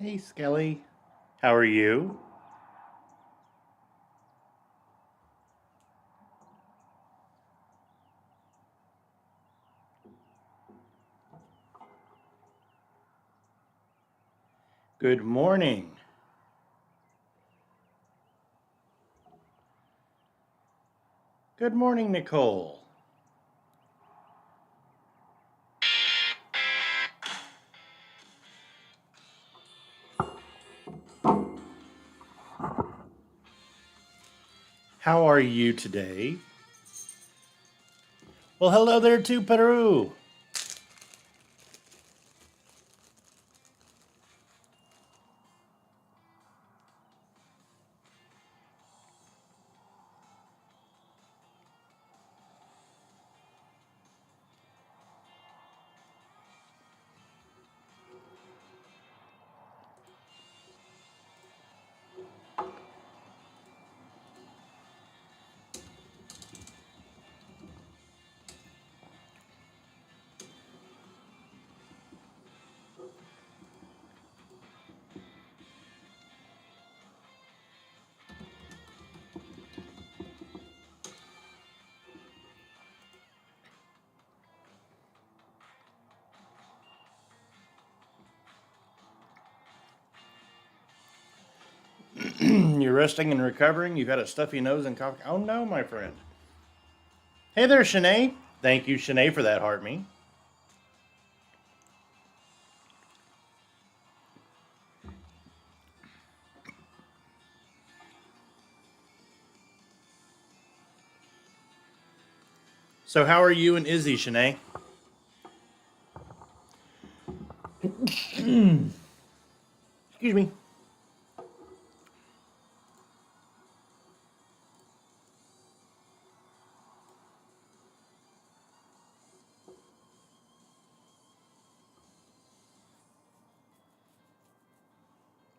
Hey, Skelly. How are you? Good morning. Good morning, Nicole. How are you today? Well, hello there too, Peru. You're resting and recovering. You've got a stuffy nose and cough. Oh no, my friend. Hey there, Shanae. Thank you, Shanae, for that heart me. So, how are you and Izzy, Shanae? Excuse me.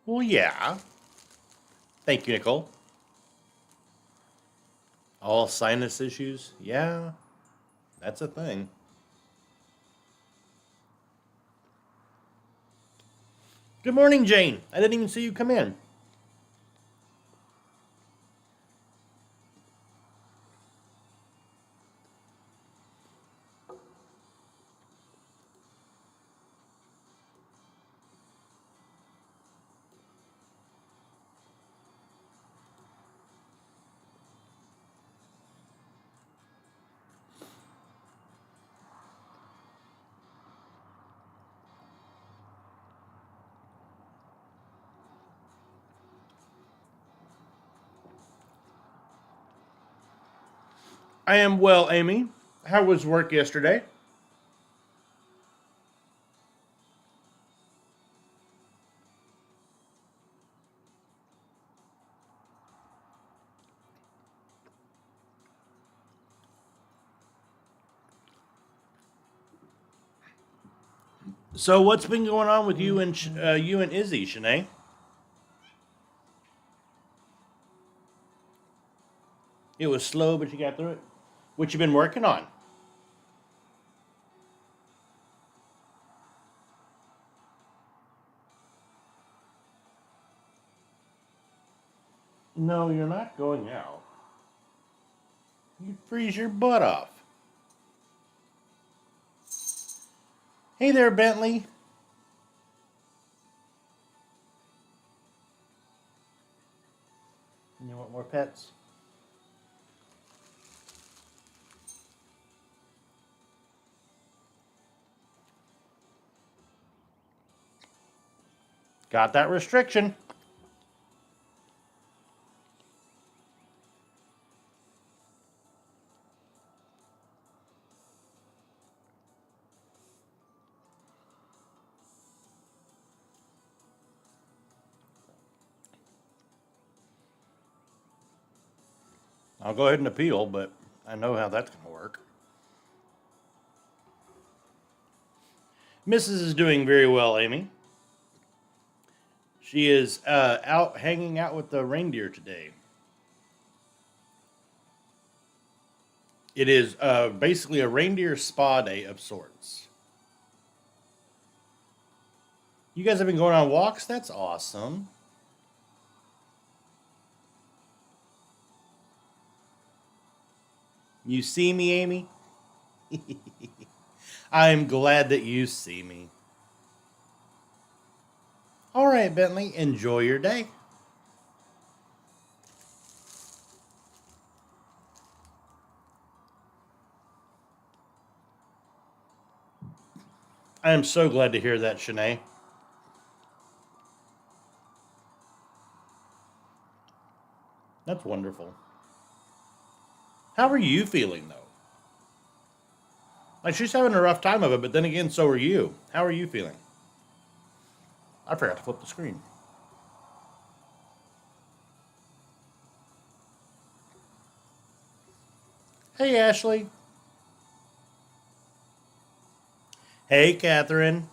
Well, yeah. Thank you, Nicole. All sinus issues? Yeah, that's a thing. Good morning, Jane. I didn't even see you come in. I am well, Amy. How was work yesterday? So, what's been going on with you and Izzy, Shanae? It was slow, but you got through it. What you been working on? No, you're not going out. You freeze your butt off. Hey there, Bentley. You want more pets? Got that restriction. I'll go ahead and appeal, but I know how that's going to work. Mrs. is doing very well, Amy. She is out hanging out with the reindeer today. It is basically a reindeer spa day of sorts. You guys have been going on walks? That's awesome. You see me, Amy? I'm glad that you see me. All right, Bentley, enjoy your day. I am so glad to hear that, Shanae. That's wonderful. How are you feeling, though? Like, she's having a rough time of it, but then again, so are you. How are you feeling? I forgot to flip the screen. Hey, Ashley. Hey, Catherine.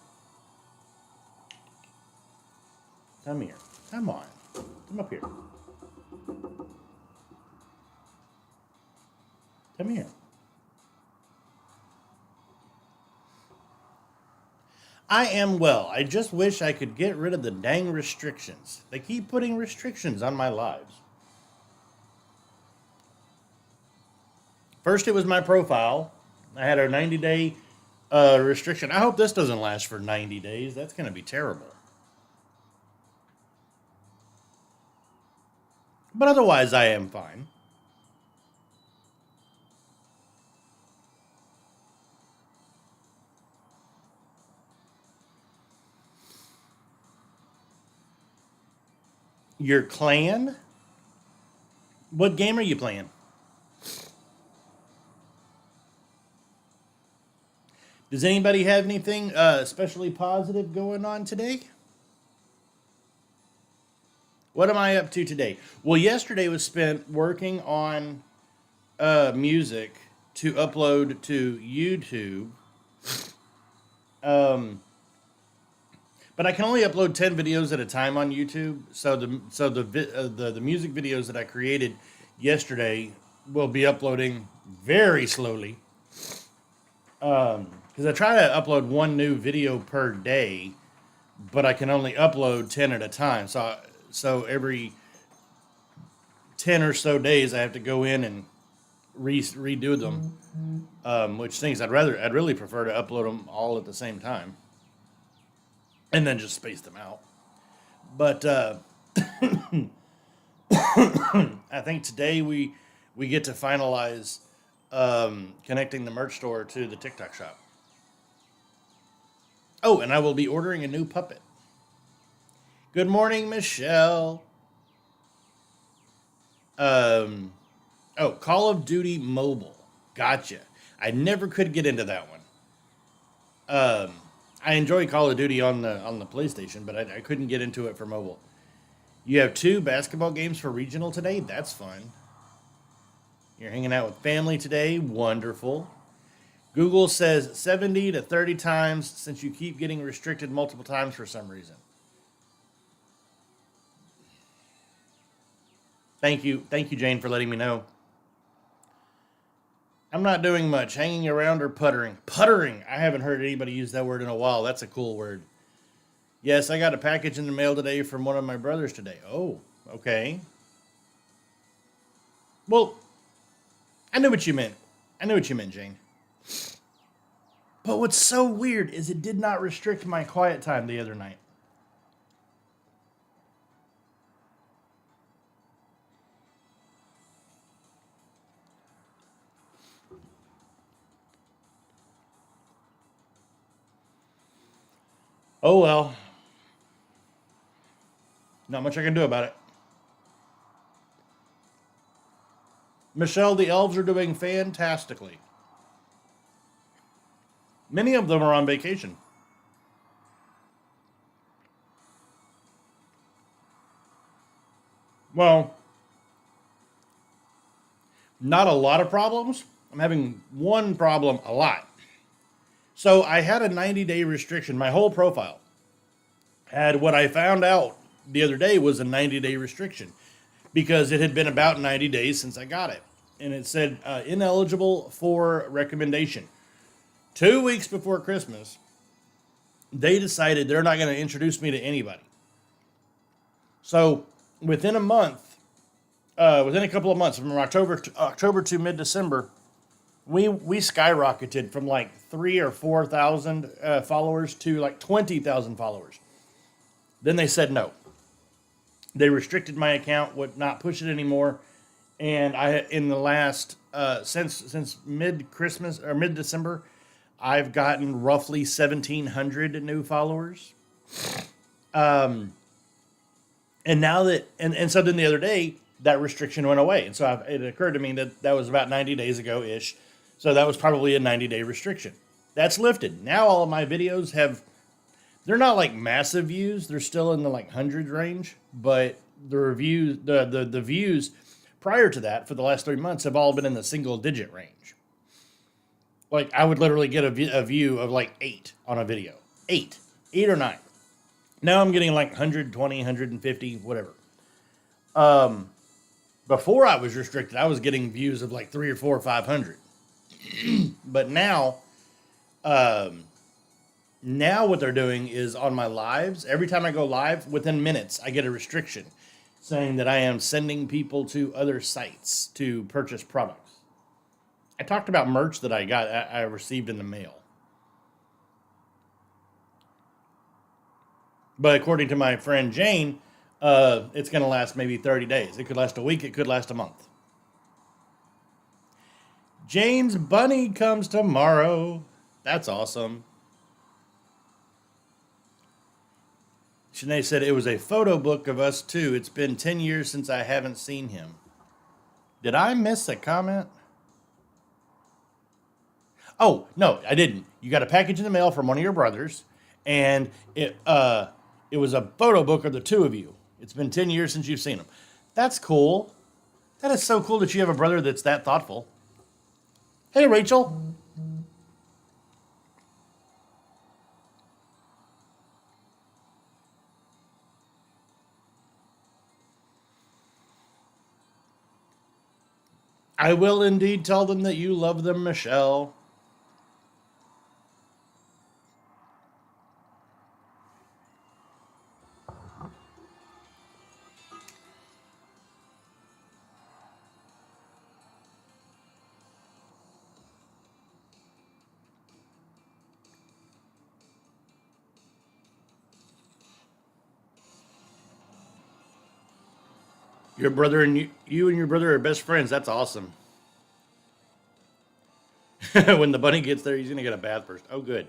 Come here. Come on. Come up here. Come here. I am well. I just wish I could get rid of the dang restrictions. They keep putting restrictions on my lives. First, it was my profile. I had a 90-day restriction. I hope this doesn't last for 90 days. That's going to be terrible. But otherwise, I am fine. Your clan? What game are you playing? Does anybody have anything especially positive going on today? What am I up to today? Well, yesterday was spent working on music to upload to YouTube. Um, but I can only upload 10 videos at a time on YouTube. So the music videos that I created yesterday will be uploading very slowly. Because I try to upload one new video per day, but I can only upload 10 at a time. So every 10 or so days, I have to go in and redo them. Which things I'd really prefer to upload them all at the same time, and then just space them out. But I think today we get to finalize connecting the merch store to the TikTok shop. Oh, and I will be ordering a new puppet. Good morning, Michelle. Um, oh, Call of Duty Mobile. Gotcha. I never could get into that one. Um, I enjoy Call of Duty on the PlayStation, but I couldn't get into it for mobile. You have two basketball games for regional today. That's fun. You're hanging out with family today. Wonderful. Google says 70 to 30 times since you keep getting restricted multiple times for some reason. Thank you, Jane, for letting me know. I'm not doing much. Hanging around or puttering. Puttering. I haven't heard anybody use that word in a while. That's a cool word. Yes, I got a package in the mail today from one of my brothers today. Oh, okay. Well, I knew what you meant. I knew what you meant, Jane. But what's so weird is it did not restrict my quiet time the other night. Oh well, not much I can do about it. Michelle, the elves are doing fantastically. Many of them are on vacation. Well, not a lot of problems. I'm having one problem a lot. So I had a 90-day restriction. My whole profile had what I found out the other day was a 90-day restriction because it had been about 90 days since I got it. And it said ineligible for recommendation. 2 weeks before Christmas, they decided they're not going to introduce me to anybody. So within a month, within a couple of months, from October to mid December, we skyrocketed from like 3,000 or 4,000 followers to like 20,000 followers. Then they said no. They restricted my account, would not push it anymore, and I in the last since mid Christmas or mid December, I've gotten roughly 1,700 new followers. And now that and so then the other day that restriction went away, and so it occurred to me that that was about 90 days ago ish. So that was probably a 90-day restriction. That's lifted. Now all of my videos have, they're not like massive views. They're still in the like hundreds range, but the reviews, the views prior to that for the last 3 months have all been in the single digit range. Like I would literally get a view of like 8 on a video, 8 or 9. Now I'm getting like 120, 150, whatever. Before I was restricted, I was getting views of like 3 or 4 or 500. But now what they're doing is on my lives, every time I go live, within minutes, I get a restriction saying that I am sending people to other sites to purchase products. I talked about merch that I received in the mail. But according to my friend Jane, it's going to last maybe 30 days. It could last a week. It could last a month. Jane's bunny comes tomorrow. That's awesome. Shanae said it was a photo book of us too. It's been 10 years since I haven't seen him. Did I miss a comment? Oh, no, I didn't. You got a package in the mail from one of your brothers, and it was a photo book of the two of you. It's been 10 years since you've seen him. That's cool. That is so cool that you have a brother that's that thoughtful. Hey, Rachel. I will indeed tell them that you love them, Michelle. Your brother and you and your brother are best friends. That's awesome. When the bunny gets there, he's going to get a bath first. Oh, good.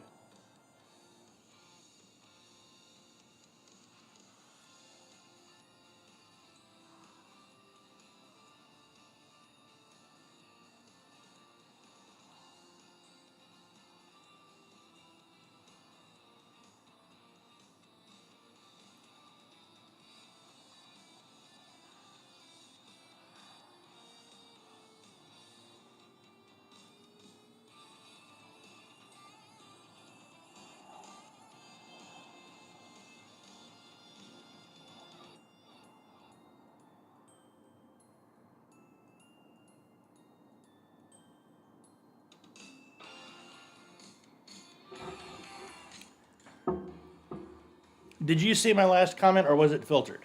Did you see my last comment or was it filtered?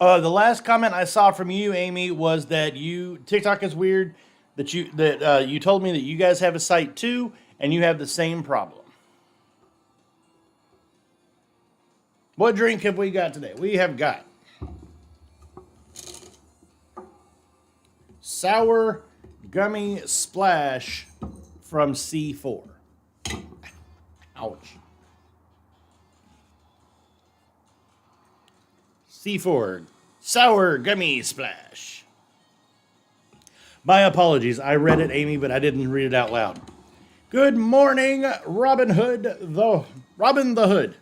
The last comment I saw from you, Amy, was that TikTok is weird. You told me that you guys have a site too, and you have the same problem. What drink have we got today? We have got sour gummy splash from C4. Ouch. C4 sour gummy splash. My apologies. I read it, Amy, but I didn't read it out loud. Good morning, Robin the Hood.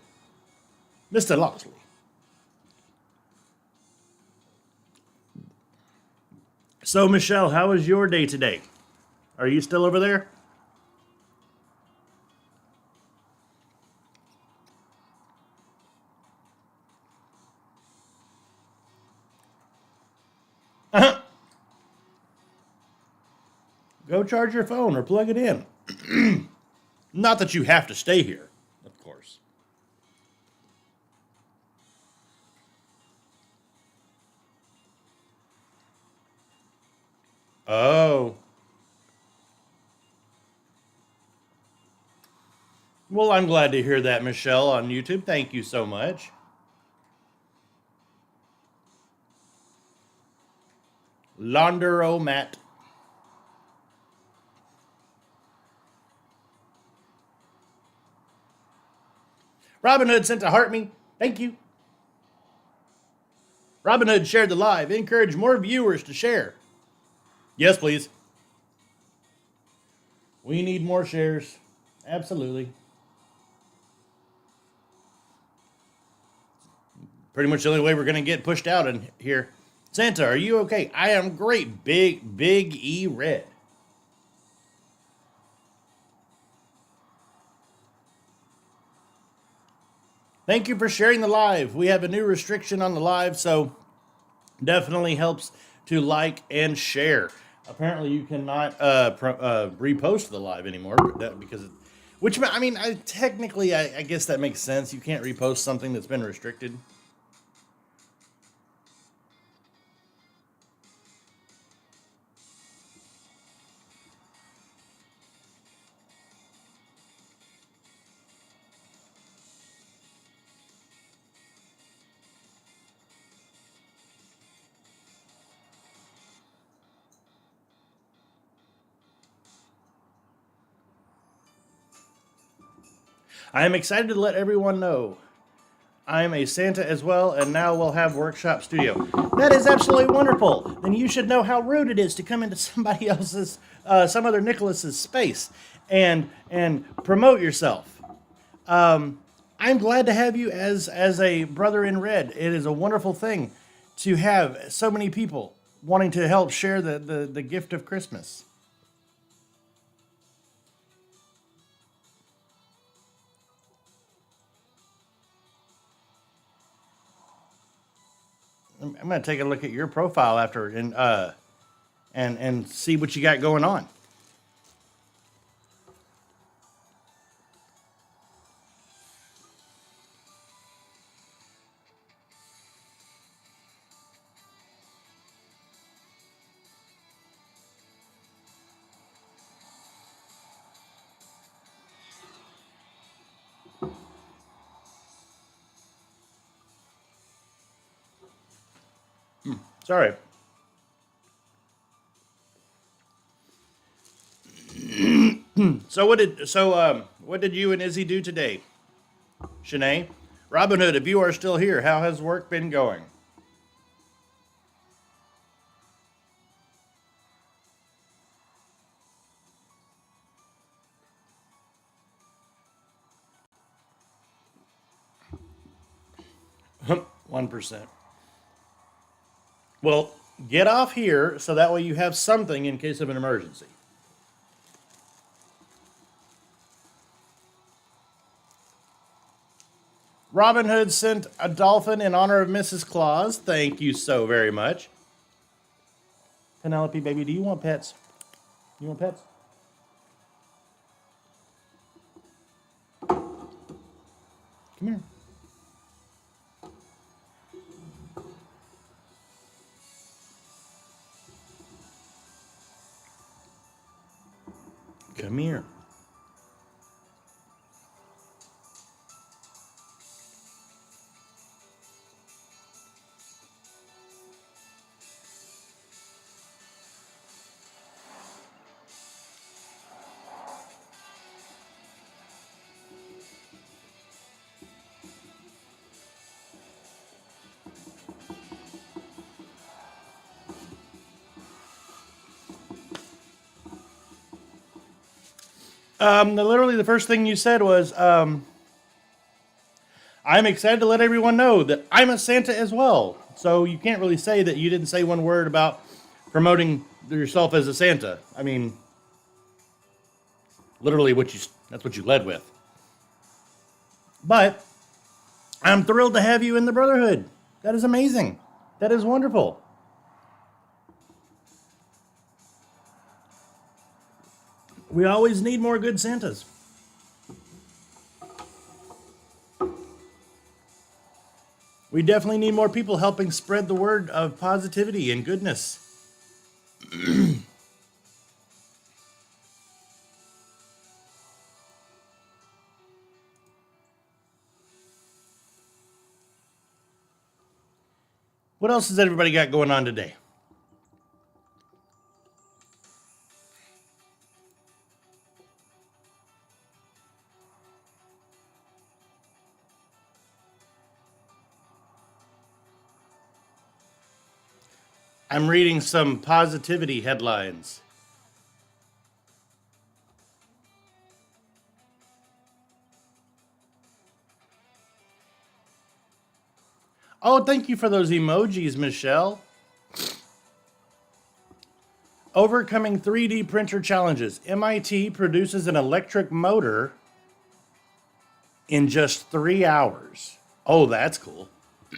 Mr. Loxley. So, Michelle, how was your day today? Are you still over there? Go charge your phone or plug it in. Not that you have to stay here, of course. Oh. Well, I'm glad to hear that, Michelle, on YouTube. Thank you so much. Launderomat. Robin Hood sent a heart me. Thank you. Robin Hood shared the live. Encourage more viewers to share. Yes, please. We need more shares. Absolutely. Pretty much the only way we're going to get pushed out in here. Santa, are you okay? I am great. Big E Red. Thank you for sharing the live. We have a new restriction on the live, so definitely helps to like and share. Apparently, you cannot repost the live anymore which I mean, technically, I guess that makes sense. You can't repost something that's been restricted. I am excited to let everyone know I'm a Santa as well, and now we'll have Workshop Studio. That is absolutely wonderful. Then you should know how rude it is to come into somebody else's, some other Nicholas's space, and promote yourself. I'm glad to have you as a brother in red. It is a wonderful thing to have so many people wanting to help share the gift of Christmas. I'm going to take a look at your profile after and see what you got going on. Sorry. What did you and Izzy do today? Shanae? Robin Hood, if you are still here, how has work been going? Hump, 1%. Well, get off here so that way you have something in case of an emergency. Robin Hood sent a dolphin in honor of Mrs. Claus. Thank you so very much. Penelope, baby, do you want pets? You want pets? Come here. Come here. Literally, the first thing you said was, I'm excited to let everyone know that I'm a Santa as well. So you can't really say that you didn't say one word about promoting yourself as a Santa. I mean, literally, that's what you led with. But I'm thrilled to have you in the Brotherhood. That is amazing. That is wonderful. We always need more good Santas. We definitely need more people helping spread the word of positivity and goodness. What else has everybody got going on today? I'm reading some positivity headlines. Oh, thank you for those emojis, Michelle. Overcoming 3D printer challenges. MIT produces an electric motor in just 3 hours. Oh, that's cool.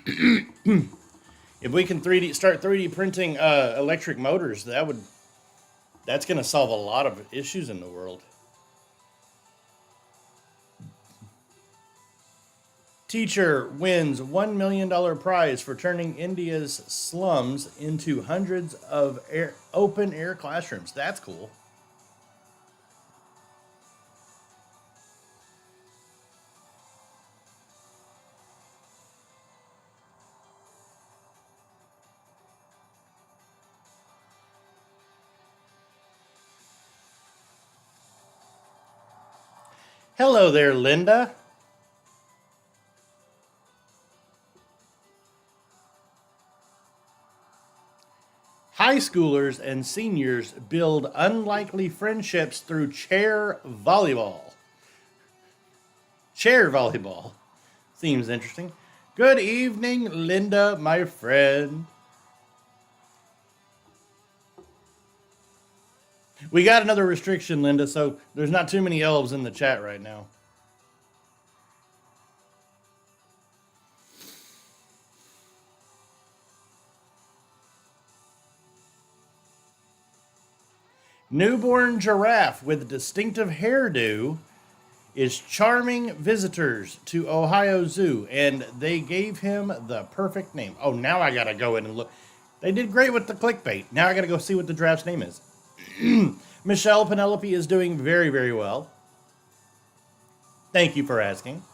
If we can start 3D printing electric motors, that's going to solve a lot of issues in the world. Teacher wins $1 million prize for turning India's slums into hundreds of open air classrooms. That's cool. Hello there, Linda. High schoolers and seniors build unlikely friendships through chair volleyball. Chair volleyball. Seems interesting. Good evening, Linda, my friend. We got another restriction, Linda, so there's not too many elves in the chat right now. Newborn giraffe with distinctive hairdo is charming visitors to Ohio Zoo, and they gave him the perfect name. Oh, now I gotta go in and look. They did great with the clickbait. Now I gotta go see what the giraffe's name is. Michelle Penelope is doing very, very well. Thank you for asking.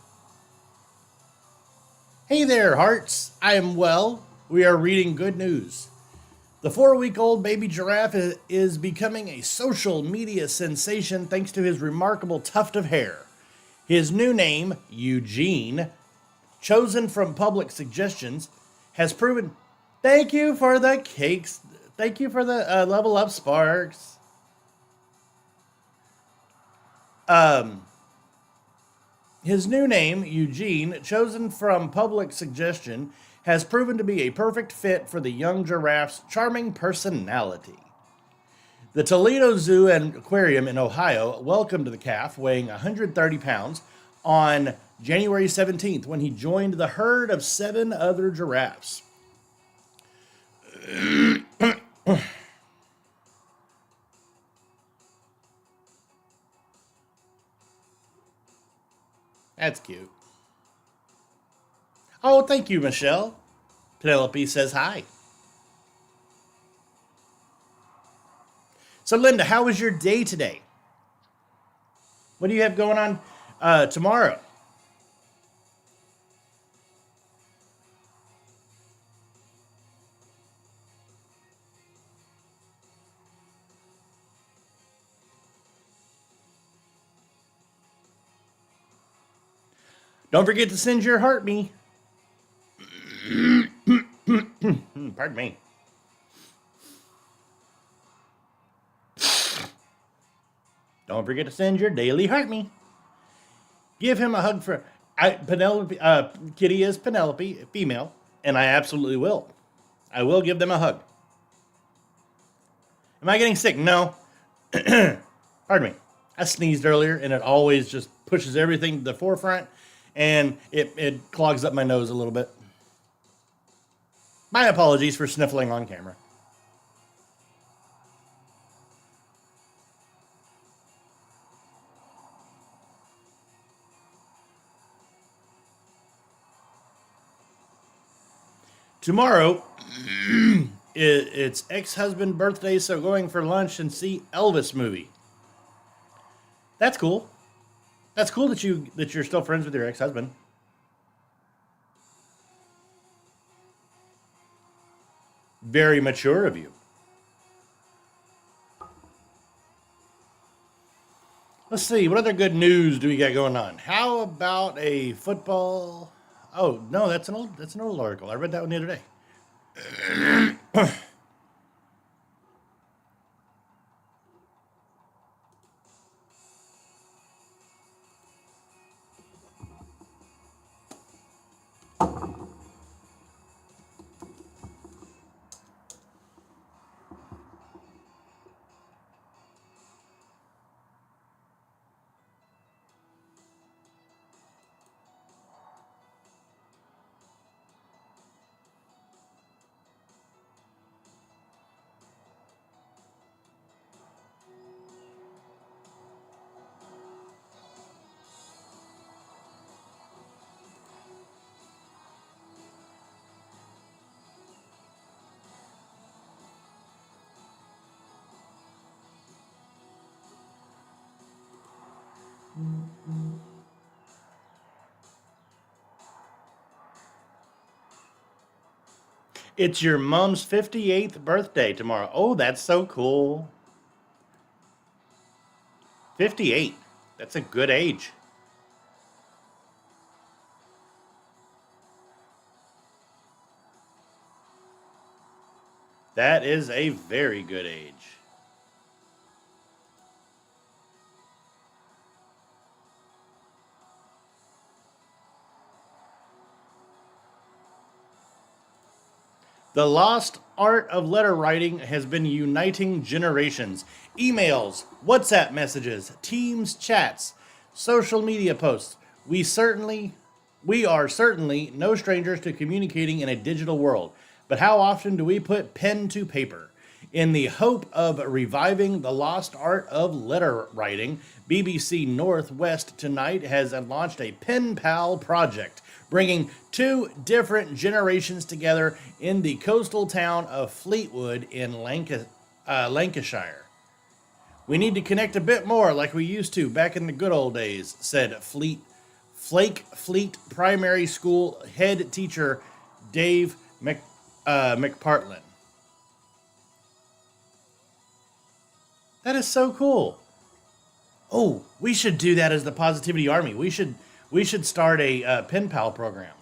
Hey there, hearts. I am well. We are reading good news. The 4-week-old baby giraffe is becoming a social media sensation thanks to his remarkable tuft of hair. His new name, Eugene, chosen from public suggestions, has proven. Thank you for the cakes. Thank you for the level up sparks. His new name, Eugene, chosen from public suggestion, has proven to be a perfect fit for the young giraffe's charming personality. The Toledo Zoo and Aquarium in Ohio welcomed the calf, weighing 130 pounds, on January 17th when he joined the herd of 7 other giraffes. That's cute. Oh, thank you, Michelle. Penelope says hi. So, Linda, how was your day today? What do you have going on tomorrow? Don't forget to send your heart me. Pardon me. Don't forget to send your daily heart me. Give him a hug for Penelope. Kitty is Penelope, female, and I absolutely will. I will give them a hug. Am I getting sick? No. Pardon me. I sneezed earlier, and it always just pushes everything to the forefront, and it clogs up my nose a little bit. My apologies for sniffling on camera. Tomorrow, it's ex-husband birthday, so going for lunch and see Elvis movie. That's cool. That's cool that you're still friends with your ex-husband. Very mature of you. Let's see, what other good news do we got going on? How about a football? Oh no, that's an old article. I read that one the other day. It's your mom's 58th birthday tomorrow. Oh, that's so cool. 58. That's a good age. That is a very good age. The lost art of letter writing has been uniting generations. Emails, WhatsApp messages, Teams chats, social media posts. We are certainly no strangers to communicating in a digital world. But how often do we put pen to paper? In the hope of reviving the lost art of letter writing, BBC Northwest tonight has launched a pen pal project, bringing two different generations together in the coastal town of Fleetwood in Lancashire. We need to connect a bit more like we used to back in the good old days, said Flake Fleet Primary School head teacher Dave McPartlin. That is so cool. Oh, we should do that as the Positivity Army. We should start a pen pal program.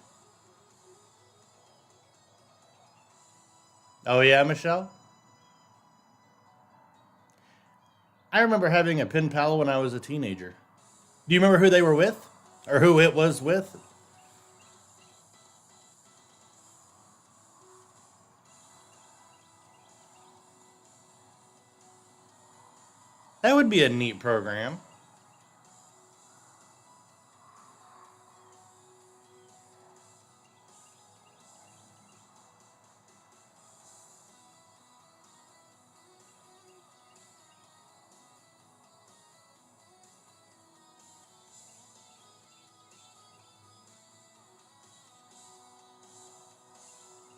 Oh yeah, Michelle. I remember having a pen pal when I was a teenager. Do you remember who they were with, or who it was with? That would be a neat program.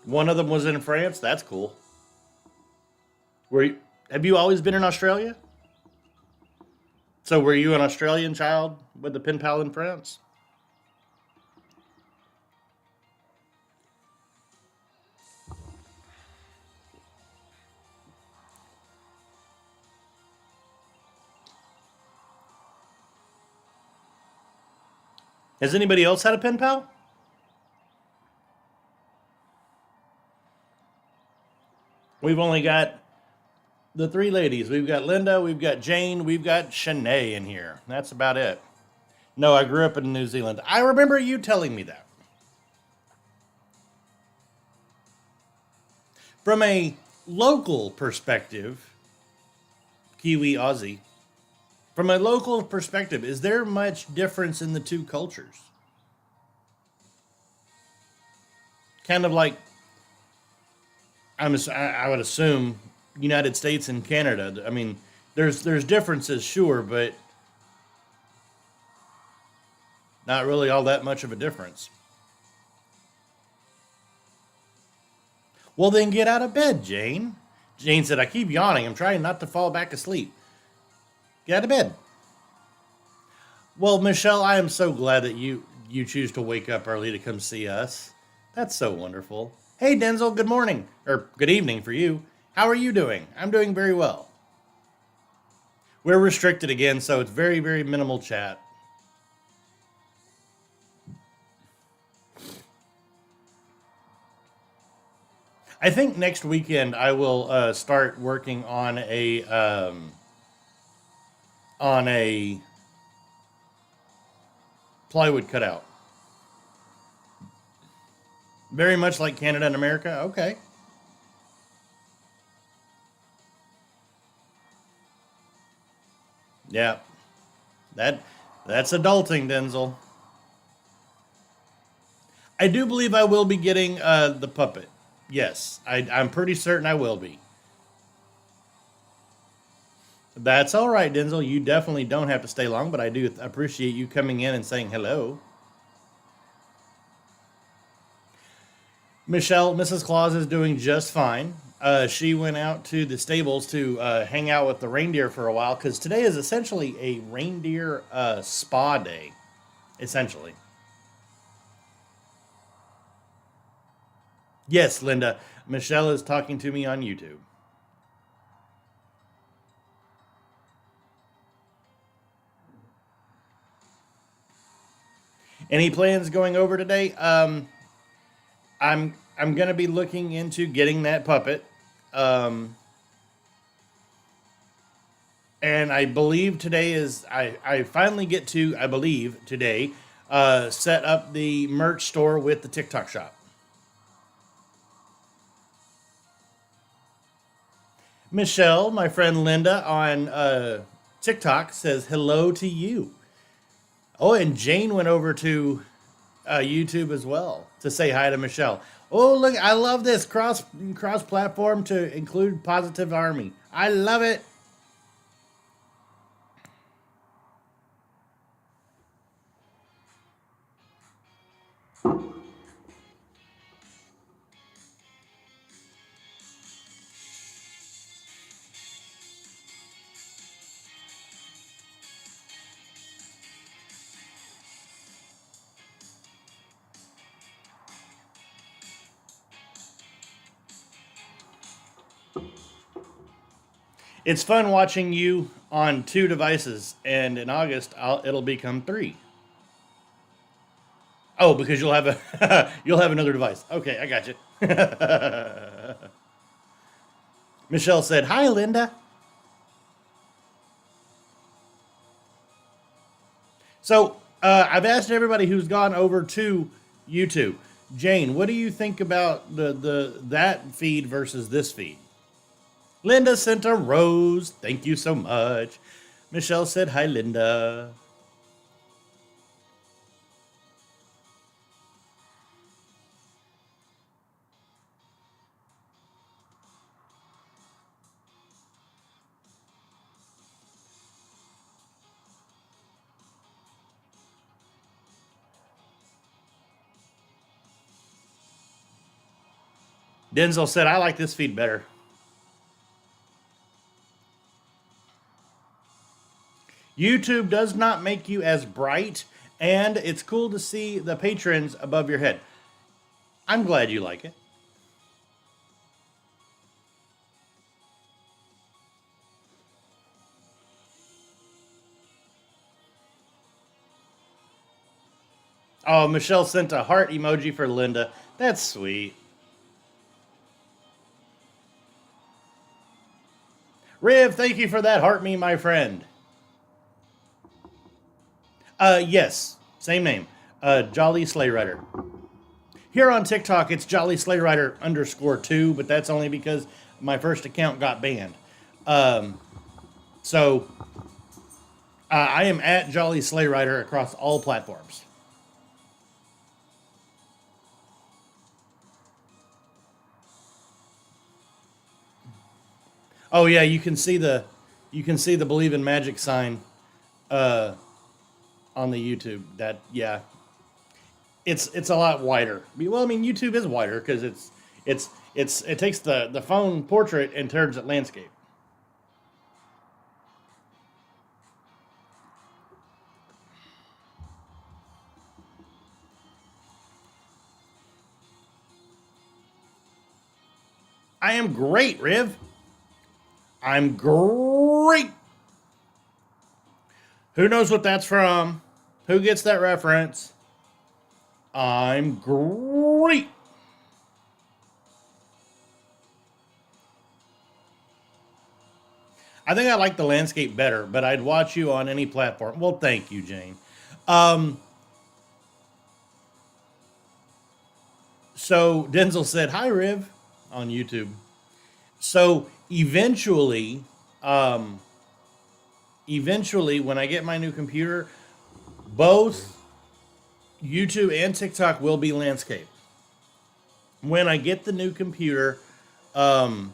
One of them was in France. That's cool. Were you, have you always been in Australia? So were you an Australian child with the pen pal in France? Has anybody else had a pen pal? We've only got the three ladies. We've got Linda, we've got Jane, we've got Shanae in here. That's about it. No, I grew up in New Zealand. I remember you telling me that. From a local perspective, Kiwi Aussie, from a local perspective, is there much difference in the two cultures? Kind of like I would assume United States and Canada. I mean, there's differences, sure, but not really all that much of a difference. Well, then get out of bed, Jane. Jane said, I keep yawning. I'm trying not to fall back asleep. Get out of bed. Well, Michelle, I am so glad that you choose to wake up early to come see us. That's so wonderful. Hey, Denzel, good morning. Or good evening for you. How are you doing? I'm doing very well. We're restricted again, so it's very, very minimal chat. I think next weekend I will start working on a plywood cutout. Very much like Canada and America. Okay. Yeah. That that's adulting, Denzel. I do believe I will be getting the puppet. Yes, I'm pretty certain I will be. That's all right, Denzel. You definitely don't have to stay long, but I do appreciate you coming in and saying hello. Michelle, Mrs. Claus is doing just fine. She went out to the stables to hang out with the reindeer for a while because today is essentially a reindeer spa day. Essentially, yes, Linda. Michelle is talking to me on YouTube. Any plans going over today? I'm gonna be looking into getting that puppet. Um, and I believe today is I finally get to I believe today set up the merch store with the TikTok shop. Michelle, my friend Linda on TikTok says hello to you. Oh, and Jane went over to YouTube as well to say hi to Michelle. Oh, look, I love this cross platform to include Positive Army. I love it. It's fun watching you on two devices, and in August it'll become three. Oh, because you'll have a you'll have another device. Okay, I got you. Michelle said, "Hi, Linda." So I've asked everybody who's gone over to YouTube. Jane, what do you think about the that feed versus this feed? Linda sent a rose. Thank you so much. Michelle said, "Hi, Linda." Denzel said, "I like this feed better." YouTube does not make you as bright, and it's cool to see the patrons above your head. I'm glad you like it. Oh, Michelle sent a heart emoji for Linda. That's sweet. Riv, thank you for that heart me, my friend. Yes, same name. Jolly Sleigh Rider. Here on TikTok, it's Jolly Sleigh Rider underscore two, but that's only because my first account got banned. Um, so I am at Jolly Sleigh Rider across all platforms. Oh yeah, you can see the believe in magic sign uh, on the YouTube. That yeah, it's a lot wider. Well, I mean, YouTube is wider because it takes the phone portrait and turns it landscape. I am great, Riv. I'm great. Who knows what that's from? Who gets that reference? I'm great. I think I like the landscape better, but I'd watch you on any platform. Well, thank you, Jane. Um, so Denzel said, "Hi, Riv," on YouTube. So um, eventually, when I get my new computer, both YouTube and TikTok will be landscape. When I get the new computer, um,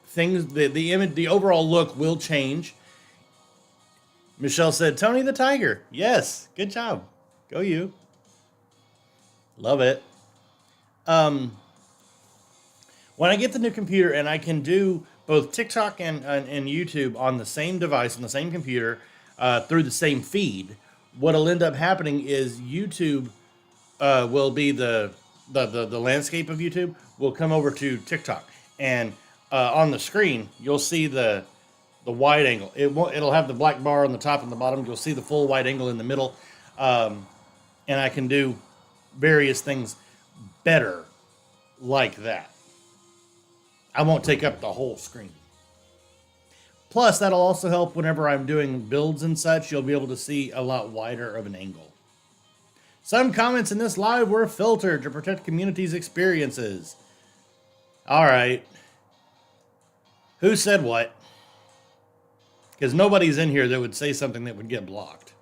things the image, the overall look will change. Michelle said, "Tony the Tiger." Yes, good job. Go you. Love it. Um, when I get the new computer and I can do both TikTok and YouTube on the same device on the same computer through the same feed, what'll end up happening is YouTube will be the landscape of YouTube will come over to TikTok, and on the screen you'll see the wide angle. It'll have the black bar on the top and the bottom. You'll see the full wide angle in the middle, um, and I can do various things better like that. I won't take up the whole screen. Plus, that'll also help whenever I'm doing builds and such. You'll be able to see a lot wider of an angle. Some comments in this live were filtered to protect community's experiences. All right. Who said what? Because nobody's in here that would say something that would get blocked.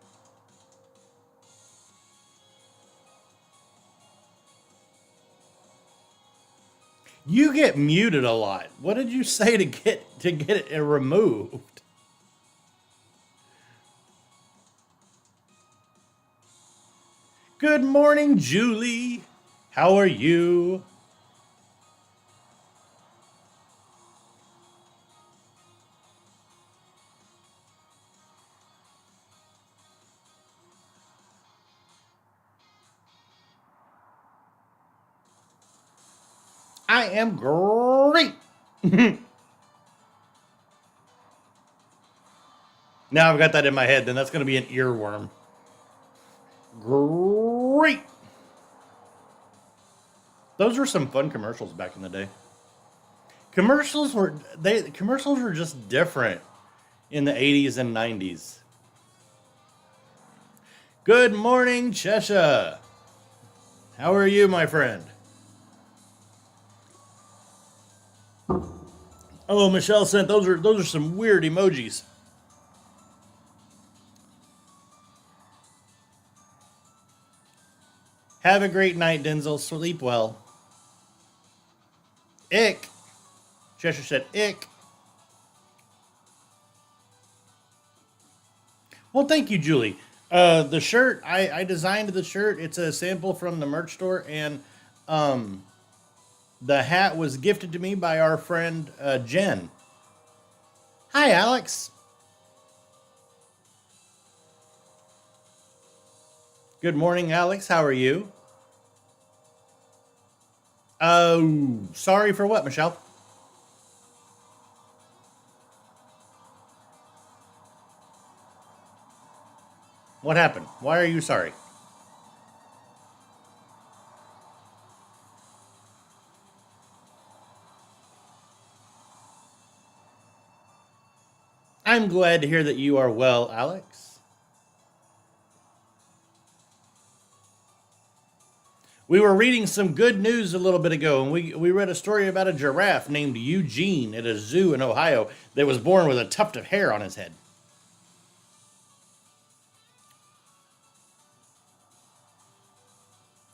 You get muted a lot. What did you say to get it removed? Good morning, Julie. How are you? I am great. Now I've got that in my head, then that's going to be an earworm. Great. Those were some fun commercials back in the day. Commercials were just different in the 80s and 90s. Good morning, Cheshire. How are you, my friend? Oh, Michelle sent those are some weird emojis. Have a great night, Denzel. Sleep well. Ick. Cheshire said ick. Well, thank you, Julie. The shirt, I designed the shirt. It's a sample from the merch store, and um, the hat was gifted to me by our friend Jen. Hi, Alex. Good morning, Alex. How are you? Oh, sorry for what, Michelle? What happened? Why are you sorry? I'm glad to hear that you are well, Alex. We were reading some good news a little bit ago, and we read a story about a giraffe named Eugene at a zoo in Ohio that was born with a tuft of hair on his head.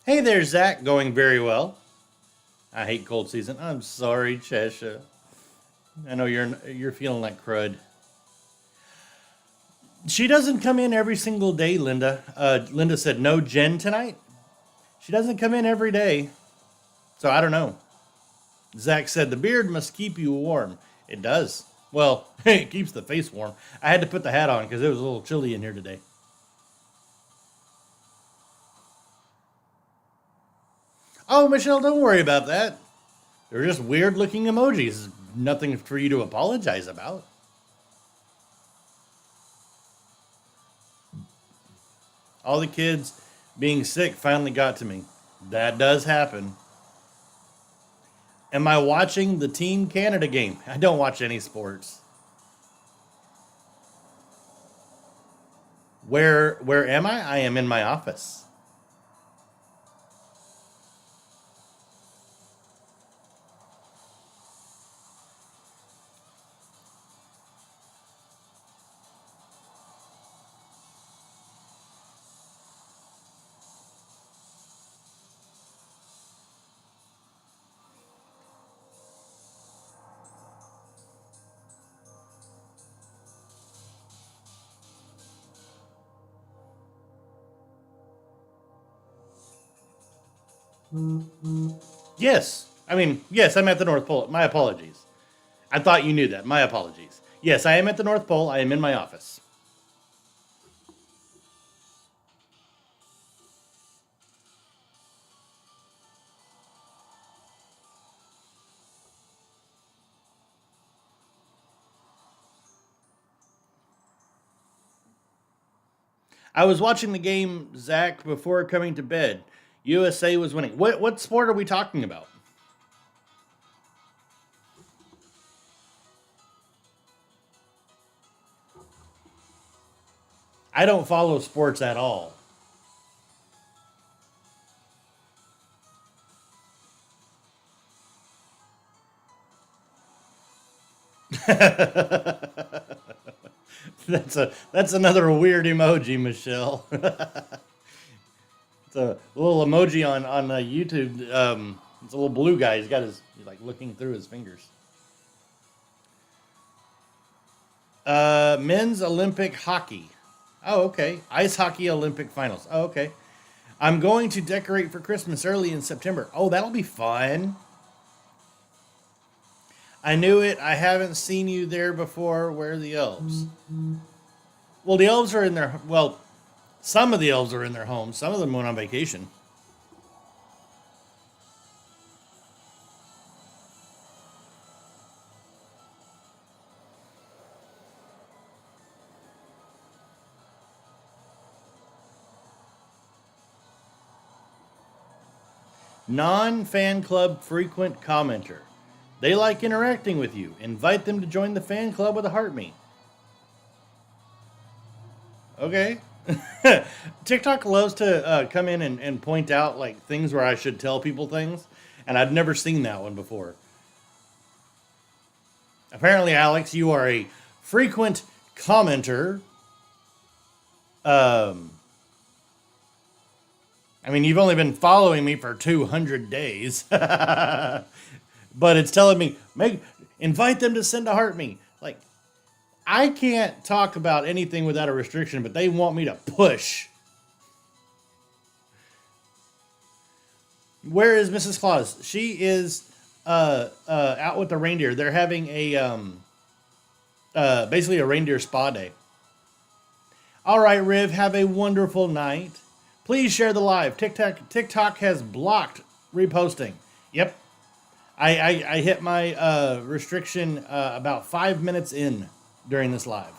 Hey there, Zach. Going very well. I hate cold season. I'm sorry, Cheshire. I know you're feeling like crud. She doesn't come in every single day, Linda. Linda said no Jen tonight. She doesn't come in every day, so I don't know. Zach said the beard must keep you warm. It does. Well, it keeps the face warm. I had to put the hat on because it was a little chilly in here today. Oh, Michelle, don't worry about that. They're just weird looking emojis. Nothing for you to apologize about. All the kids being sick finally got to me. That does happen. Am I watching the Team Canada game? I don't watch any sports. Where am I? I am in my office. Yes. I mean, yes, I'm at the North Pole. My apologies. I thought you knew that. My apologies. Yes, I am at the North Pole. I am in my office. I was watching the game, Zach, before coming to bed. USA was winning. What sport are we talking about? I don't follow sports at all. That's another weird emoji, Michelle. It's a little emoji on YouTube. It's a little blue guy. He's like looking through his fingers. Men's Olympic hockey. Oh, okay. Ice hockey Olympic finals. Oh, okay. I'm going to decorate for Christmas early in September. Oh, that'll be fun. I knew it. I haven't seen you there before. Where are the elves? Well, the elves are in their. Well, some of the elves are in their homes. Some of them went on vacation. Non fan club frequent commenter. They like interacting with you. Invite them to join the fan club with a heart me. Okay. TikTok loves to come in and point out like things where I should tell people things, and I've never seen that one before. Apparently, Alex, you are a frequent commenter. Um, I mean, you've only been following me for 200 days, but it's telling me make invite them to send a heart me. Like I can't talk about anything without a restriction, but they want me to push. Where is Mrs. Claus? She is out with the reindeer. They're having a basically a reindeer spa day. All right, Riv, have a wonderful night. Please share the live. TikTok has blocked reposting. Yep, I hit my restriction about 5 minutes in during this live.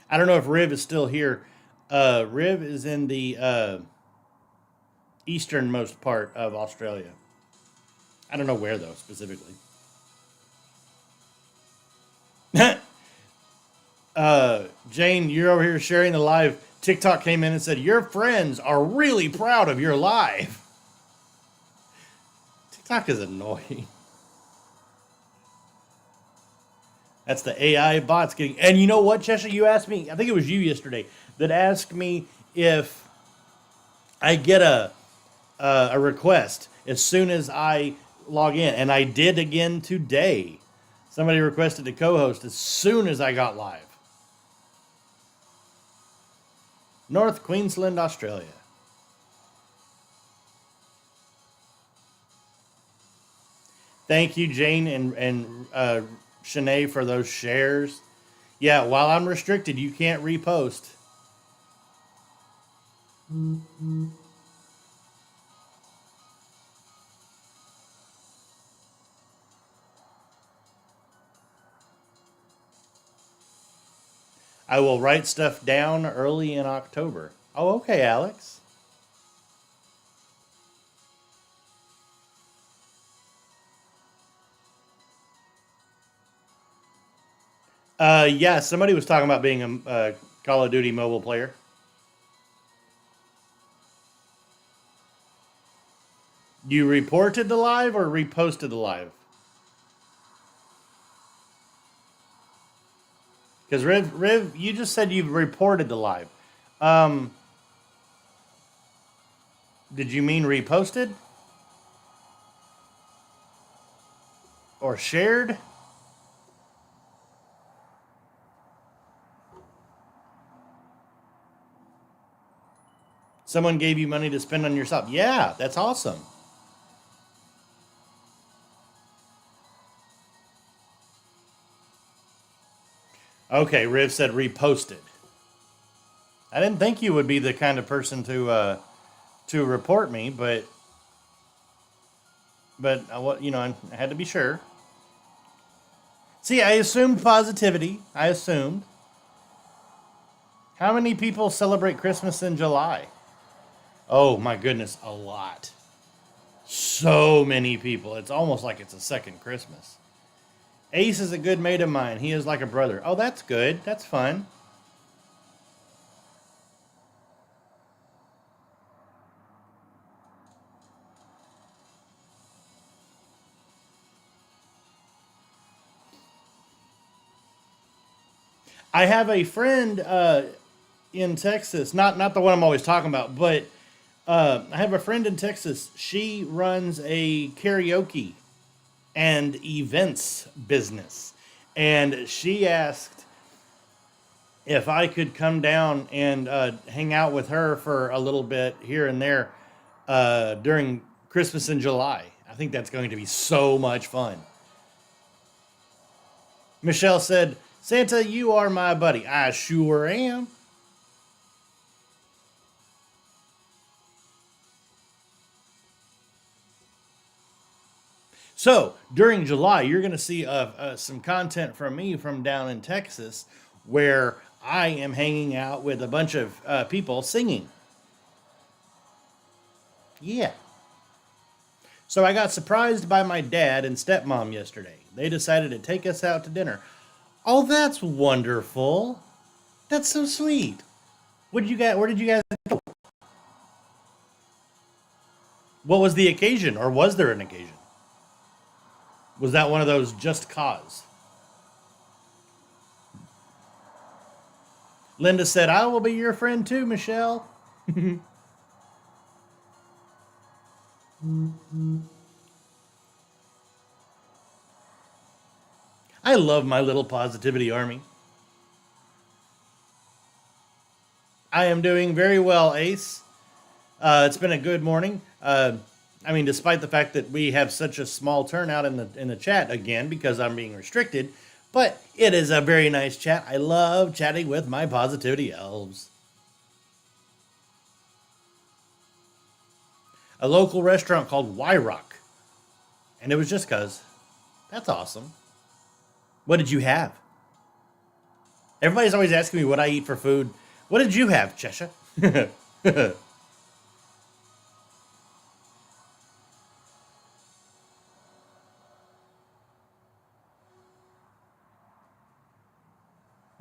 I don't know if Riv is still here. Riv is in the easternmost part of Australia. I don't know where though specifically. Jane, you're over here sharing the live. TikTok came in and said your friends are really proud of your live. TikTok is annoying. That's the AI bots getting. And you know what, Cheshire? You asked me. I think it was you yesterday that asked me if I get a request as soon as I log in, and I did again today. Somebody requested to co-host as soon as I got live. North Queensland, Australia. Thank you, Jane and Shanae, for those shares. Yeah, while I'm restricted, you can't repost. I will write stuff down early in October. Oh, okay, Alex. Yeah, somebody was talking about being a Call of Duty mobile player. You reported the live or reposted the live? Because Riv, you just said you've reported the live. Um, did you mean reposted or shared? Someone gave you money to spend on yourself. Yeah, that's awesome. Okay, Riv said reposted. I didn't think you would be the kind of person to report me, but what I had to be sure. See, I assumed positivity. I assumed. How many people celebrate Christmas in July? Oh my goodness, a lot. So many people. It's almost like it's a second Christmas. Ace is a good mate of mine. He is like a brother. Oh, that's good. That's fun. I have a friend in Texas, not the one I'm always talking about, but I have a friend in Texas. She runs a karaoke and events business, and she asked if I could come down and hang out with her for a little bit here and there during Christmas in July. I think that's going to be so much fun. Michelle said, Santa, you are my buddy. I sure am. So during July, you're going to see some content from me from down in Texas where I am hanging out with a bunch of people singing. Yeah. So I got surprised by my dad and stepmom yesterday. They decided to take us out to dinner. Oh, that's wonderful. That's so sweet. What did you guys? Where did you guys? What was the occasion, or was there an occasion? Was that one of those just cause? Linda said, "I will be your friend too, Michelle." I love my little positivity army. I am doing very well, Ace. It's been a good morning. I mean, despite the fact that we have such a small turnout in the chat again because I'm being restricted, but it is a very nice chat. I love chatting with my positivity elves. A local restaurant called Y Rock, and it was just cause. That's awesome. What did you have? Everybody's always asking me what I eat for food. What did you have, Cheshire?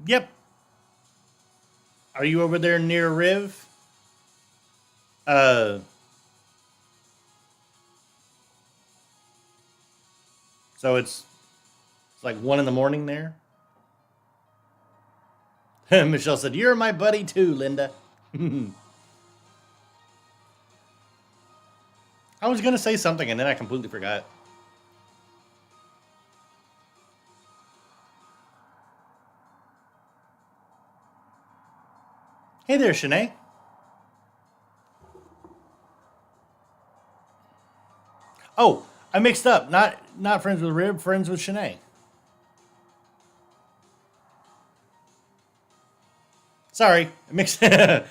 Yep. Are you over there near Riv? Uh, so it's like 1 in the morning there. Michelle said, "You're my buddy too, Linda." I was gonna say something and then I completely forgot. Hey there, Shanae. Oh, I mixed up. Not friends with Rib, friends with Shanae. Sorry, mix. I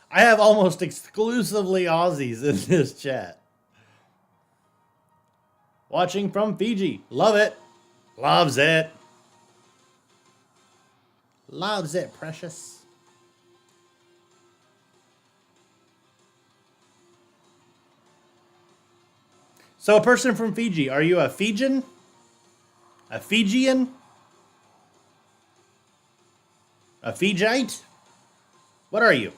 have almost exclusively Aussies in this chat. Watching from Fiji. Love it. Loves it. Loves it, precious. So, a person from Fiji, are you a Fijian? A Fijian? A Fijite? What are you?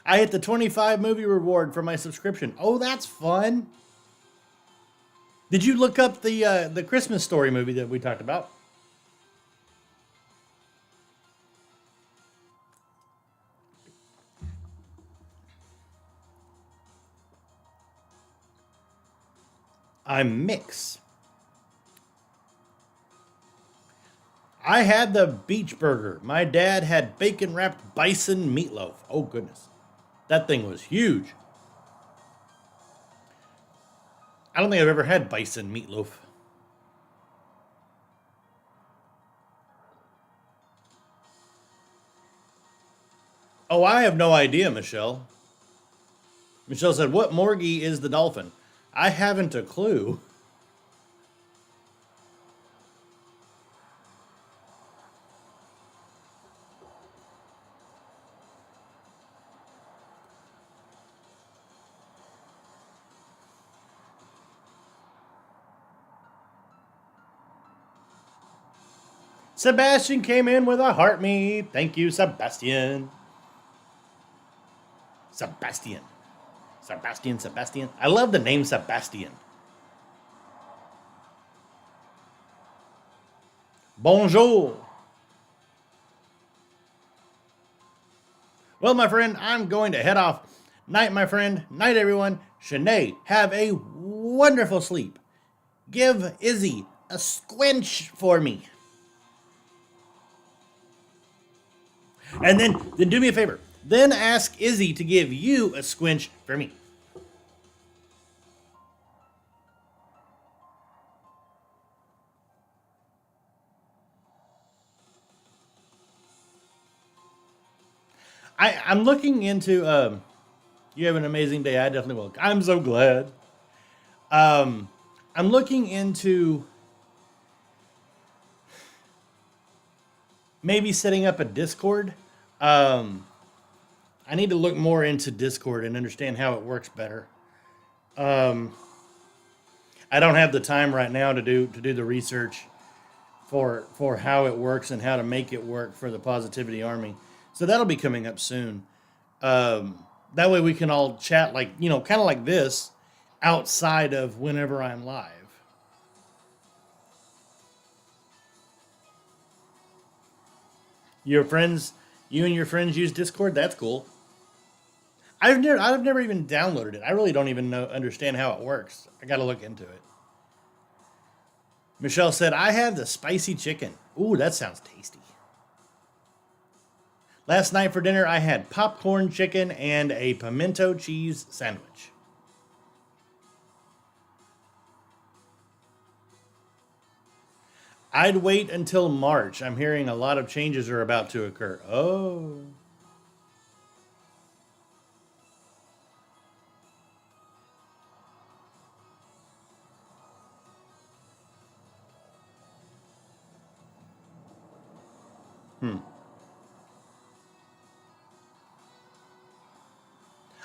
I hit the 25 movie reward for my subscription. Oh, that's fun. Did you look up the Christmas Story movie that we talked about? I'm mix. I had the beach burger. My dad had bacon wrapped bison meatloaf. Oh, goodness. That thing was huge. I don't think I've ever had bison meatloaf. Oh, I have no idea, Michelle. Michelle said, "What Morgie is the dolphin?" I haven't a clue. Sebastian came in with a heart me. Thank you, Sebastian. Sebastian. Sebastian. I love the name Sebastian. Bonjour. Well, my friend, I'm going to head off. Night, my friend. Night, everyone. Shanae, have a wonderful sleep. Give Izzy a squinch for me. And then do me a favor. Then ask Izzy to give you a squinch for me. I'm looking into. You have an amazing day. I definitely will. I'm so glad. Um, I'm looking into maybe setting up a Discord. Um, I need to look more into Discord and understand how it works better. Um, I don't have the time right now to do the research for how it works and how to make it work for the Positivity Army. So that'll be coming up soon. That way we can all chat like kind of like this, outside of whenever I'm live. Your friends, you and your friends use Discord. That's cool. I've never even downloaded it. I really don't even understand how it works. I got to look into it. Michelle said, "I had the spicy chicken. Ooh, that sounds tasty." Last night for dinner, I had popcorn chicken and a pimento cheese sandwich. I'd wait until March. I'm hearing a lot of changes are about to occur. Oh. Hmm.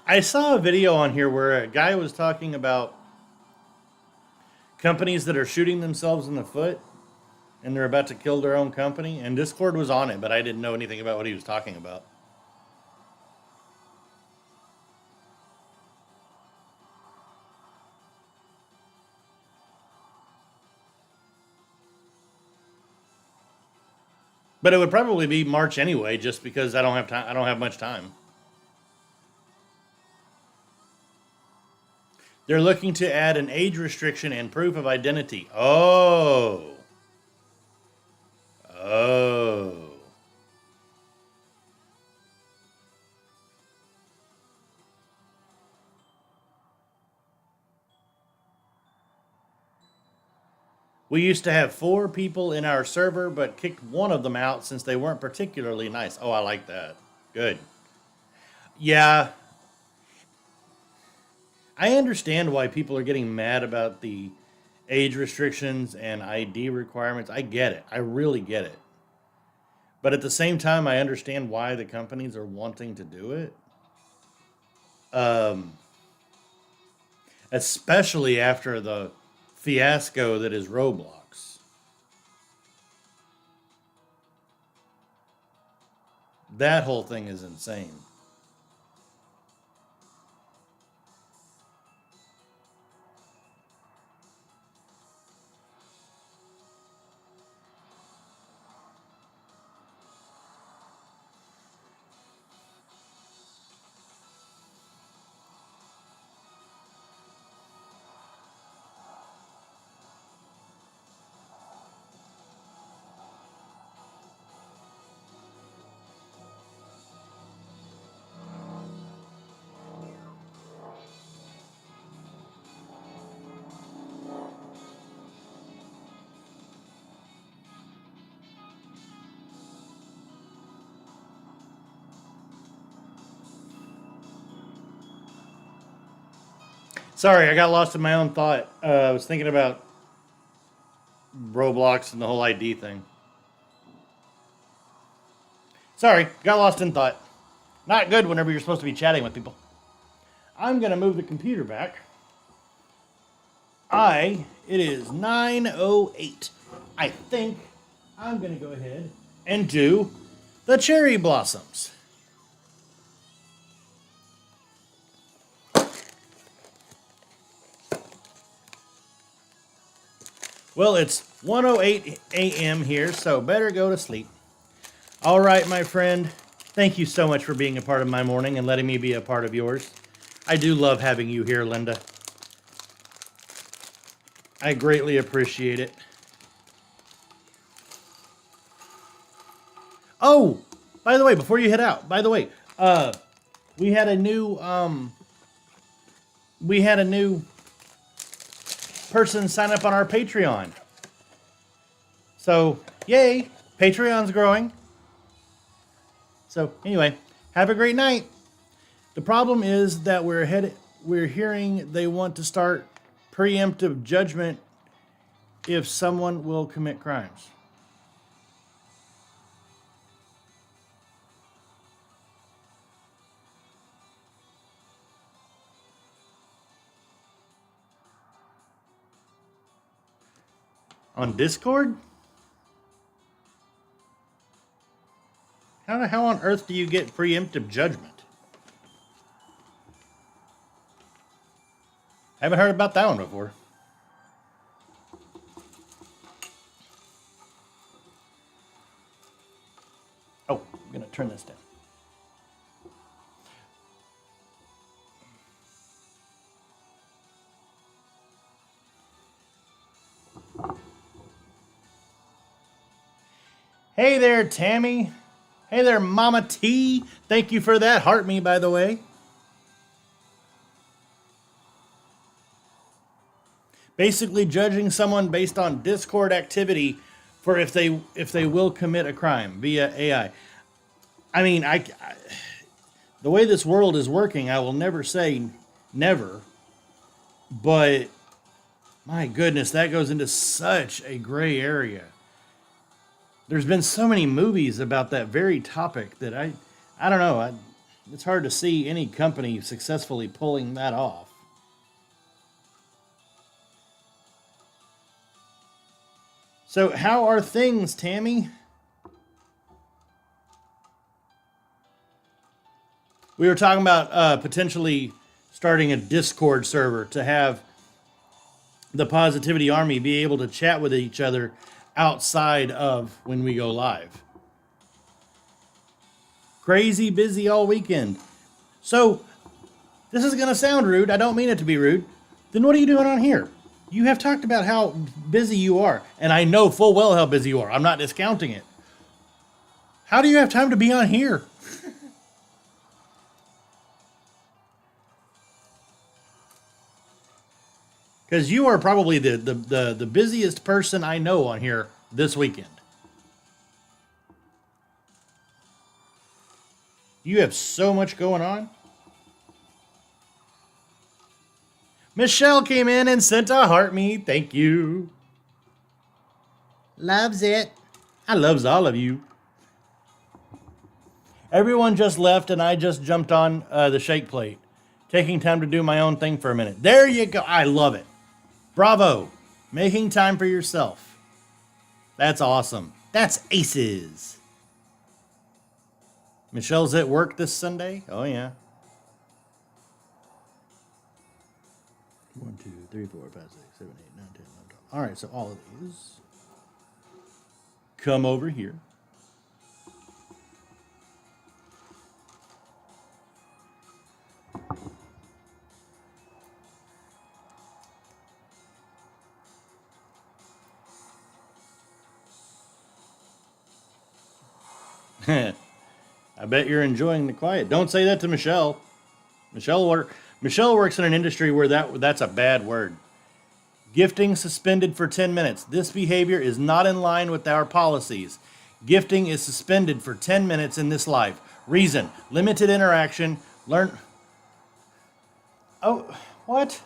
I saw a video on here where a guy was talking about companies that are shooting themselves in the foot and they're about to kill their own company. And Discord was on it, but I didn't know anything about what he was talking about. But it would probably be March anyway, just because I don't have time. I don't have much time. They're looking to add an age restriction and proof of identity. Oh. Oh. We used to have 4 people in our server, but kicked one of them out since they weren't particularly nice. Oh, I like that. Good. Yeah, I understand why people are getting mad about the age restrictions and ID requirements. I get it. I really get it. But at the same time, I understand why the companies are wanting to do it. Um, Especially after the fiasco that is Roblox. That whole thing is insane. Sorry, I got lost in my own thought. I was thinking about Roblox and the whole ID thing. Sorry, got lost in thought. Not good whenever you're supposed to be chatting with people. I'm going to move the computer back. It is 9:08. I think I'm going to go ahead and do the cherry blossoms. Well, it's 1:08 a.m. here, so better go to sleep. All right, my friend. Thank you so much for being a part of my morning and letting me be a part of yours. I do love having you here, Linda. I greatly appreciate it. Oh, by the way, before you head out, by the way, we had a new we had a new person sign up on our Patreon. So, yay, Patreon's growing. So, anyway, have a great night. The problem is that we're hearing they want to start preemptive judgment if someone will commit crimes. On Discord? How the hell on earth do you get preemptive judgment? Haven't heard about that one before. Oh, I'm going to turn this down. Hey there, Tammy. Hey there, Mama T. Thank you for that. Heart me, by the way. Basically, judging someone based on Discord activity for if they will commit a crime via AI. I mean, the way this world is working, I will never say never, but my goodness, that goes into such a gray area. There's been so many movies about that very topic that I don't know. It's hard to see any company successfully pulling that off. So, how are things, Tammy? We were talking about potentially starting a Discord server to have the Positivity Army be able to chat with each other outside of when we go live. Crazy busy all weekend. So, this is going to sound rude. I don't mean it to be rude. Then what are you doing on here? You have talked about how busy you are, and I know full well how busy you are. I'm not discounting it. How do you have time to be on here? Because you are probably the busiest person I know on here this weekend. You have so much going on. Michelle came in and sent a heart me. Thank you. Loves it. I loves all of you. Everyone just left and I just jumped on the shake plate. Taking time to do my own thing for a minute. There you go. I love it. Bravo. Making time for yourself. That's awesome. That's aces. Michelle's at work this Sunday? Oh, yeah. 1, 2, 3, 4, 5, 6, 7, 8, 9, 10, 11, 12. All right, so all of these come over here. I bet you're enjoying the quiet. Don't say that to Michelle. Michelle works in an industry where that's a bad word. Gifting suspended for 10 minutes. This behavior is not in line with our policies. Gifting is suspended for 10 minutes in this life. Reason: limited interaction. Learn. Oh, what?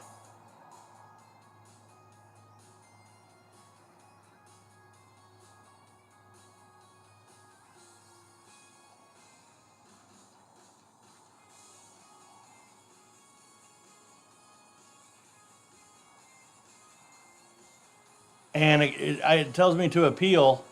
And it tells me to appeal.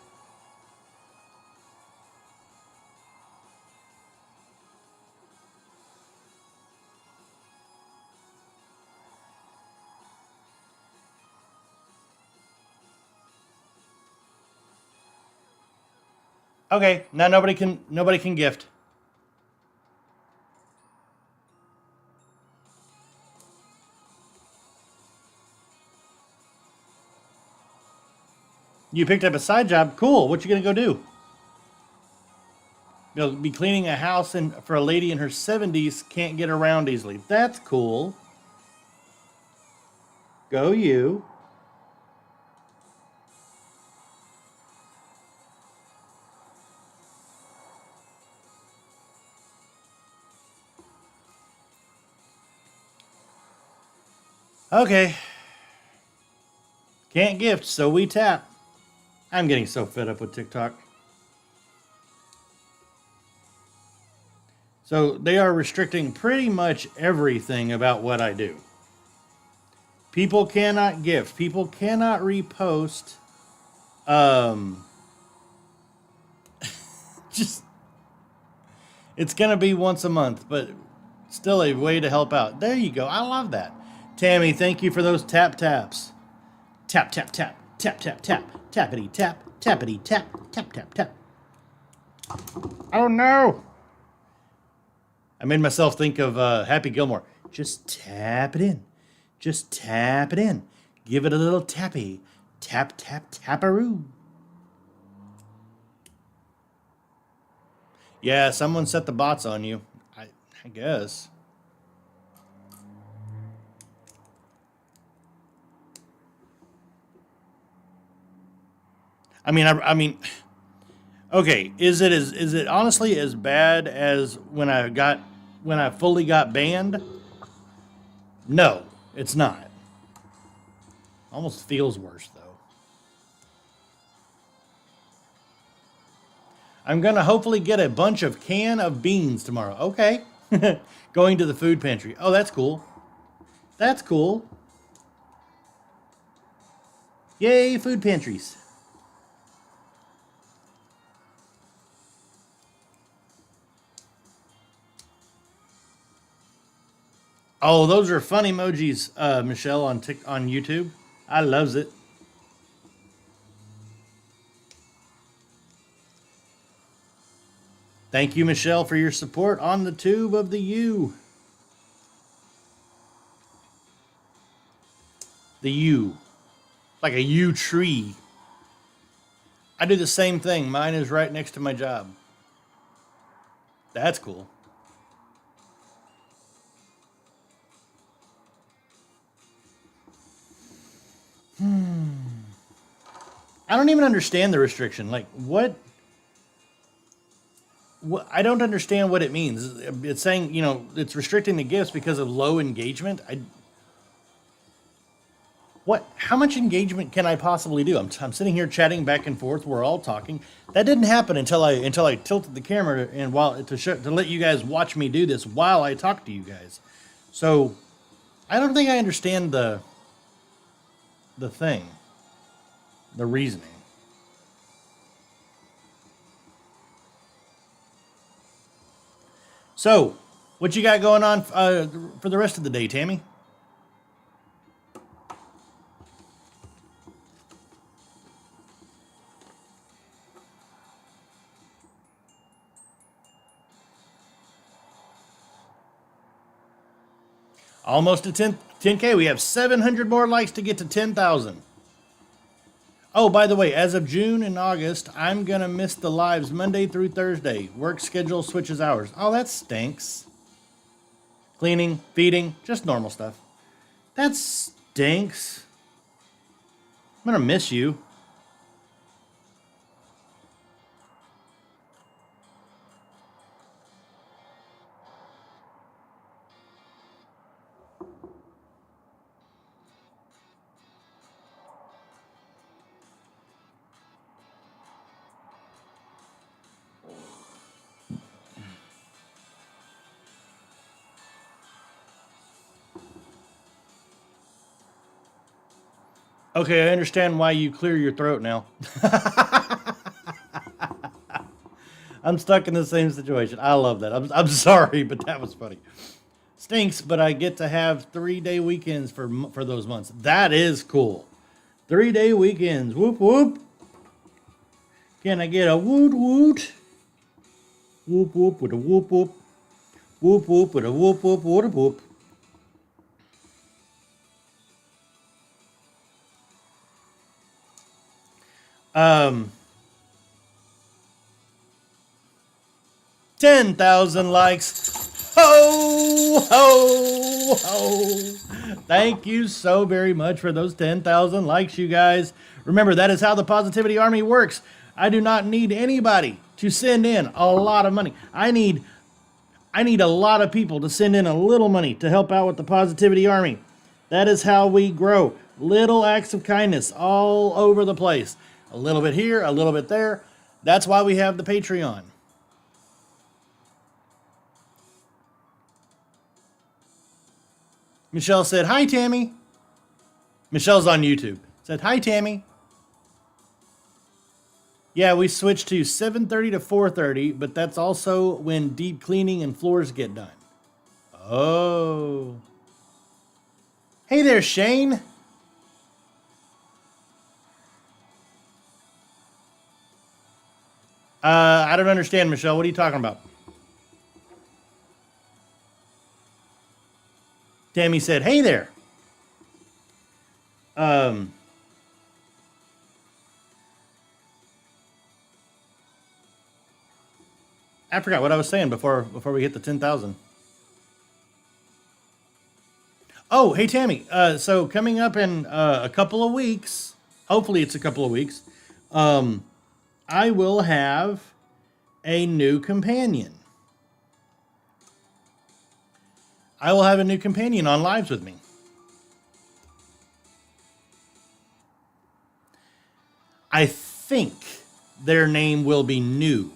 Okay, now nobody can gift. You picked up a side job. Cool. What you gonna go do? You'll be cleaning a house and for a lady in her 70s can't get around easily. That's cool. Go you. Okay. Can't gift, so we tap. I'm getting so fed up with TikTok. So they are restricting pretty much everything about what I do. People cannot gift. People cannot repost. Um, just it's gonna be once a month, but still a way to help out. There you go. I love that. Tammy, thank you for those tap taps. Tap tap tap tap tap tap tappity tap tappity tap tap tap tap. Oh no! I made myself think of Happy Gilmore. Just tap it in. Just tap it in. Give it a little tappy. Tap, tap, taparoo. Yeah, someone set the bots on you. I guess. I mean, okay. Is it honestly as bad as when I fully got banned? No, it's not. Almost feels worse though. I'm gonna hopefully get a bunch of can of beans tomorrow. Okay. Going to the food pantry. Oh, that's cool. That's cool. Yay, food pantries. Oh, those are fun emojis, Michelle on YouTube. I loves it. Thank you, Michelle, for your support on the tube of the U. The U. Like a U tree. I do the same thing. Mine is right next to my job. That's cool. I don't even understand the restriction. Like, what? I don't understand what it means. It's saying, it's restricting the gifts because of low engagement. What? How much engagement can I possibly do? I'm sitting here chatting back and forth. We're all talking. That didn't happen until I tilted the camera and while to let you guys watch me do this while I talk to you guys. So I don't think I understand the thing, the reasoning. So, what you got going on for the rest of the day, Tammy? Almost to 10K. We have 700 more likes to get to 10,000. Oh, by the way, as of June and August, I'm going to miss the lives Monday through Thursday. Work schedule switches hours. Oh, that stinks. Cleaning, feeding, just normal stuff. That stinks. I'm going to miss you. Okay, I understand why you clear your throat now. I'm stuck in the same situation. I love that. I'm sorry, but that was funny. Stinks, but I get to have 3-day weekends for those months. That is cool. 3-day weekends. Whoop whoop. Can I get a woot woot? Whoop whoop with a whoop whoop. Whoop whoop with a whoop whoop whoop whoop. Um, 10,000 likes. Ho, ho, ho. Thank you so very much for those 10,000 likes, you guys. Remember, that is how the Positivity Army works. I do not need anybody to send in a lot of money. I need a lot of people to send in a little money to help out with the Positivity Army. That is how we grow. Little acts of kindness all over the place. A little bit here, a little bit there. That's why we have the Patreon. Michelle said, "Hi, Tammy." Michelle's on YouTube. Said, "Hi, Tammy." Yeah, we switched to 7:30 to 4:30, but that's also when deep cleaning and floors get done. Oh. Hey there, Shane. I don't understand, Michelle. What are you talking about? Tammy said, "Hey there." Um, I forgot what I was saying before we hit the 10,000. Oh, hey Tammy. So coming up in a couple of weeks, hopefully it's a couple of weeks, um, I will have a new companion. I will have a new companion on lives with me. I think their name will be Nuv.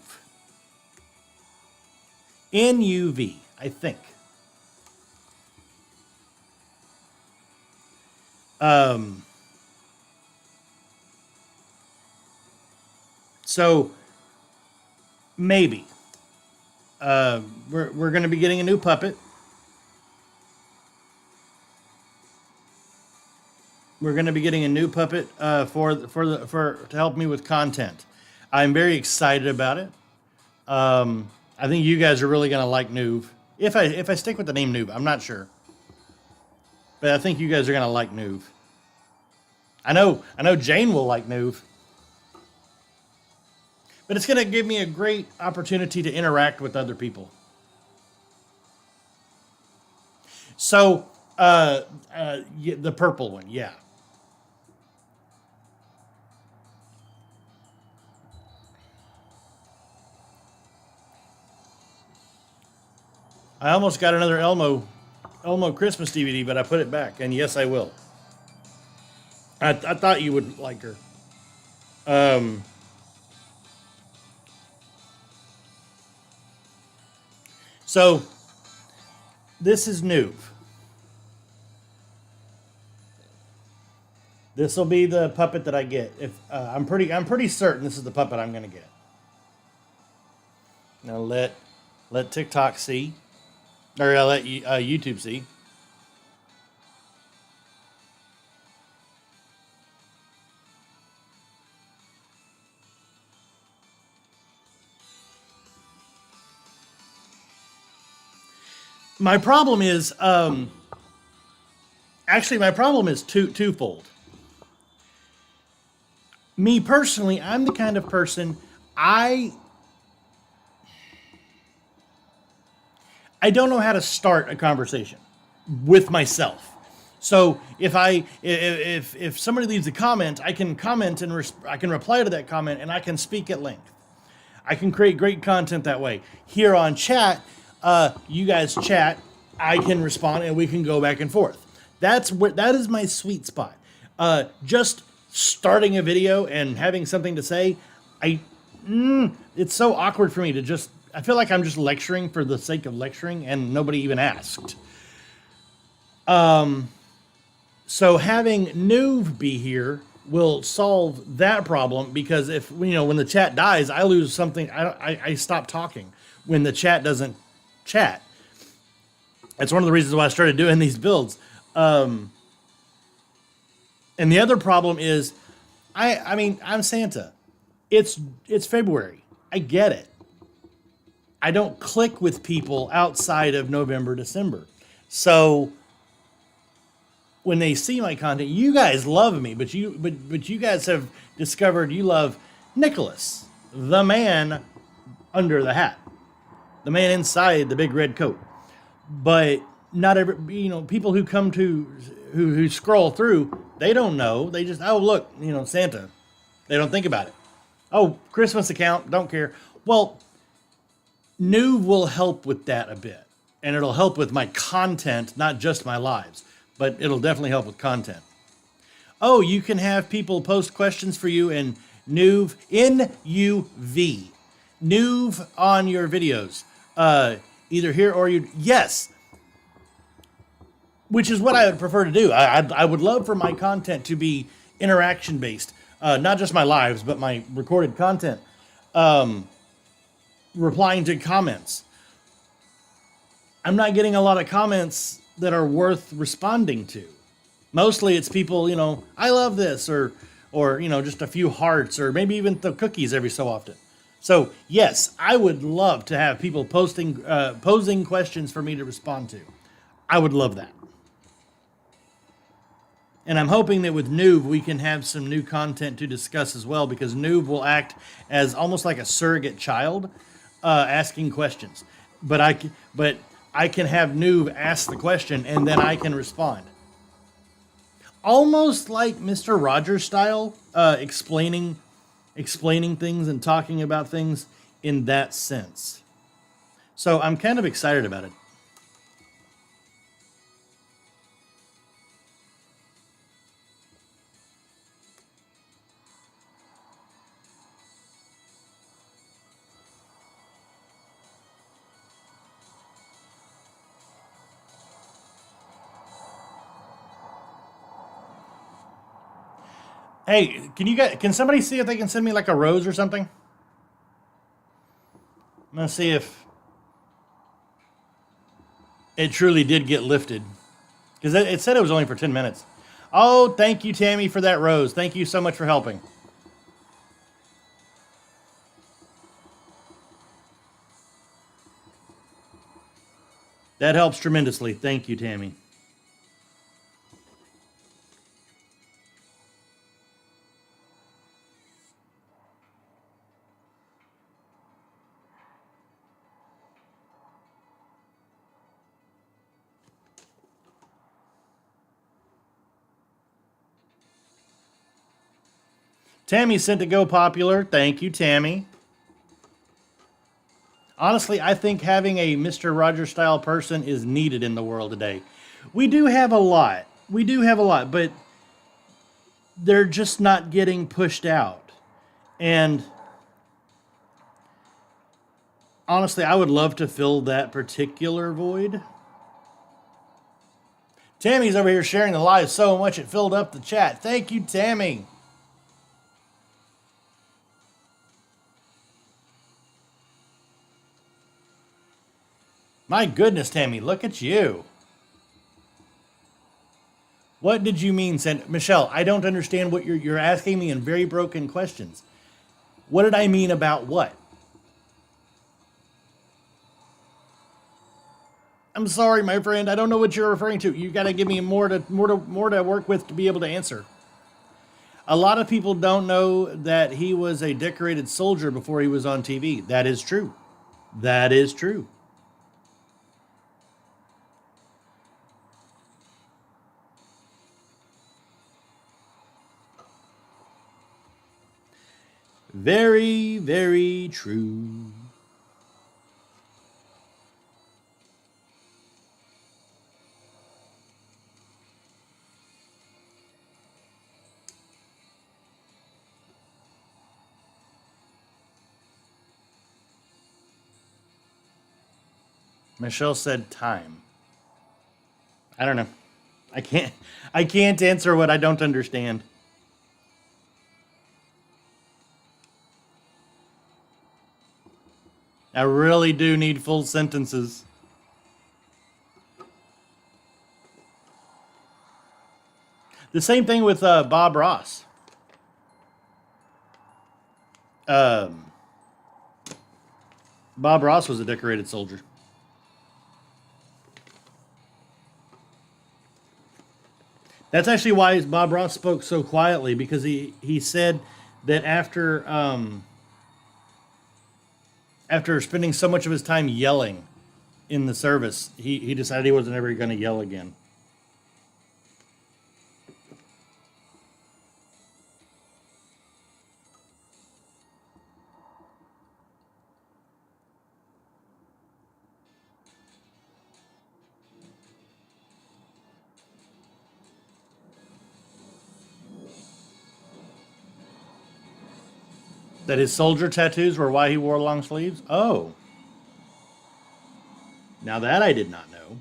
Nuv, I think. Um, so maybe we're going to be getting a new puppet. We're going to be getting a new puppet for to help me with content. I'm very excited about it. I think you guys are really going to like Nuv. If I stick with the name Nuv, I'm not sure, but I think you guys are going to like Nuv. I know Jane will like Nuv, but it's going to give me a great opportunity to interact with other people. So, the purple one, yeah. I almost got another Elmo Christmas DVD, but I put it back. And yes, I will. I thought you would like her. Um, so this is new. This will be the puppet that I get. If I'm pretty certain this is the puppet I'm going to get. Now let TikTok see, or let YouTube see. My problem is actually my problem is twofold. Me personally, I'm the kind of person I I don't know how to start a conversation with myself. So if somebody leaves a comment, I can comment and I can reply to that comment and I can speak at length. I can create great content that way. Here on chat, you guys chat, I can respond and we can go back and forth. That is my sweet spot. Just starting a video and having something to say, it's so awkward for me to just. I feel like I'm just lecturing for the sake of lecturing, and nobody even asked. So having Noov be here will solve that problem because if when the chat dies, I lose something. I stop talking when the chat doesn't chat. That's one of the reasons why I started doing these builds. And the other problem is, I mean, I'm Santa. It's February. I get it. I don't click with people outside of November, December. So when they see my content, you guys love me, but you guys have discovered you love Nicolas, the man under the hat, the man inside the big red coat. But not every people who come to who scroll through, they don't know. They just look, Santa. They don't think about it. Oh, Christmas account, don't care. Well, New will help with that a bit, and it'll help with my content, not just my lives, but it'll definitely help with content. Oh, you can have people post questions for you in Nuv, N-U-V, Nuv on your videos, either here or you. Yes, which is what I would prefer to do. I would love for my content to be interaction based, not just my lives, but my recorded content. Replying to comments. I'm not getting a lot of comments that are worth responding to. Mostly it's people, I love this, or just a few hearts, or maybe even the cookies every so often. So yes, I would love to have people posing questions for me to respond to. I would love that. And I'm hoping that with Noob, we can have some new content to discuss as well, because Noob will act as almost like a surrogate child, asking questions. But I can have Noob ask the question, and then I can respond. Almost like Mr. Rogers style, explaining things and talking about things in that sense. So I'm kind of excited about it. Hey, can somebody see if they can send me like a rose or something? I'm gonna see if it truly did get lifted, because it said it was only for 10 minutes. Oh, thank you, Tammy, for that rose. Thank you so much for helping. That helps tremendously. Thank you, Tammy. Tammy sent to go popular. Thank you, Tammy. Honestly, I think having a Mr. Rogers style person is needed in the world today. We do have a lot. We do have a lot, but they're just not getting pushed out. And honestly, I would love to fill that particular void. Tammy's over here sharing the live so much it filled up the chat. Thank you, Tammy. My goodness, Tammy, look at you. What did you mean, Michelle? I don't understand what you're asking me in very broken questions. What did I mean about what? I'm sorry, my friend. I don't know what you're referring to. You got to give me more to work with to be able to answer. A lot of people don't know that he was a decorated soldier before he was on TV. That is true. That is true. Very, very true. Michelle said time. I don't know. I can't answer what I don't understand. I really do need full sentences. The same thing with Bob Ross. Um, Bob Ross was a decorated soldier. That's actually why Bob Ross spoke so quietly, because he said that after spending so much of his time yelling in the service, he decided he wasn't ever going to yell again. That his soldier tattoos were why he wore long sleeves? Oh. Now that I did not know.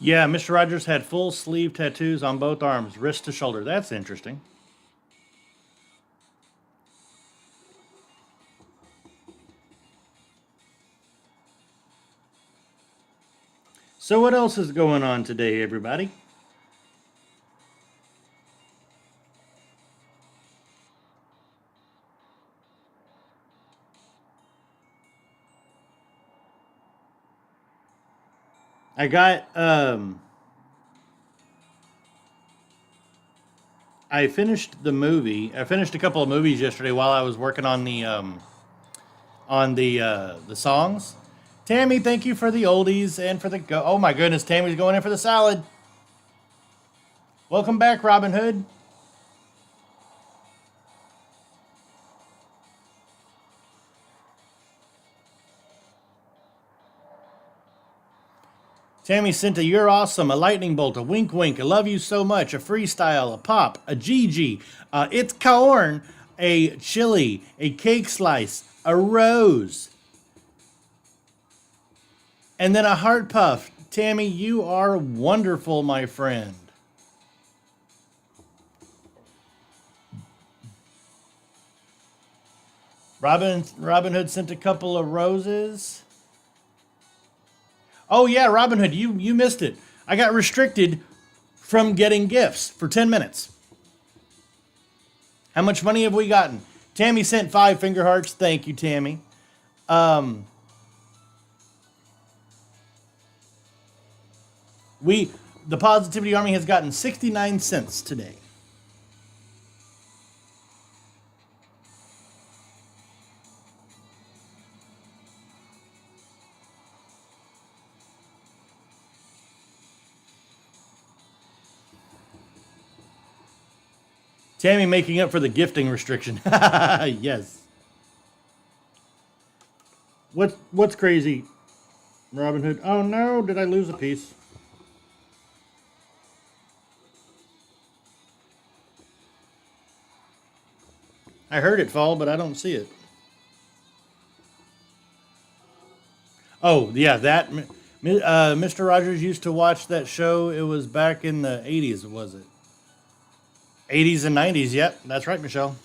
Yeah, Mr. Rogers had full sleeve tattoos on both arms, wrist to shoulder. That's interesting. So, what else is going on today, everybody? I got I finished the movie. I finished a couple of movies yesterday while I was working on the songs. Tammy, thank you for the oldies and for the go. Oh my goodness, Tammy's going in for the salad. Welcome back, Robin Hood. Tammy sent a "You're awesome," a lightning bolt, a wink wink, a love you so much, a freestyle, a pop, a GG, it's corn, a chili, a cake slice, a rose, and then a heart puff. Tammy, you are wonderful, my friend. Robin Hood sent a couple of roses. Oh yeah, Robin Hood, you missed it. I got restricted from getting gifts for 10 minutes. How much money have we gotten? Tammy sent 5 finger hearts. Thank you, Tammy. The Positivity Army has gotten 69 cents today. Tammy making up for the gifting restriction. Yes. What's crazy, Robin Hood? Oh no, did I lose a piece? I heard it fall, but I don't see it. Oh yeah, that Mr. Rogers used to watch that show. It was back in the 80s, was it? 80s and 90s. Yep, that's right, Michelle.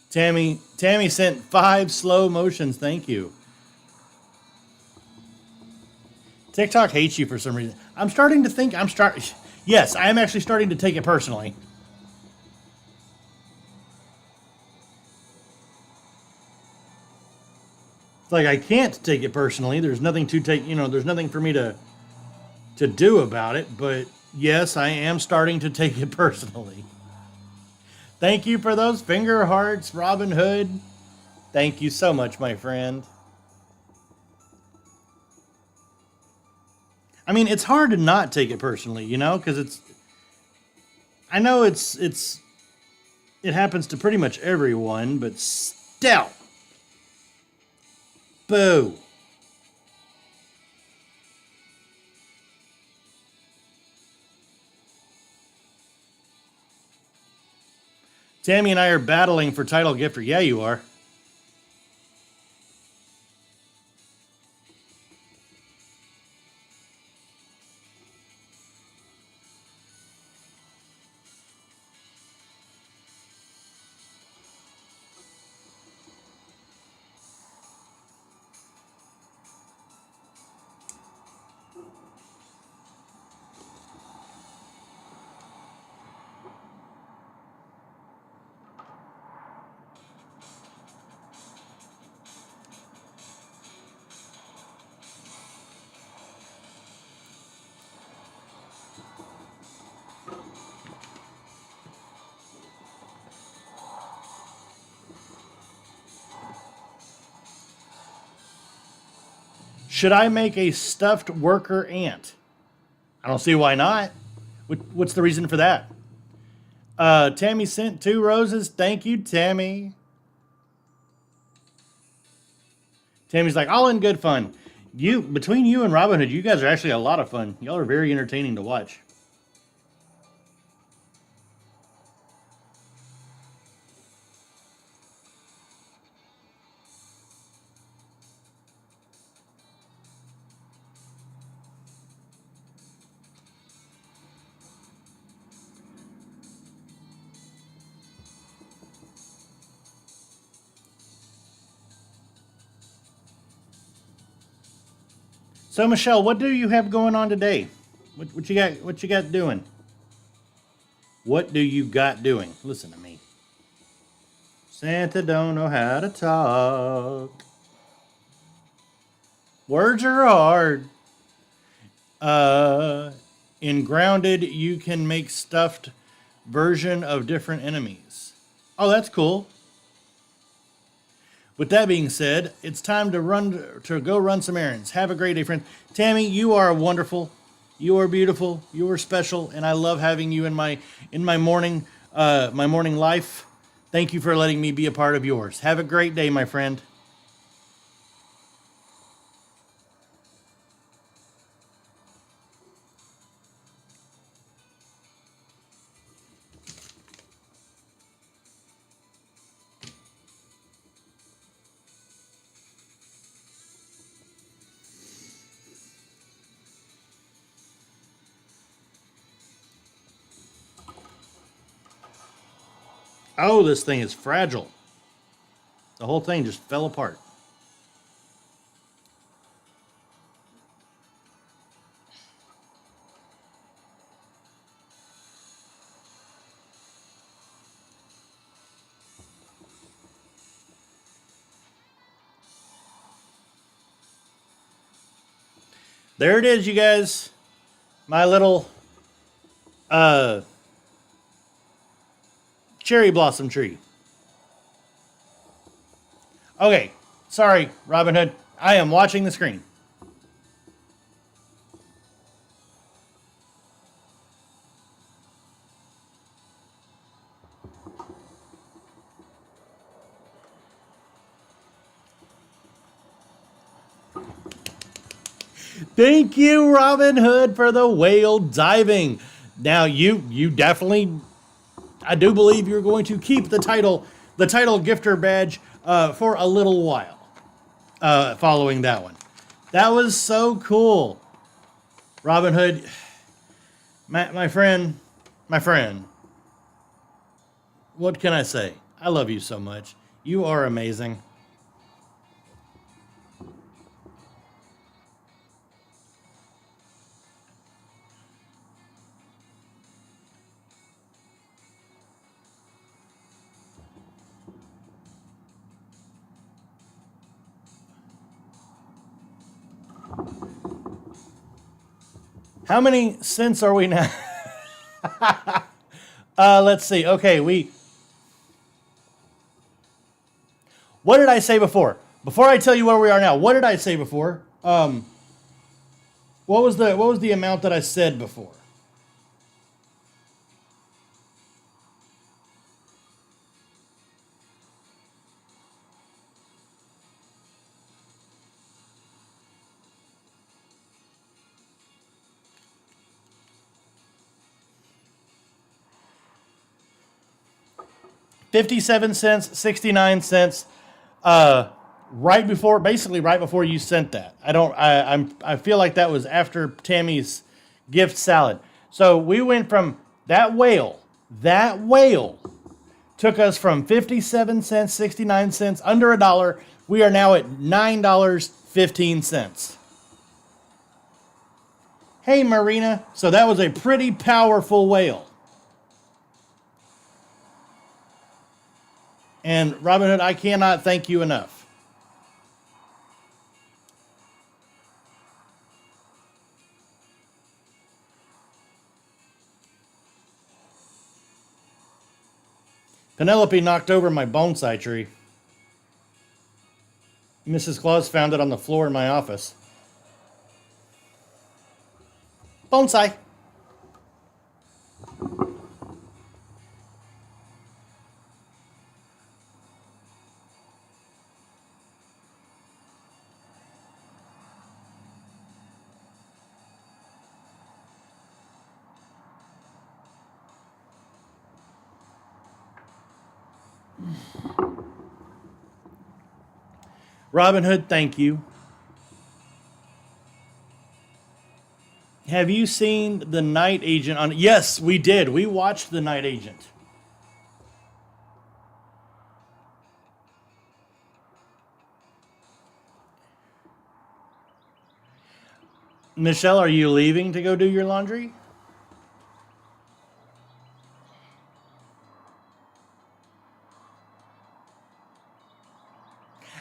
Tammy sent 5 slow motions. Thank you. TikTok hates you for some reason. I'm starting to think Yes, I am actually starting to take it personally. It's like I can't take it personally. There's nothing to take. There's nothing for me to do about it. But yes, I am starting to take it personally. Thank you for those finger hearts, Robin Hood. Thank you so much, my friend. I mean, it's hard to not take it personally, because I know it happens to pretty much everyone, but still. Boo. Tammy and I are battling for title gifter. Yeah, you are. Should I make a stuffed worker ant? I don't see why not. What's the reason for that? Tammy sent 2 roses. Thank you, Tammy. Tammy's like, all in good fun. Between you and Robin Hood, you guys are actually a lot of fun. Y'all are very entertaining to watch. So Michelle, what do you have going on today? What you got? What you got doing? What do you got doing? Listen to me. Santa don't know how to talk. Words are hard. In Grounded, you can make stuffed version of different enemies. Oh, that's cool. With that being said, it's time to go run some errands. Have a great day, friend. Tammy, you are wonderful. You are beautiful. You are special, and I love having you in my morning life. Thank you for letting me be a part of yours. Have a great day, my friend. Oh, this thing is fragile. The whole thing just fell apart. There it is, you guys. My little uh, cherry blossom tree. Okay, sorry, Robin Hood. I am watching the screen. Thank you, Robin Hood, for the whale diving. Now you definitely, I do believe you're going to keep the title gifter badge for a little while. Following that one, that was so cool, Robin Hood, my friend, my friend. What can I say? I love you so much. You are amazing. How many cents are we now? Let's see. Okay, what did I say before? Before I tell you where we are now, what did I say before? What was the amount that I said before? $0.57, 69 cents. Right before, basically right before you sent that. I feel like that was after Tammy's gift salad. So we went from that whale took us from 57 cents, 69 cents, under a dollar. We are now at $9.15. Hey, Marina. So that was a pretty powerful whale. And Robin Hood, I cannot thank you enough. Penelope knocked over my bonsai tree. Mrs. Claus found it on the floor in my office. Bonsai. Robin Hood, thank you. Have you seen The Night Agent on? Yes, we did. We watched The Night Agent. Michelle, are you leaving to go do your laundry?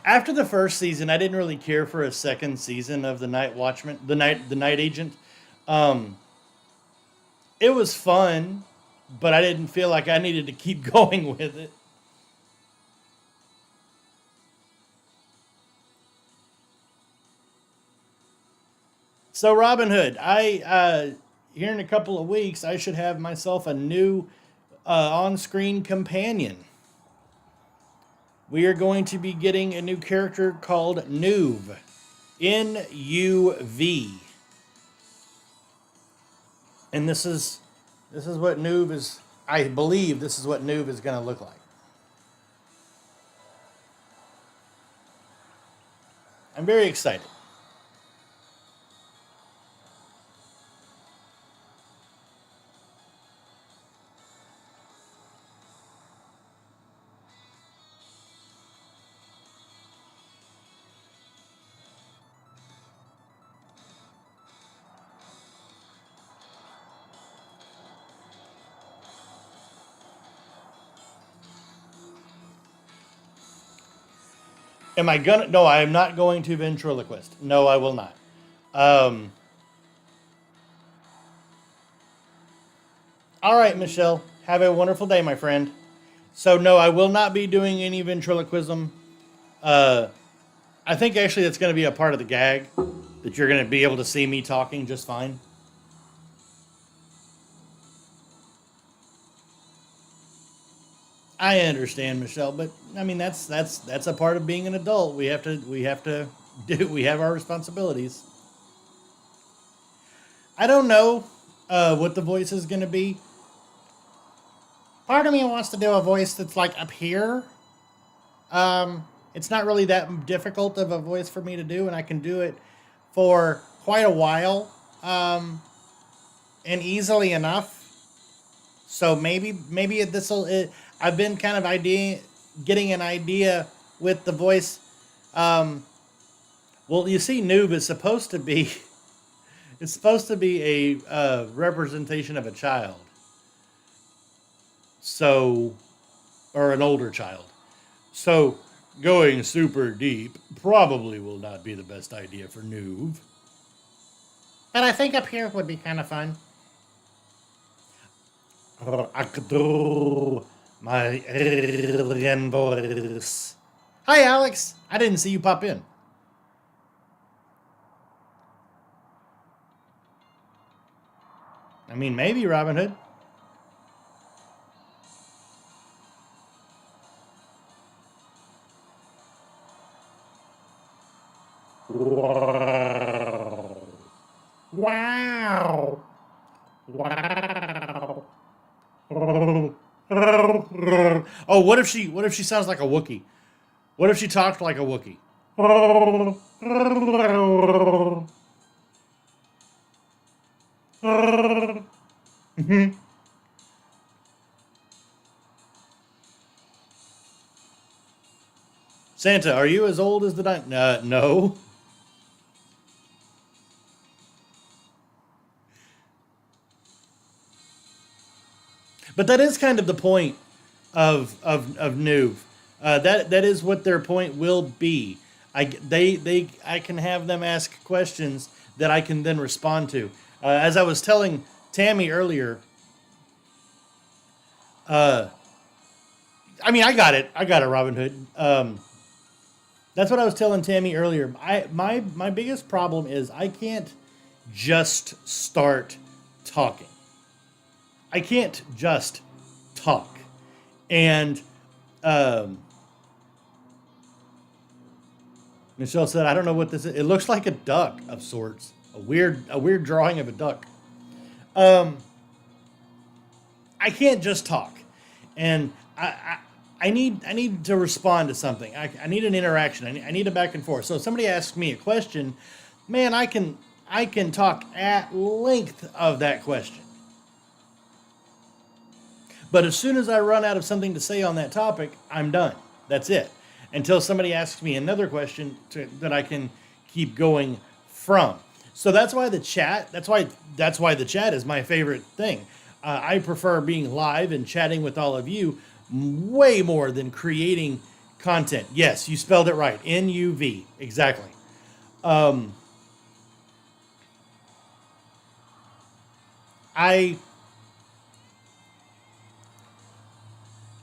After the first season, I didn't really care for a second season of the Night Agent. Um, it was fun, but I didn't feel like I needed to keep going with it. So Robin Hood, I here in a couple of weeks, I should have myself a new on-screen companion. We are going to be getting a new character called Nuv. Nuv. And this is what Nuv is, I believe this is what Nuv is going to look like. I'm very excited. Am I gonna? No, I am not going to ventriloquist. No, I will not. Um, all right, Michelle. Have a wonderful day, my friend. So no, I will not be doing any ventriloquism. Uh, I think actually that's going to be a part of the gag that you're going to be able to see me talking just fine. I understand, Michelle, but I mean that's a part of being an adult. We have to do we have our responsibilities. I don't know what the voice is going to be. Part of me wants to do a voice that's like up here. It's not really that difficult of a voice for me to do, and I can do it for quite a while and easily enough. So maybe this will. I've been kind of getting an idea with the voice. Um, well, you see, Noob is supposed to be it's supposed to be a representation of a child, so or an older child. So going super deep probably will not be the best idea for Noob. But I think up here would be kind of fun. My alien voice. Hi, Alex. I didn't see you pop in. I mean, maybe Robin Hood. Wow. Wow. Oh, what if she sounds like a Wookiee? What if she talked like a Wookiee? Santa, are you as old as the no. But that is kind of the point of Nuve. That is what their point will be. I can have them ask questions that I can then respond to. As I was telling Tammy earlier, uh, I mean, I got it. I got it, Robin Hood. That's what I was telling Tammy earlier. My biggest problem is I can't just start talking. I can't just talk. And um, Michelle said, "I don't know what this is. It looks like a duck of sorts. A weird drawing of a duck." Um, I can't just talk, and I need to respond to something. I need an interaction. I need a back and forth. So if somebody asks me a question, man, I can talk at length of that question. But as soon as I run out of something to say on that topic, I'm done. That's it. Until somebody asks me another question that I can keep going from. So that's why the chat. That's why the chat is my favorite thing. I prefer being live and chatting with all of you way more than creating content. Yes, you spelled it right. NUV. Exactly. Um, I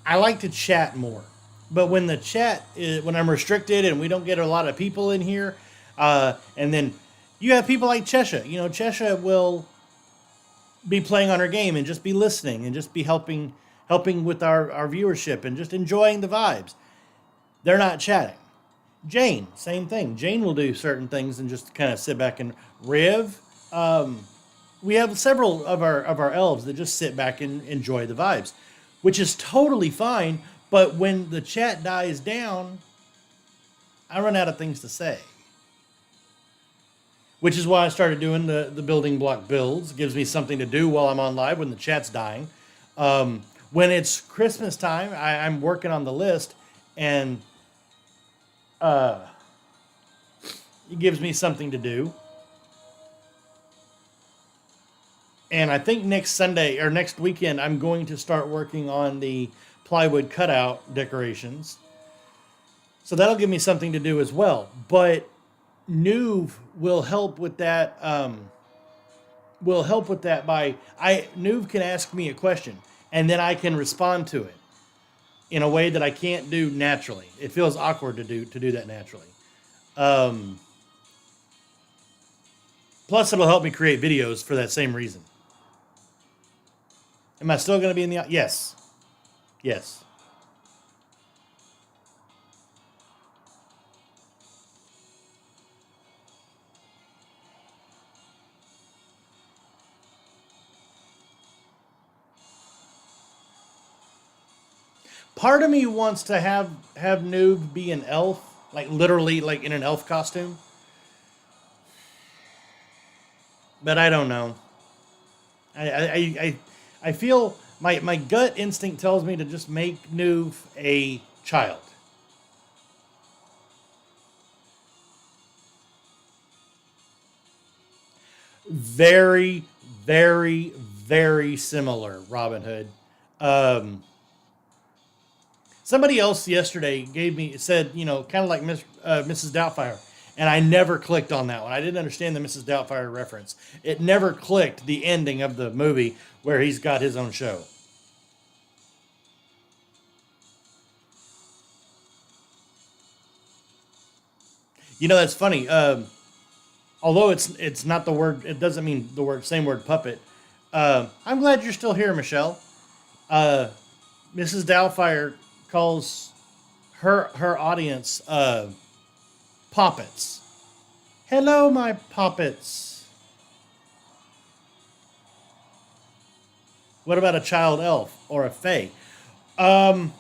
I like to chat more. But when I'm restricted and we don't get a lot of people in here, and then you have people like Chesha. Chesha will be playing on her game and just be listening and just be helping with our viewership and just enjoying the vibes. They're not chatting. Jane, same thing. Jane will do certain things and just kind of sit back and Riv. Um, we have several of our elves that just sit back and enjoy the vibes, which is totally fine. But when the chat dies down, I run out of things to say, which is why I started doing the building block builds. It gives me something to do while I'm on live when the chat's dying. When it's Christmas time, I'm working on the list, and uh, it gives me something to do. And I think next Sunday or next weekend, I'm going to start working on the plywood cutout decorations. So that'll give me something to do as well. But Nuve will help with that. Will help with that by Nuve can ask me a question and then I can respond to it in a way that I can't do naturally. It feels awkward to do that naturally. Um, Plus, it'll help me create videos for that same reason. Am I still going to be in the? Yes, yes. Part of me wants to have Noob be an elf, like literally, like in an elf costume. But I don't know. I feel my gut instinct tells me to just make Noob a child. Very, very, very similar. Robin Hood. Um, Somebody else yesterday said, kind of like Mrs. Doubtfire, and I never clicked on that one. I didn't understand the Mrs. Doubtfire reference. It never clicked the ending of the movie where he's got his own show. That's funny. Although it's not the word, it doesn't mean the same word puppet. I'm glad you're still here, Michelle. Uh, Mrs. Doubtfire calls her audience poppets. Hello, my poppets. What about a child elf or a fae? Um,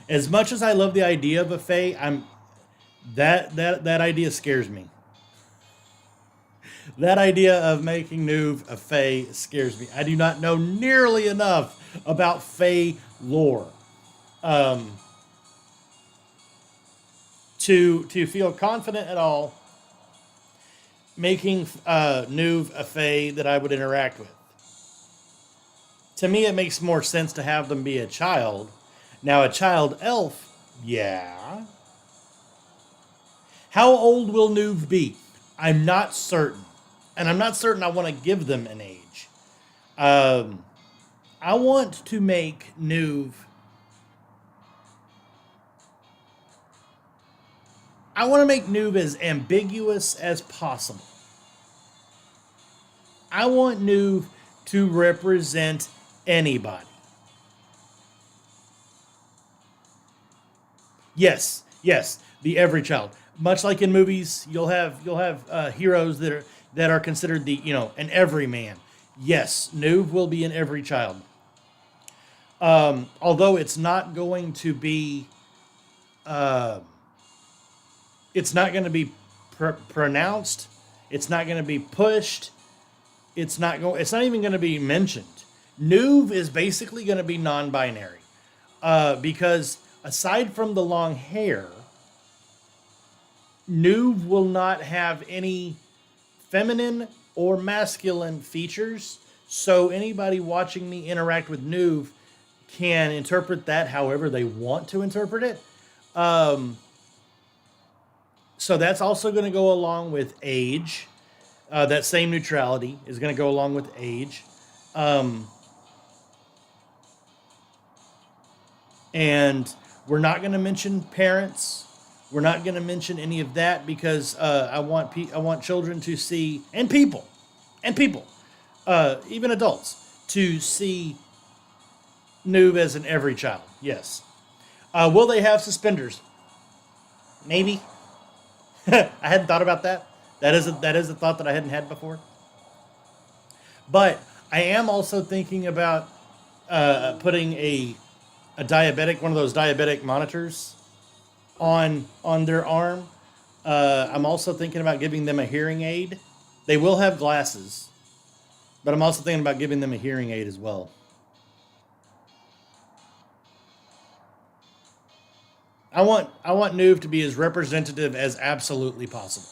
as much as I love the idea of a fae, that idea scares me. That idea of making Nuve a fae scares me. I do not know nearly enough about fae lore um, to feel confident at all making Nuve a fae that I would interact with. To me, it makes more sense to have them be a child. Now, a child elf, yeah. How old will Nuve be? I'm not certain. And I'm not certain I want to give them an age. Um, I want to make Nuve. I want to make Nuve as ambiguous as possible. I want Nuve to represent anybody. Yes, yes, the every child. Much like in movies, you'll have heroes that are considered an everyman. Yes, Nuve will be an every child. Although uh, it's not going to be pronounced. It's not going to be pushed. It's not even going to be mentioned. Nuve is basically going to be non-binary, because aside from the long hair, Nuve will not have any feminine or masculine features. So anybody watching me interact with Nuve can interpret that however they want to interpret it. Um, so that's also going to go along with age. That same neutrality is going to go along with age. Um, and we're not going to mention parents. We're not going to mention any of that because I want children to see and people, even adults, to see Noob as an every child. Yes. Will they have suspenders? Maybe. I hadn't thought about that. That is a thought that I hadn't had before. But I am also thinking about putting a diabetic, one of those diabetic monitors on their arm. I'm also thinking about giving them a hearing aid. They will have glasses, but I'm also thinking about giving them a hearing aid as well. I want Nuve to be as representative as absolutely possible.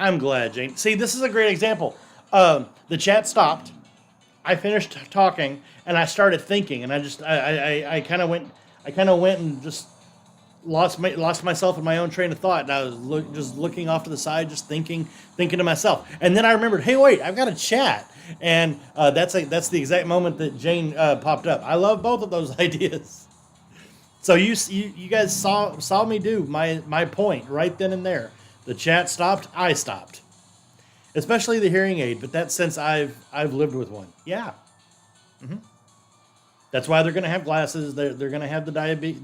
I'm glad, Jane. See, this is a great example. The chat stopped. I finished talking, and I started thinking, and I kind of went and just lost myself in my own train of thought, and I was just looking off to the side, just thinking to myself. And then I remembered, hey, wait, I've got a chat, and that's the exact moment that Jane popped up. I love both of those ideas. So you guys saw me do my point right then and there. The chat stopped, I stopped. Especially the hearing aid, but that's since I've lived with one. Yeah, that's why they're going to have glasses. They're going to have the diabetes.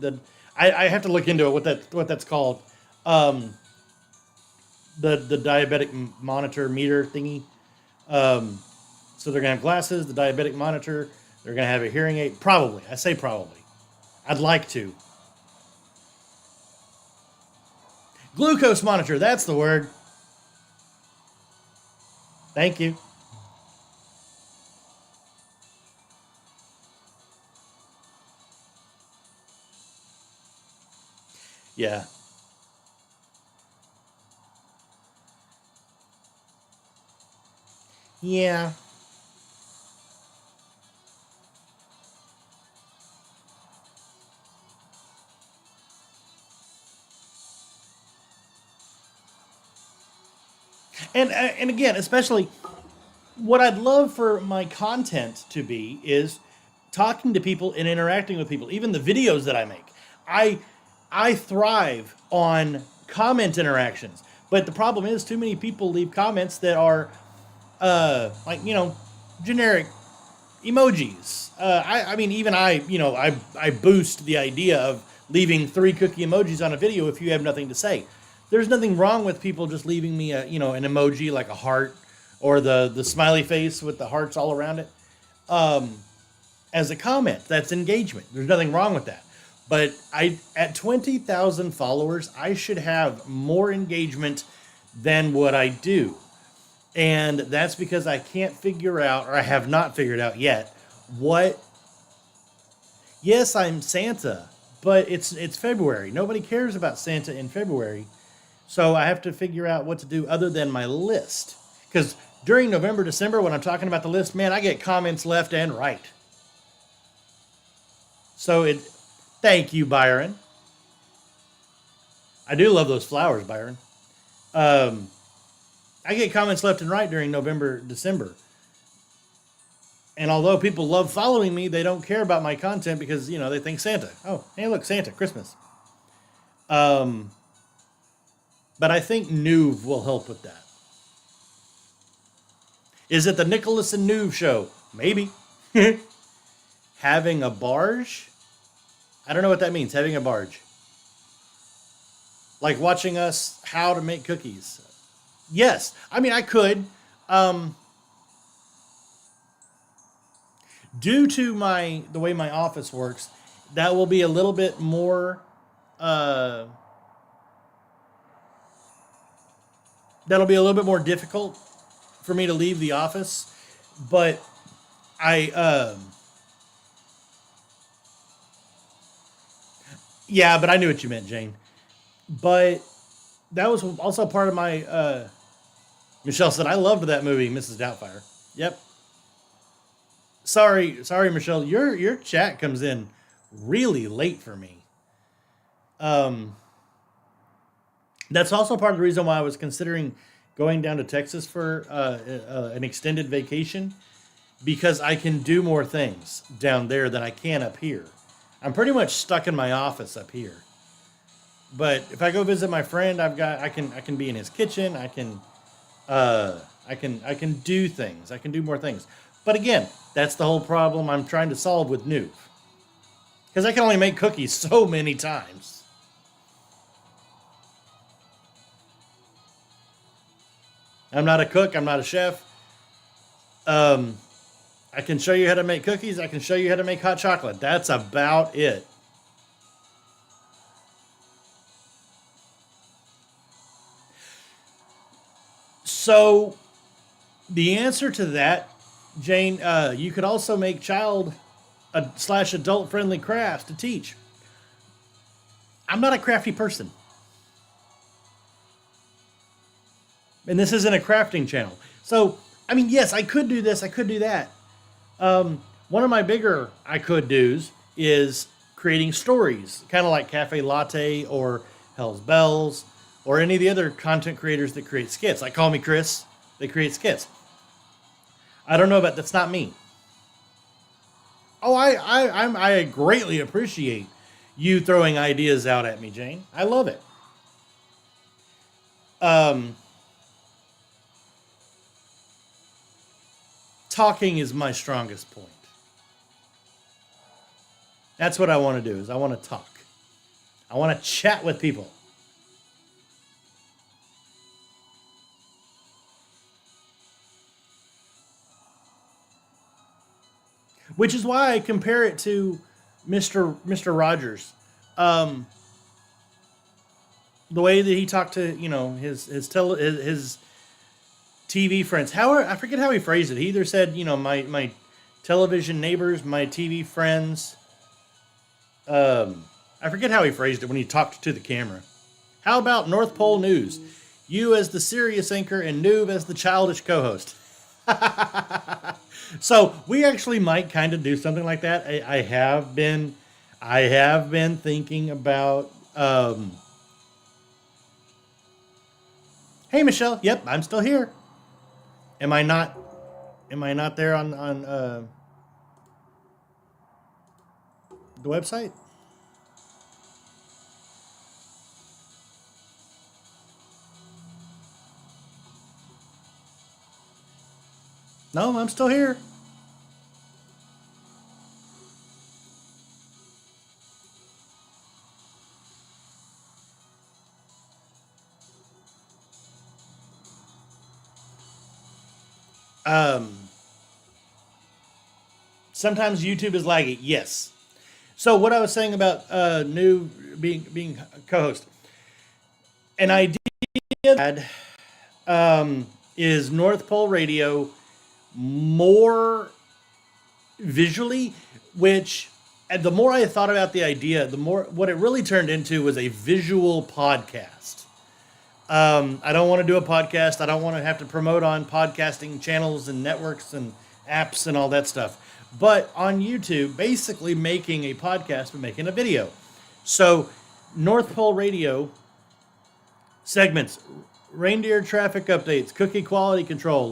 I have to look into it what that's called. Um, the diabetic monitor meter thingy. So they're going to have glasses, the diabetic monitor. They're going to have a hearing aid. Probably, I say probably. I'd like to. Glucose monitor. That's the word. Thank you. Yeah. Yeah. And again, especially what I'd love for my content to be is talking to people and interacting with people. Even the videos that I make, I I thrive on comment interactions. But the problem is, too many people leave comments that are like generic emojis. I mean, even I boost the idea of leaving 3 cookie emojis on a video if you have nothing to say. There's nothing wrong with people just leaving me an emoji like a heart or the smiley face with the hearts all around it as a comment. That's engagement. There's nothing wrong with that. But I at 20,000 followers, I should have more engagement than what I do. And that's because I can't figure out, or I have not figured out yet, what. Yes, I'm Santa, but it's February. Nobody cares about Santa in February, so I have to figure out what to do other than my list. Because during November, December, when I'm talking about the list, man, I get comments left and right. So it. Thank you, Byron. I do love those flowers, Byron. Um, I get comments left and right during November, December. And although people love following me, they don't care about my content because, they think Santa. Oh, hey, look, Santa, Christmas. Um, but I think Nuve will help with that. Is it the Nicholas and Nuve show? Maybe. Having a barge? I don't know what that means, having a barge. Like watching us how to make cookies. Yes. I mean, I could. Um, Due to the way my office works, that will be a little bit more. Uh, that'll be a little bit more difficult for me to leave the office, but I. Yeah, but I knew what you meant, Jane. But that was also part of my. Michelle said I loved that movie, Mrs. Doubtfire. Yep. Sorry, Michelle. Your chat comes in really late for me. Um, that's also part of the reason why I was considering going down to Texas for an extended vacation because I can do more things down there than I can up here. I'm pretty much stuck in my office up here. But if I go visit my friend, I can be in his kitchen. I can do things. I can do more things. But again, that's the whole problem I'm trying to solve with Nuke. Because I can only make cookies so many times. I'm not a cook. I'm not a chef. Um, I can show you how to make cookies. I can show you how to make hot chocolate. That's about it. So the answer to that, Jane, you could also make child slash adult friendly crafts to teach. I'm not a crafty person. And this isn't a crafting channel. So, I mean, yes, I could do this. I could do that. One of my bigger I could do's is creating stories, kind of like Cafe Latte or Hell's Bells or any of the other content creators that create skits. Like Call Me Chris, they create skits. I don't know about that's not me. Oh, I greatly appreciate you throwing ideas out at me, Jane. I love it. Um, Talking is my strongest point. That's what I want to do. Is I want to talk. I want to chat with people. Which is why I compare it to Mr. Rogers. Um, the way that he talked to his TV friends. I forget how he phrased it. He either said my television neighbors, my TV friends. I forget how he phrased it when he talked to the camera. How about North Pole News? You as the serious anchor and Noob as the childish co-host. So we actually might kind of do something like that. I have been thinking about. Hey Michelle, yep, I'm still here. Am I not? Am I not there on the website? No, I'm still here. Um, Sometimes YouTube is laggy. Yes. So what I was saying about new being co-host, an idea I had is North Pole Radio more visually, which and the more I thought about the idea, the more what it really turned into was a visual podcast. I don't want to do a podcast. I don't want to have to promote on podcasting channels and networks and apps and all that stuff. But on YouTube, basically making a podcast but making a video. So North Pole Radio segments, reindeer traffic updates, cookie quality control,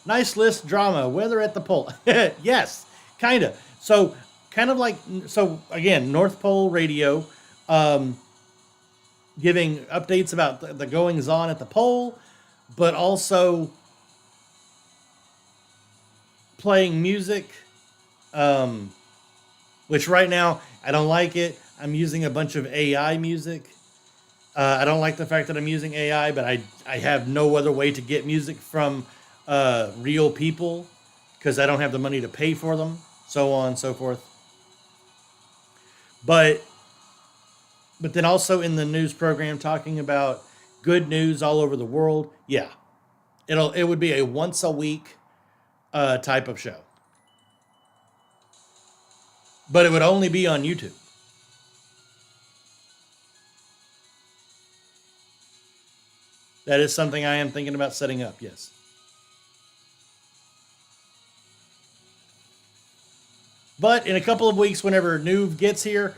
nice list drama, weather at the pole. Yes, kind of. So kind of like so again, North Pole Radio. Giving updates about the goings on at the pole, but also playing music, which right now I don't like it. I'm using a bunch of AI music. I don't like the fact that I'm using AI, but I have no other way to get music from real people because I don't have the money to pay for them, so on and so forth. But then also in the news program talking about good news all over the world. Yeah, it would be a once a week type of show, but it would only be on YouTube. That is something I am thinking about setting up. Yes, but in a couple of weeks, whenever Noob gets here,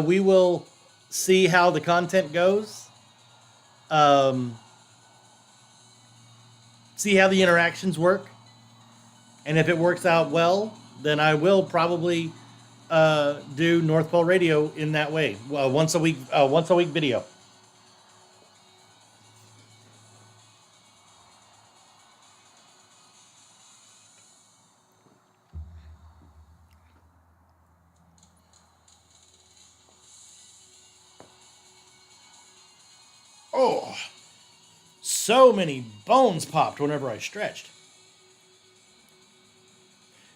we will see how the content goes. Um, See how the interactions work, and if it works out well, then I will probably do North Pole Radio in that way, once a week video. Oh, so many bones popped whenever I stretched.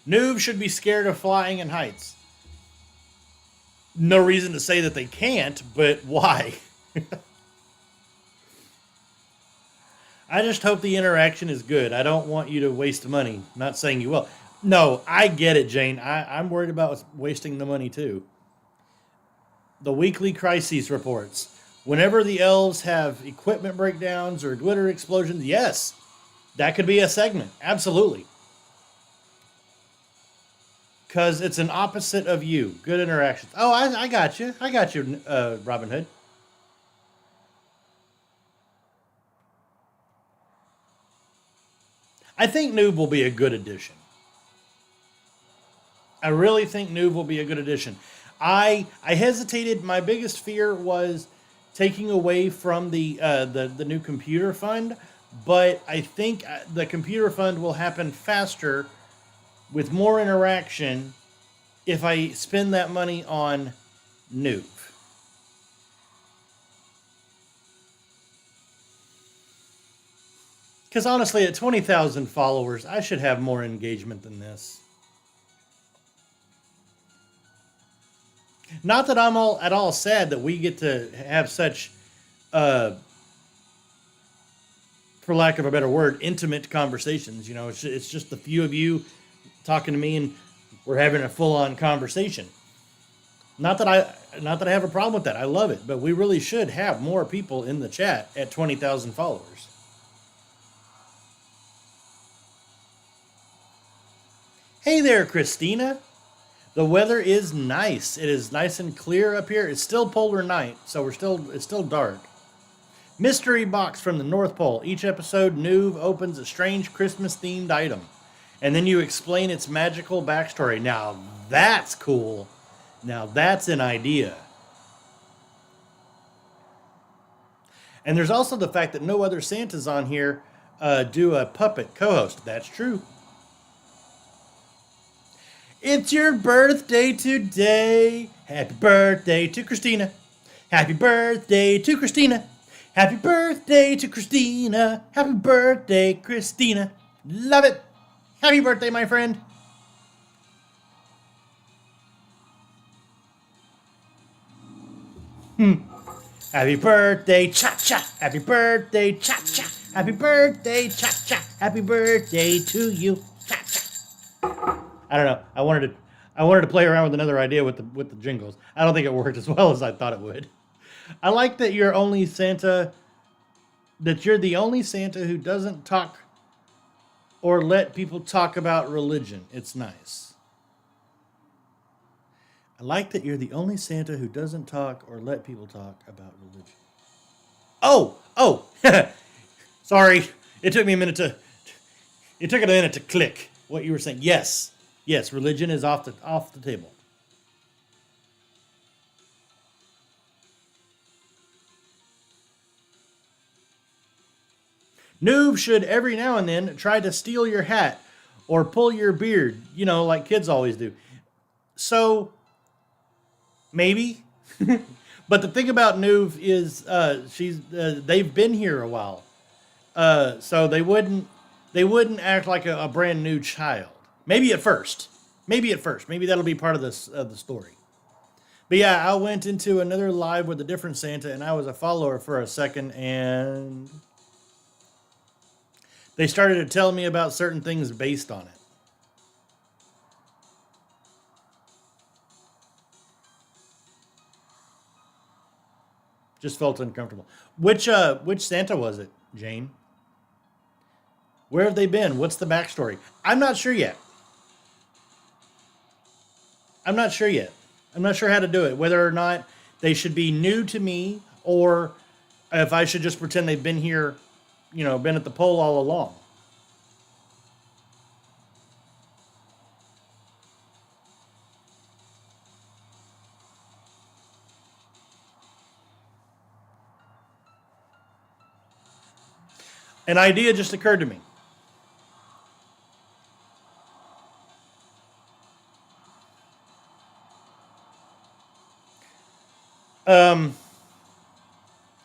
Noobs should be scared of flying in heights. No reason to say that they can't, but why? I just hope the interaction is good. I don't want you to waste money. Not saying you will. No, I get it, Jane. I'm worried about wasting the money too. The weekly crises reports. Whenever the elves have equipment breakdowns or glitter explosions, yes, that could be a segment. Absolutely. Because it's an opposite of you. Good interactions. Oh, I got you. I got you, Robin Hood. I think Noob will be a good addition. I really think Noob will be a good addition. I hesitated. My biggest fear was taking away from the new computer fund, but I think the computer fund will happen faster with more interaction if I spend that money on Noob. Because honestly, at 20,000 followers, I should have more engagement than this. Not that I'm all at all sad that we get to have such, uh, for lack of a better word, intimate conversations. You know, it's just the few of you talking to me, and we're having a full on conversation. Not that I have a problem with that. I love it, but we really should have more people in the chat at 20,000 followers. Hey there, Christina. The weather is nice. It is nice and clear up here. It's still polar night, so it's still dark. Mystery box from the North Pole. Each episode, Noob opens a strange Christmas themed item, and then you explain its magical backstory. Now that's cool. Now that's an idea. And there's also the fact that no other Santas on here do a puppet co-host. That's true. It's your birthday today. Happy birthday to Christina. Happy birthday to Christina. Happy birthday to Christina. Happy birthday, Christina. Love it. Happy birthday, my friend. Happy birthday, cha-cha. Happy birthday, cha-cha. Happy birthday, cha-cha. Happy birthday to you. I don't know. I wanted to play around with another idea with the jingles. I don't think it worked as well as I thought it would. I like that you're only Santa. That you're the only Santa who doesn't talk or let people talk about religion. It's nice. I like that you're the only Santa who doesn't talk or let people talk about religion. Oh. Sorry. It took a minute to click what you were saying. Yes, religion is off the table. Noob should every now and then try to steal your hat or pull your beard, like kids always do. So, maybe. But the thing about Noob is they've been here a while. So they wouldn't act like a brand new child. Maybe at first. Maybe that'll be part of the story. But yeah, I went into another live with a different Santa, and I was a follower for a second, and they started to tell me about certain things based on it. Just felt uncomfortable. Which Santa was it, Jane? Where have they been? What's the backstory? I'm not sure yet. I'm not sure how to do it. Whether or not they should be new to me, or if I should just pretend they've been here, been at the pole all along. An idea just occurred to me.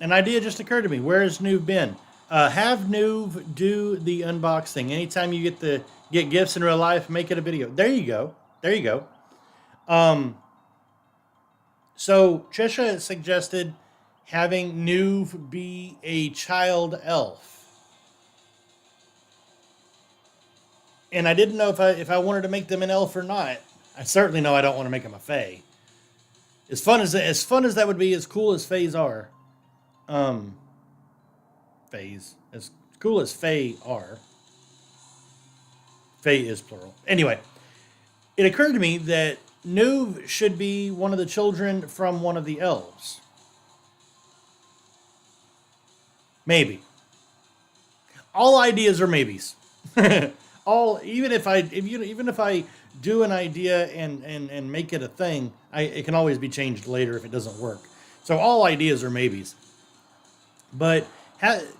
An idea just occurred to me. Where has Noob been? Have Noob do the unboxing. Anytime you get gifts in real life, make it a video. There you go. So Trisha suggested having Noob be a child elf. And I didn't know if I wanted to make them an elf or not. I certainly know I don't want to make them a fae. As fun as that would be, as cool as fays are, Um, Fays. As cool as Fae are, Fae is plural. Anyway, it occurred to me that Nuve should be one of the children from one of the elves. Maybe. All ideas are maybes. All even if I do an idea and make it a thing, it can always be changed later if it doesn't work. So all ideas are maybes. But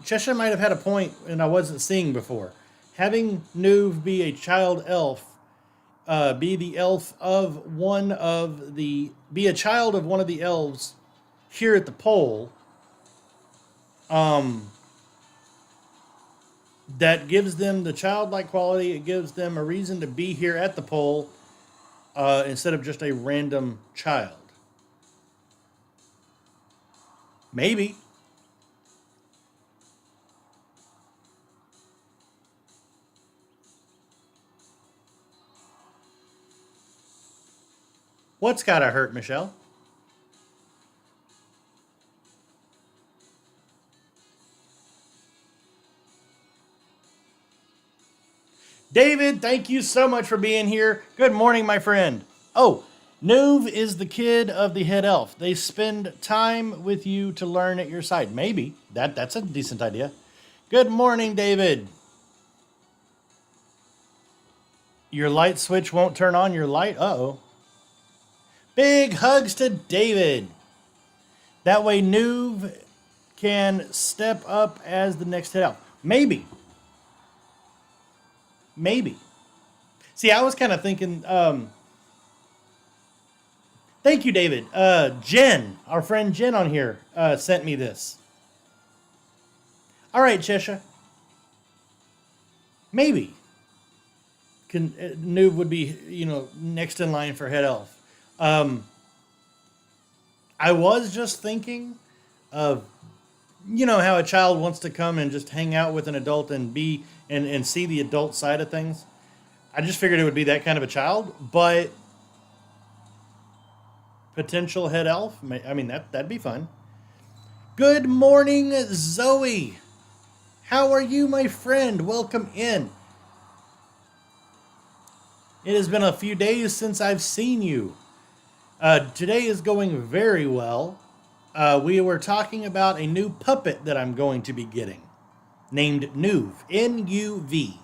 Cheshire might have had a point, and I wasn't seeing before. Having Nuve be a child elf, be the elf of be a child of one of the elves here at the pole. Um, that gives them the childlike quality. It gives them a reason to be here at the pole instead of just a random child. Maybe. What's gotta hurt, Michelle? David, thank you so much for being here. Good morning, my friend. Oh, Nuve is the kid of the head elf. They spend time with you to learn at your side. Maybe. That's a decent idea. Good morning, David. Your light switch won't turn on your light? Uh-oh. Big hugs to David. That way Nuve can step up as the next head elf. Maybe. Maybe. See, I was kind of thinking. Thank you, David. Jen, our friend Jen on here, sent me this. All right, Cheshire. Maybe. Nuve would be, next in line for head elf. I was just thinking of, how a child wants to come and just hang out with an adult and be and see the adult side of things. I just figured it would be that kind of a child, but potential head elf. I mean, that'd be fun. Good morning, Zoe. How are you, my friend? Welcome in. It has been a few days since I've seen you. Today is going very well. We were talking about a new puppet that I'm going to be getting, named Nuve. Nuv.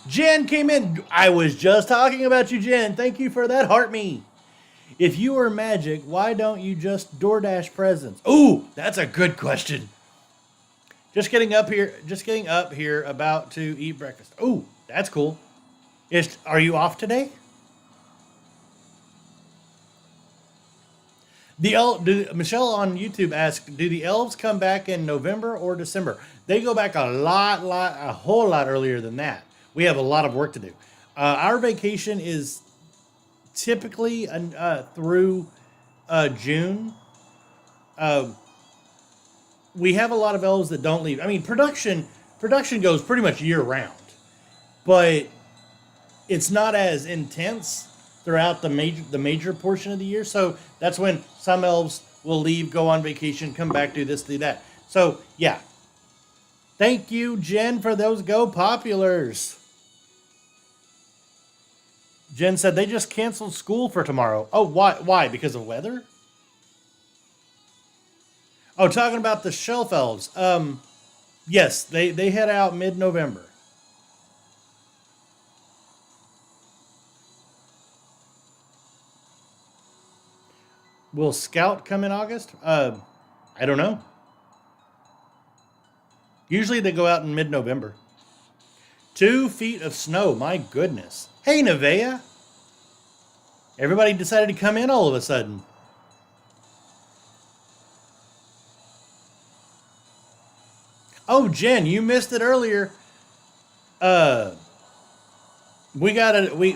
Jen came in. I was just talking about you, Jen. Thank you for that, heart me. If you were magic, why don't you just DoorDash presents? Ooh, that's a good question. Just getting up here, about to eat breakfast. Ooh, that's cool. Are you off today? Michelle on YouTube asked, do the elves come back in November or December? They go back a whole lot earlier than that. We have a lot of work to do. Our vacation is typically through June. We have a lot of elves that don't leave. I mean, production goes pretty much year round, but it's not as intense throughout the major portion of the year. So that's when some elves will leave, go on vacation, come back, do this, do that. So yeah. Thank you, Jen, for those Go Populars. Jen said they just canceled school for tomorrow. Oh, why? Why? Because of weather? Oh, talking about the shelf elves. Yes, they head out mid-November. Will Scout come in August? I don't know. Usually they go out in mid-November. 2 feet of snow. My goodness. Hey, Nevaeh. Everybody decided to come in all of a sudden. Oh, Jen, you missed it earlier. Uh, we got to we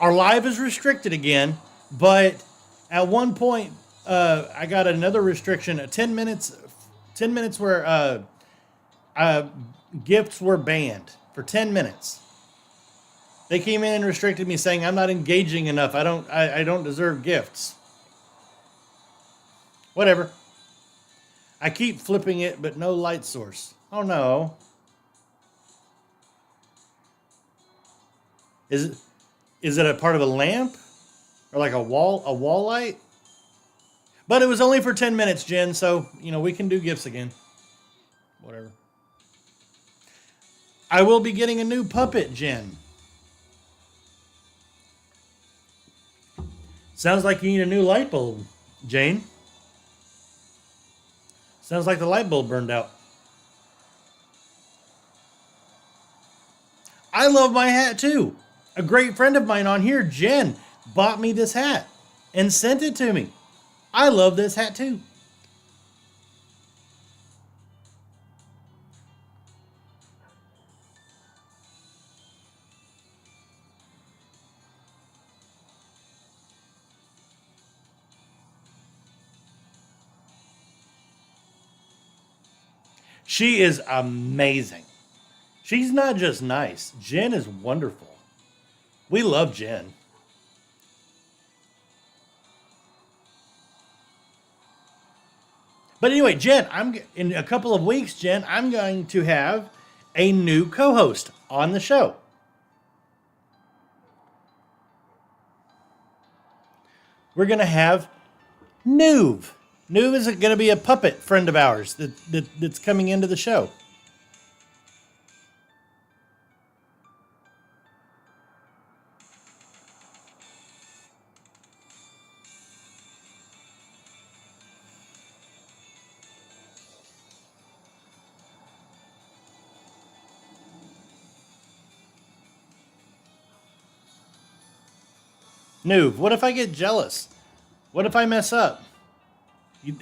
our live is restricted again, but at one point, I got another restriction. 10 minutes, 10 minutes where uh, gifts were banned for 10 minutes. They came in and restricted me, saying I'm not engaging enough. I don't deserve gifts. Whatever. I keep flipping it, but no light source. Oh no. Is it is it a part of a lamp or like a wall light? But it was only for 10 minutes, Jen. So we can do gifts again. Whatever. I will be getting a new puppet, Jen. Sounds like you need a new light bulb, Jane. Sounds like the light bulb burned out. I love my hat too. A great friend of mine on here, Jen, bought me this hat and sent it to me. I love this hat too. She is amazing. She's not just nice. Jen is wonderful. We love Jen. But anyway, Jen, I'm in a couple of weeks, Jen, I'm going to have a new co-host on the show. We're going to have Noov. Noov is going to be a puppet friend of ours that's coming into the show. Noov, what if I get jealous? What if I mess up?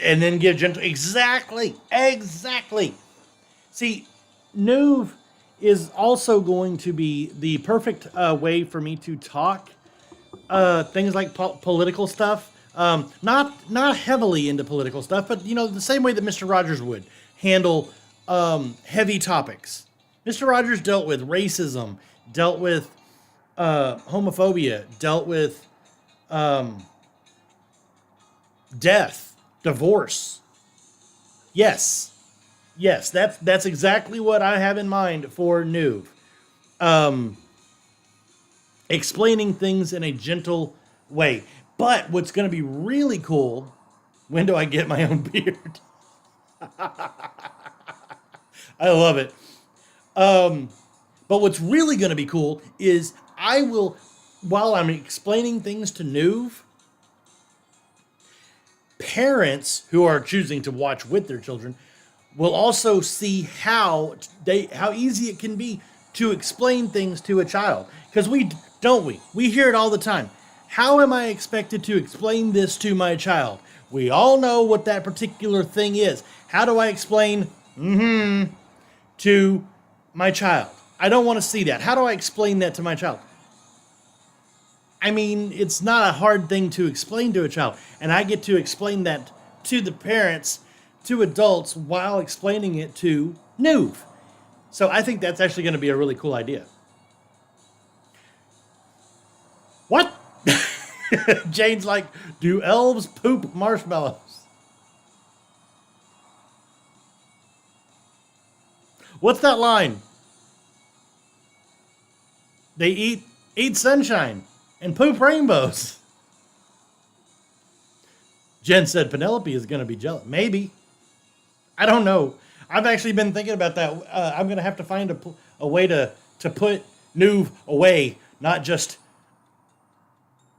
And then give gentle. Exactly. Exactly. See, Noov is also going to be the perfect way for me to talk things like political stuff. Not heavily into political stuff, but the same way that Mr. Rogers would handle heavy topics. Mr. Rogers dealt with racism, dealt with homophobia, dealt with death, divorce. Yes, yes, that's exactly what I have in mind for Nuve. Um, Explaining things in a gentle way. But what's going to be really cool, when do I get my own beard? I love it. Um, but what's really going to be cool is I will, while I'm explaining things to Nuve, parents who are choosing to watch with their children will also see how easy it can be to explain things to a child. Because we hear it all the time. How am I expected to explain this to my child? We all know what that particular thing is. How do I explain to my child? I don't want to see that. How do I explain that to my child? I mean, it's not a hard thing to explain to a child. And I get to explain that to the parents, to adults, while explaining it to Nuve. So I think that's actually going to be a really cool idea. What? Jane's like, do elves poop marshmallows? What's that line? They eat sunshine and poop rainbows. Jen said Penelope is going to be jealous. Maybe. I don't know. I've actually been thinking about that. I'm going to have to find a way to put Nuve away, not just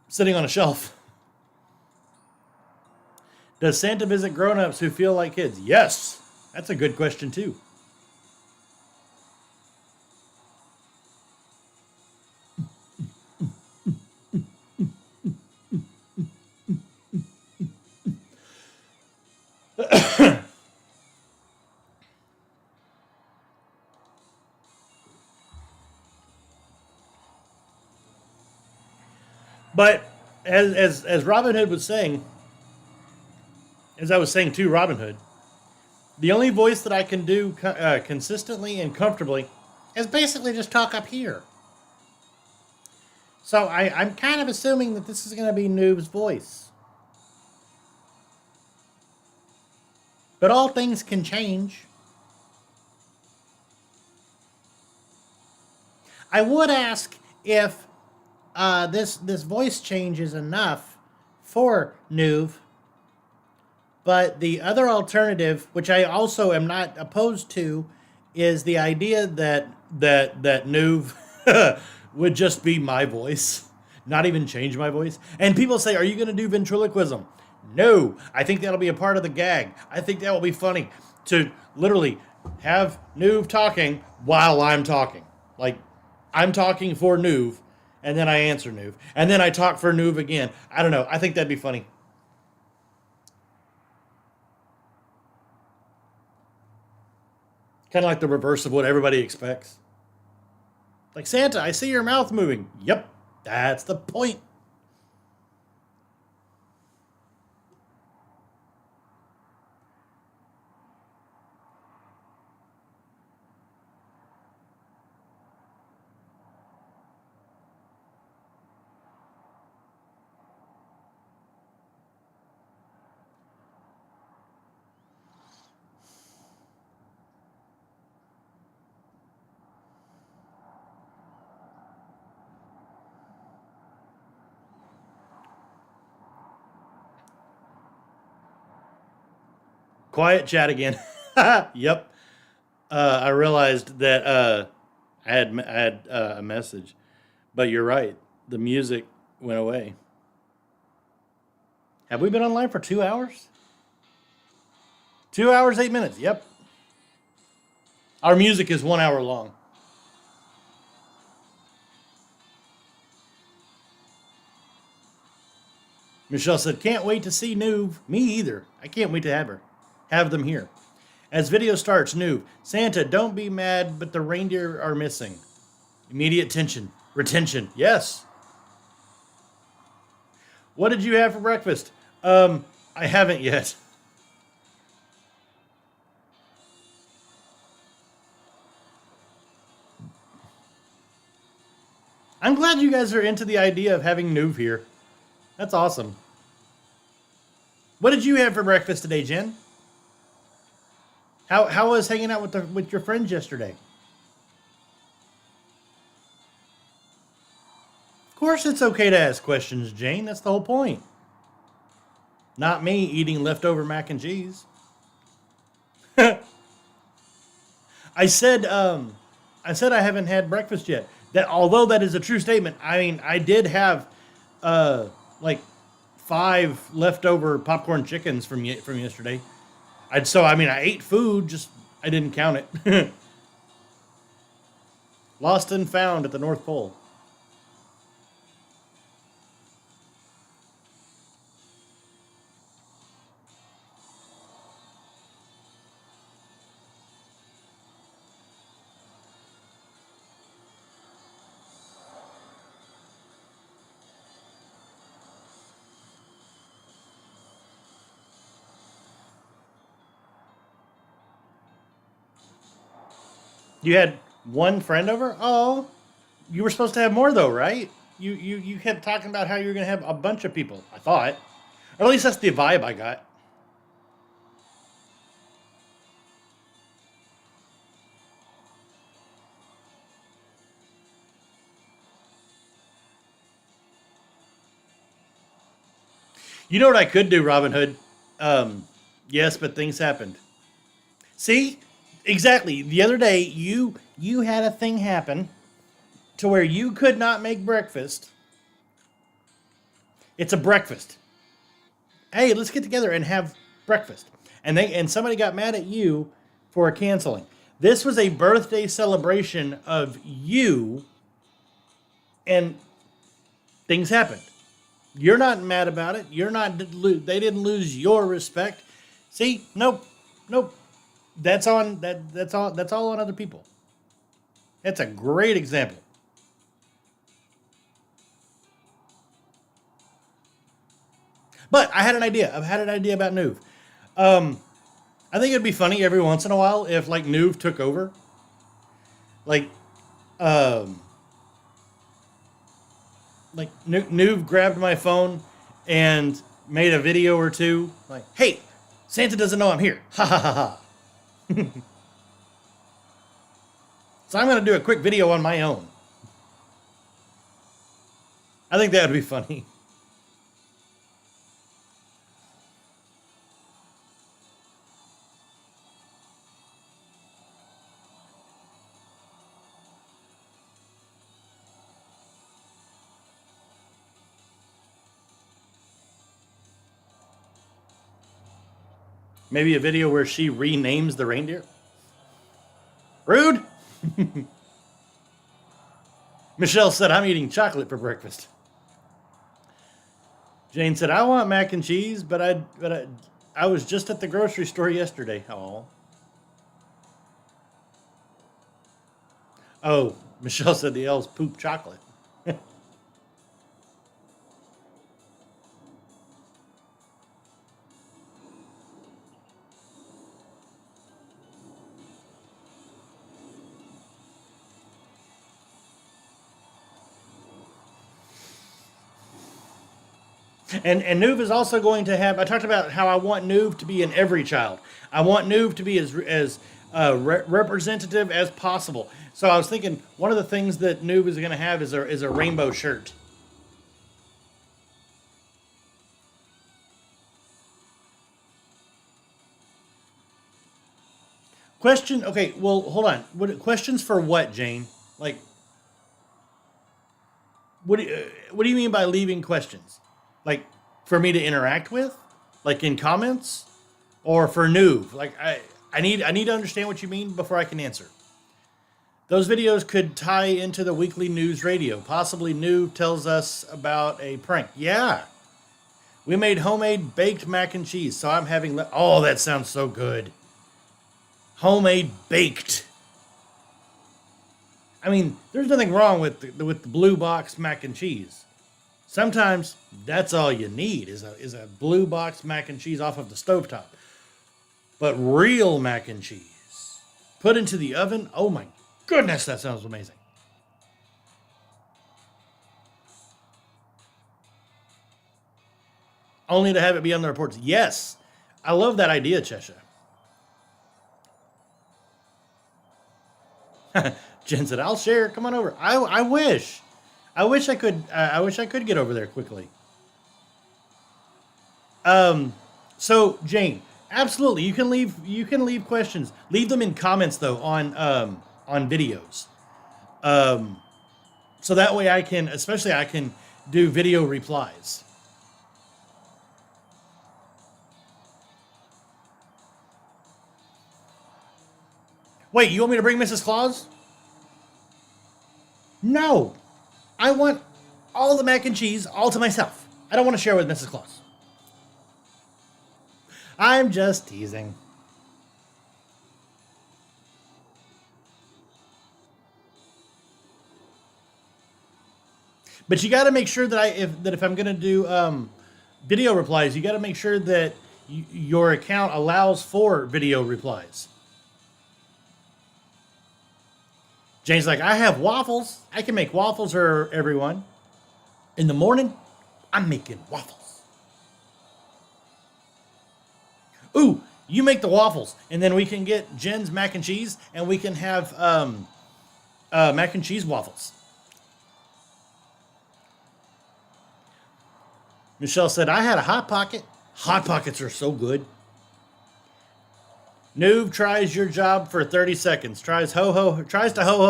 sitting on a shelf. Does Santa visit grown-ups who feel like kids? Yes. That's a good question, too. But as Robin Hood was saying, as I was saying to Robin Hood, the only voice that I can do consistently and comfortably is basically just talk up here. So I'm kind of assuming that this is going to be Noob's voice. But all things can change. I would ask if this voice change is enough for Noob, but the other alternative, which I also am not opposed to, is the idea that Noob would just be my voice, not even change my voice. And people say, "Are you going to do ventriloquism?" No, I think that'll be a part of the gag. I think that will be funny to literally have Noob talking while I'm talking. Like, I'm talking for Noob, and then I answer Noob, and then I talk for Noob again. I don't know. I think that'd be funny. Kind of like the reverse of what everybody expects. Like, Santa, I see your mouth moving. Yep, that's the point. Quiet chat again. Yep. I realized that I had a message, but you're right. The music went away. Have we been online for 2 hours? 2 hours, 8 minutes. Yep. Our music is 1 hour long. Michelle said, "Can't wait to see Noob." Me either. I can't wait to have them here. As video starts, Noob, Santa, don't be mad, but the reindeer are missing. Immediate tension. Retention. Yes. What did you have for breakfast? I haven't yet. I'm glad you guys are into the idea of having Noob here. That's awesome. What did you have for breakfast today, Jen? How was hanging out with your friends yesterday? Of course, it's okay to ask questions, Jane. That's the whole point. Not me eating leftover mac and cheese. I said I haven't had breakfast yet. That although that is a true statement, I mean I did have like 5 leftover popcorn chickens from yesterday. I ate food, just I didn't count it. Lost and found at the North Pole. You had one friend over? Oh, you were supposed to have more though, right? You kept talking about how you were going to have a bunch of people. I thought, or at least that's the vibe I got. You know what I could do, Robin Hood? Yes, but things happened. See, exactly. The other day, you had a thing happen to where you could not make breakfast. It's a breakfast. Hey, let's get together and have breakfast. And somebody got mad at you for canceling. This was a birthday celebration of you, and things happened. You're not mad about it. You're not. They didn't lose your respect. See, nope, nope. That's on that. That's all. That's all on other people. That's a great example. But I had an idea. I've had an idea about Nuve. Um, I think it'd be funny every once in a while if like Nuve took over. Like, um, Nuve grabbed my phone and made a video or two. Like, hey, Santa doesn't know I'm here. Ha ha ha ha. So I'm gonna do a quick video on my own. I think that would be funny. Maybe a video where she renames the reindeer. Rude. Michelle said, I'm eating chocolate for breakfast. Jane said, I want mac and cheese, but I was just at the grocery store yesterday. Oh. Oh, Michelle said the elves poop chocolate. And Nuve is also going to have. I talked about how I want Nuve to be in every child. I want Nuve to be as representative as possible. So I was thinking one of the things that Nuve is going to have is a rainbow shirt. Question. Okay. Well, hold on. Questions for what, Jane? Like, what do you mean by leaving questions? Like for me to interact with, like in comments, or for Nuve? Like I need to understand what you mean before I can answer. Those videos could tie into the weekly news radio. Possibly Nuve tells us about a prank. Yeah, we made homemade baked mac and cheese, so I'm having. Oh, that sounds so good. Homemade baked. I mean, there's nothing wrong with the blue box mac and cheese. Sometimes that's all you need is a blue box mac and cheese off of the stovetop. But real mac and cheese put into the oven, oh my goodness, that sounds amazing. Only to have it be on the reports. Yes, I love that idea, Cheshire. Jen said, "I'll share. Come on over." I wish. I wish I could. I wish I could get over there quickly. Um. So Jane, absolutely, you can leave questions. Leave them in comments though on videos. Um. So that way I can do video replies. Wait, you want me to bring Mrs. Claus? No, I want all the mac and cheese all to myself. I don't want to share with Mrs. Claus. I'm just teasing. But you got to make sure that if I'm going to do video replies, you got to make sure that your account allows for video replies. Jane's like, I have waffles. I can make waffles for everyone. In the morning, I'm making waffles. Ooh, you make the waffles, and then we can get Jen's mac and cheese, and we can have mac and cheese waffles. Michelle said, I had a Hot Pocket. Hot Pockets are so good. Noob tries your job for 30 seconds. Tries to ho ho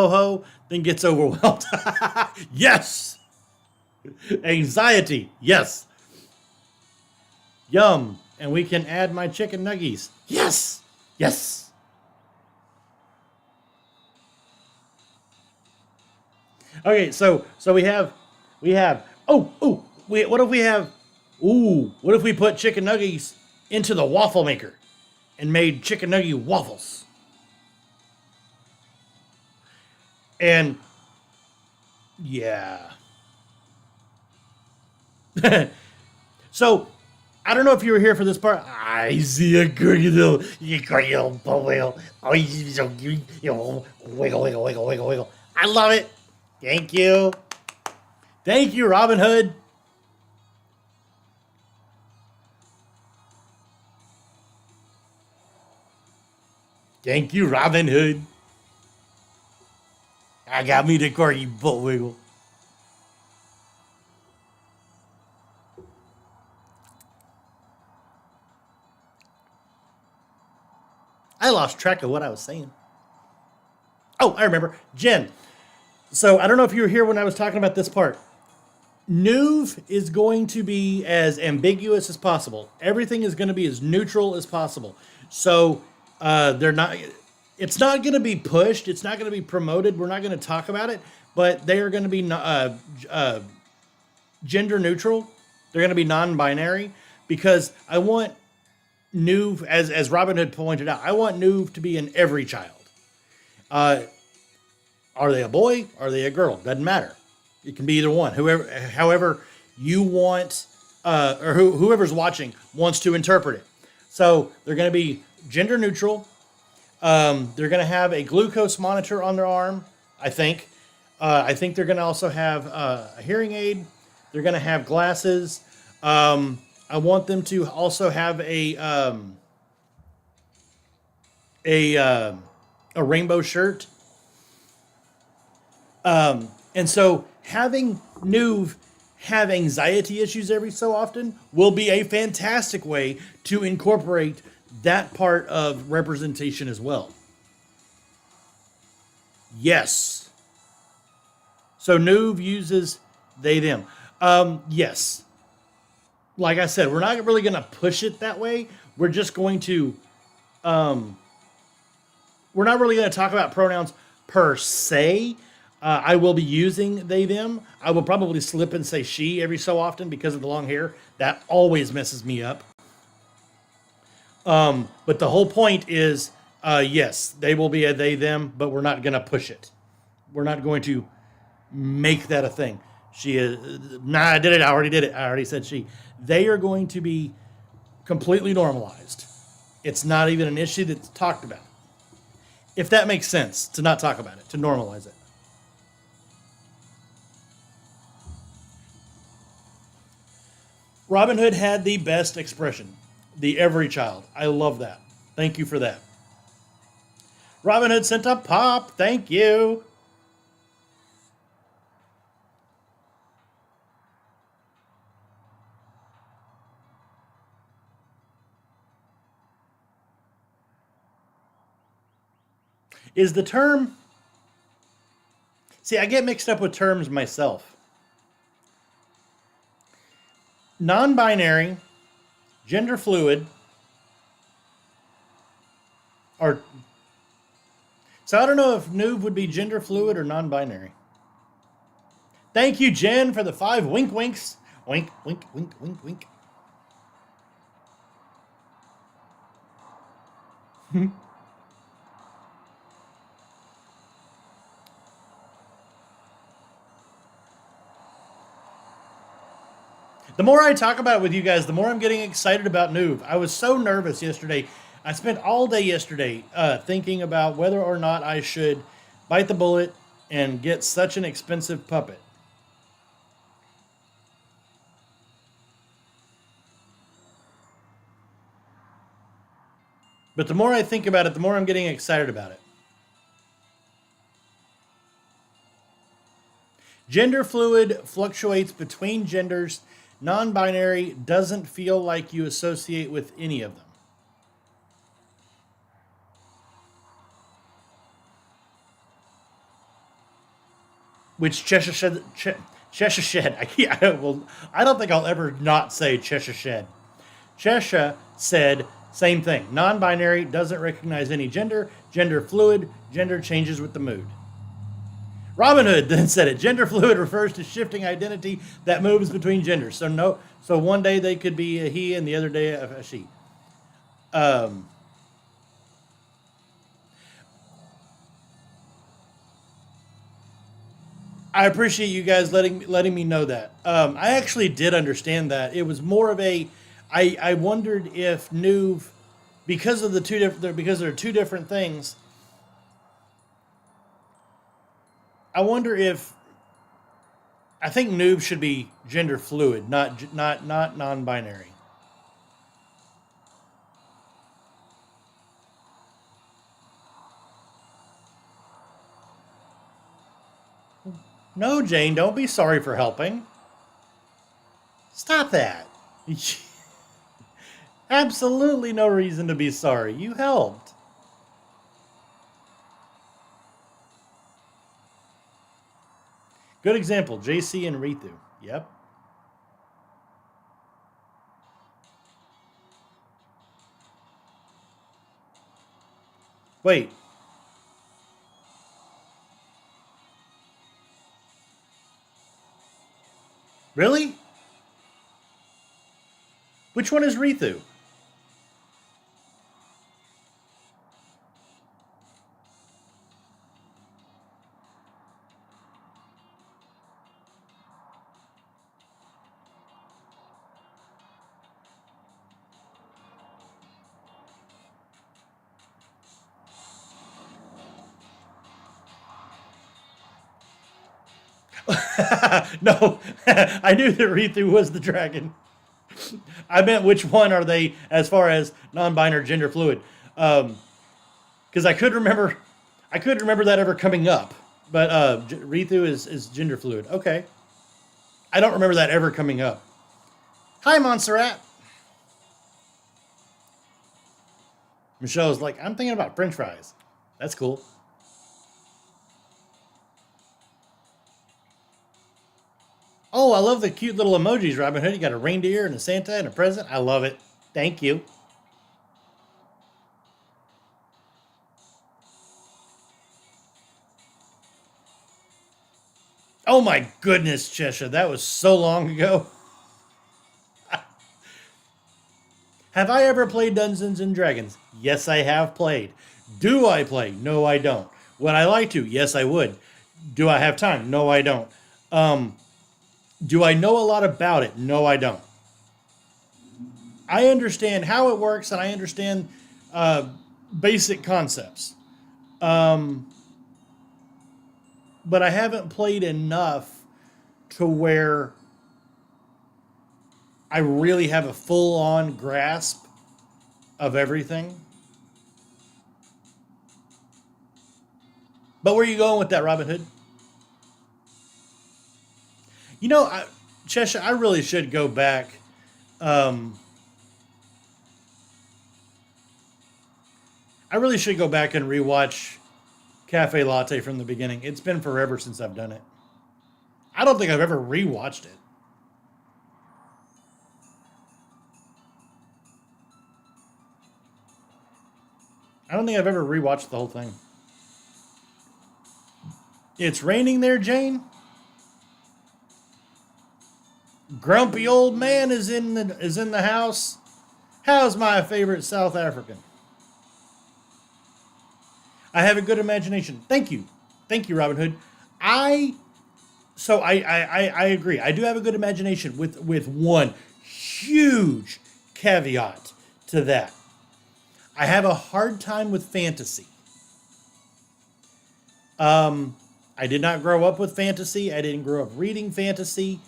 ho, then gets overwhelmed. Yes. Anxiety. Yes. Yum. And we can add my chicken nuggies. Yes. Yes. Okay, so we have what if we have what if we put chicken nuggies into the waffle maker and made chicken nugget waffles? And yeah. So I don't know if you were here for this part. I see a quirky little boat wiggle. Oh, you so cute. You know, wiggle, wiggle, wiggle, wiggle, wiggle. I love it. Thank you. Thank you, Robin Hood. Thank you, Robin Hood. I got me the quirky boat wiggle. I lost track of what I was saying. Oh, I remember. Jen. So I don't know if you were here when I was talking about this part. Nuve is going to be as ambiguous as possible. Everything is going to be as neutral as possible. So they're not. It's not going to be pushed. It's not going to be promoted. We're not going to talk about it. But they are going to be gender neutral. They're going to be non-binary because I want Nuve, as Robin Hood pointed out, I want Nuve to be in every child. Uh, are they a boy? Are they a girl? Doesn't matter. It can be either one. However you want, or whoever's watching wants to interpret it. So they're going to be gender neutral. They're going to have a glucose monitor on their arm. I think. I think they're going to also have a hearing aid. They're going to have glasses. I want them to also have a rainbow shirt. And so having Nuve have anxiety issues every so often will be a fantastic way to incorporate that part of representation as well. Yes. So Nuve uses they, them. Yes. Like I said, we're not really going to push it that way. We're just going to, we're not really going to talk about pronouns per se. I will be using they, them. I will probably slip and say she every so often because of the long hair. That always messes me up. But the whole point is, yes, they will be a they, them, but we're not going to push it. We're not going to make that a thing. She is, nah, I did it. I already did it. I already said she. They are going to be completely normalized. It's not even an issue that's talked about. If that makes sense, to not talk about it, to normalize it. Robin Hood had the best expression. The every child. I love that. Thank you for that. Robin Hood sent a pop. Thank you. Is the term. See, I get mixed up with terms myself. Non binary, gender fluid, or. So I don't know if noob would be gender fluid or non binary. Thank you, Jen, for the 5 wink winks. Wink, wink, wink, wink, wink. The more I talk about it with you guys, the more I'm getting excited about Nuve. I was so nervous yesterday. I spent all day yesterday thinking about whether or not I should bite the bullet and get such an expensive puppet. But the more I think about it, the more I'm getting excited about it. Gender fluid fluctuates between genders. Non-binary doesn't feel like you associate with any of them. Which Cheshire Shed, Cheshire Shed. I don't think I'll ever not say Cheshire Shed. Cheshire said same thing. Non-binary doesn't recognize any gender. Gender fluid. Gender changes with the mood. Robin Hood then said it. Gender fluid refers to shifting identity that moves between genders. So one day they could be a he and the other day a she. I appreciate you guys letting me know that. I actually did understand that. It was more of a I wondered if Nuve, because of the two different, because there are two different things. I wonder if I think Nuve should be gender fluid, not non-binary. No, Jane, don't be sorry for helping. Stop that. Absolutely no reason to be sorry. You helped. Good example, JC and Ritu. Yep. Wait, really? Which one is Ritu? No, I knew that Ritu was the dragon. I meant which one are they as far as non-binary gender fluid? Because I could remember that ever coming up. But Ritu is gender fluid. Okay, I don't remember that ever coming up. Hi, Montserrat. Michelle's like, I'm thinking about French fries. That's cool. Oh, I love the cute little emojis, Robin Hood. You got a reindeer and a Santa and a present. I love it. Thank you. Oh my goodness, Cheshire. That was so long ago. Have I ever played Dungeons and Dragons? Yes, I have played. Do I play? No, I don't. Would I like to? Yes, I would. Do I have time? No, I don't. Um, do I know a lot about it? No, I don't. I understand how it works and I understand uh, basic concepts. Um, but I haven't played enough to where I really have a full on grasp of everything. But where are you going with that, Robin Hood? You know, Cheshire, I really should go back. Um, I really should go back and rewatch Cafe Latte from the beginning. It's been forever since I've done it. I don't think I've ever rewatched it. I don't think I've ever rewatched the whole thing. It's raining there, Jane. Grumpy old man is in the house. How's my favorite South African? I have a good imagination. Thank you, Robin Hood. I I agree. I do have a good imagination with one huge caveat to that. I have a hard time with fantasy. I did not grow up with fantasy. I didn't grow up reading fantasy.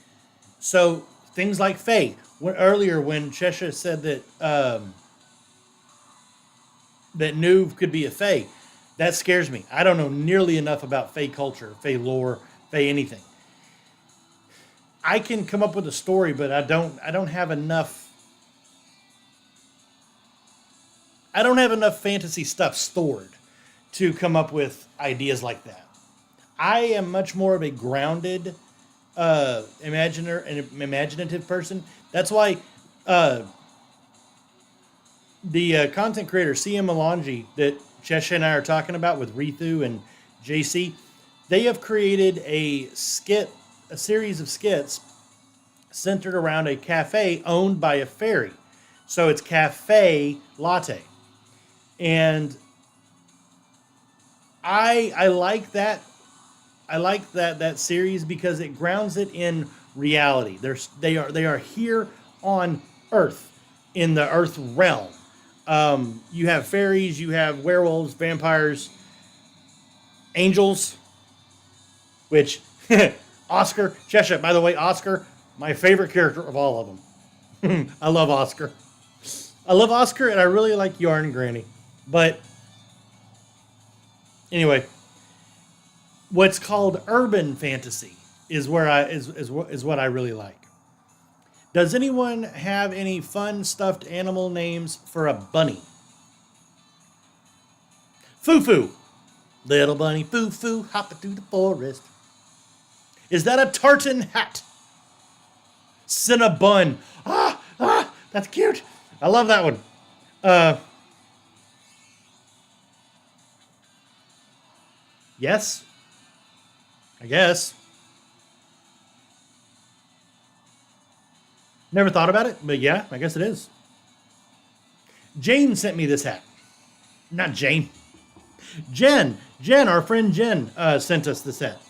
So things like Fae. Earlier, when Cheshire said that Nuve could be a Fae, that scares me. I don't know nearly enough about Fae culture, Fae lore, Fae anything. I can come up with a story, but I don't have enough. I don't have enough fantasy stuff stored to come up with ideas like that. I am much more of a grounded imaginative person. That's why uh, the content creator CM Melange that Chesha and I are talking about with Ritu and JC, they have created a series of skits centered around a cafe owned by a fairy. So it's Cafe Latte, and I like that. I like that series because it grounds it in reality. They are here on Earth. in the Earth realm. You have fairies, you have werewolves, vampires, angels, which Oscar Cheshire, by the way, Oscar, my favorite character of all of them. I love Oscar. I love Oscar, and I really like Yarn Granny. But anyway, what's called urban fantasy is where is what I really like. Does anyone have any fun stuffed animal names for a bunny? Foo Foo. Little bunny Foo Foo hopping through the forest. Is that a tartan hat? Cinnabon. That's cute. I love that one. Yes, I guess. Never thought about it, but yeah, I guess it is. Jane sent me this hat. Not Jane. Jen, our friend Jen, sent us this hat.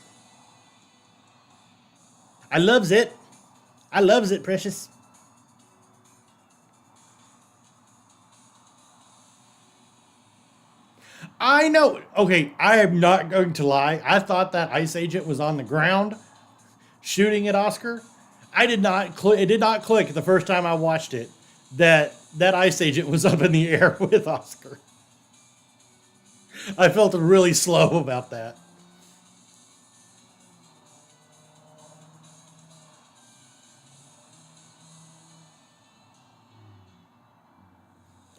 I loves it. I loves it, precious. I know. Okay, I am not going to lie. I thought that Ice Agent was on the ground shooting at Oscar. I did not. It did not click the first time I watched it that Ice Agent was up in the air with Oscar. I felt really slow about that.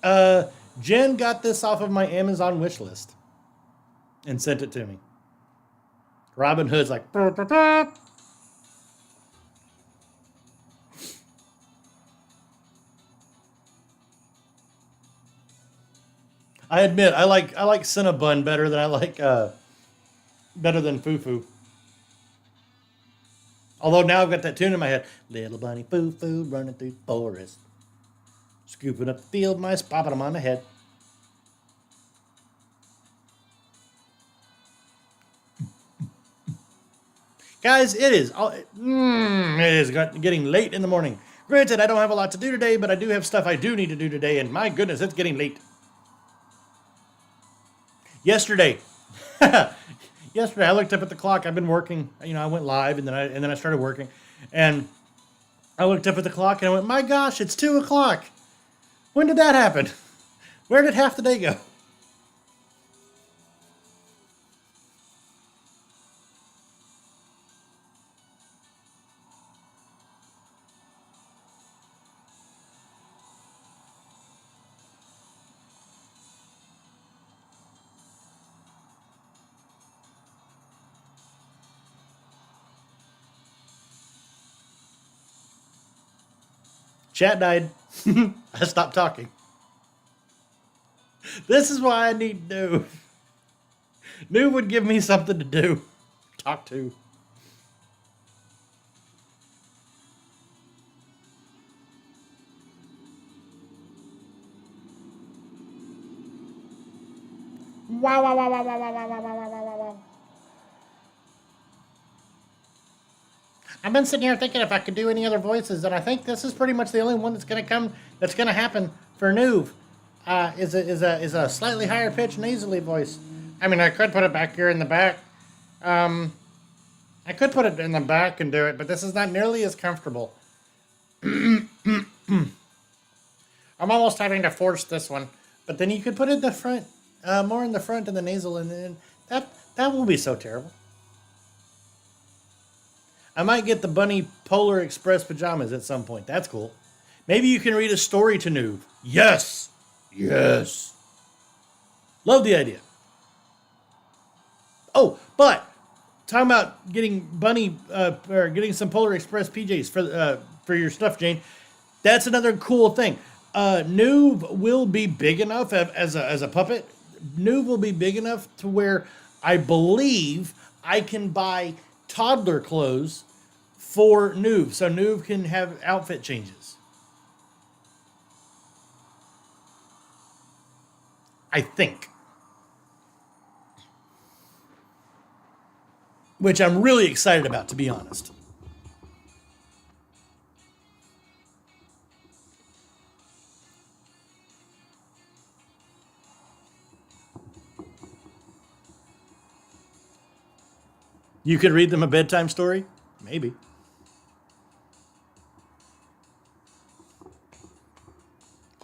Uh, Jen got this off of my Amazon wish list and sent it to me. Robin Hood's like, "Burr, burr, burr." I admit I like Cinnabon better than I like better than Foo Foo. Although now I've got that tune in my head. Little bunny Foo Foo running through the forest, scooping up the field mice, popping them on the head. Guys, it is getting late in the morning. Granted, I don't have a lot to do today, but I do have stuff I do need to do today, and my goodness, it's getting late. Yesterday, yesterday I looked up at the clock. I've been working. I went live, and then I started working, and I looked up at the clock and I went, "My gosh, it's 2 o'clock. When did that happen? Where did half the day go?" Chat died. I stopped talking. This is why I need Noob. Noob would give me something to do. Talk to. Wow, wow, wow, wow, wow, wow, wow, wow, wow, wow, wow. I've been sitting here thinking if I could do any other voices, and I think this is pretty much the only one that's gonna happen for Noob. Is a slightly higher pitch nasally voice. I mean, I could put it back here in the back. Um, I could put it in the back and do it, but this is not nearly as comfortable. I'm almost having to force this one, but then you could put it in the front, more in the front in the nasal, and then that will be so terrible. I might get the bunny Polar Express pajamas at some point. That's cool. Maybe you can read a story to Noob. Yes, yes. Love the idea. Oh, but talking about getting bunny or getting some Polar Express PJs for your stuff, Jane. That's another cool thing. Noob will be big enough as a puppet. Noob will be big enough to where I believe I can buy toddler clothes for Noob, so Noob can have outfit changes. I think. Which I'm really excited about, to be honest. You could read them a bedtime story? Maybe.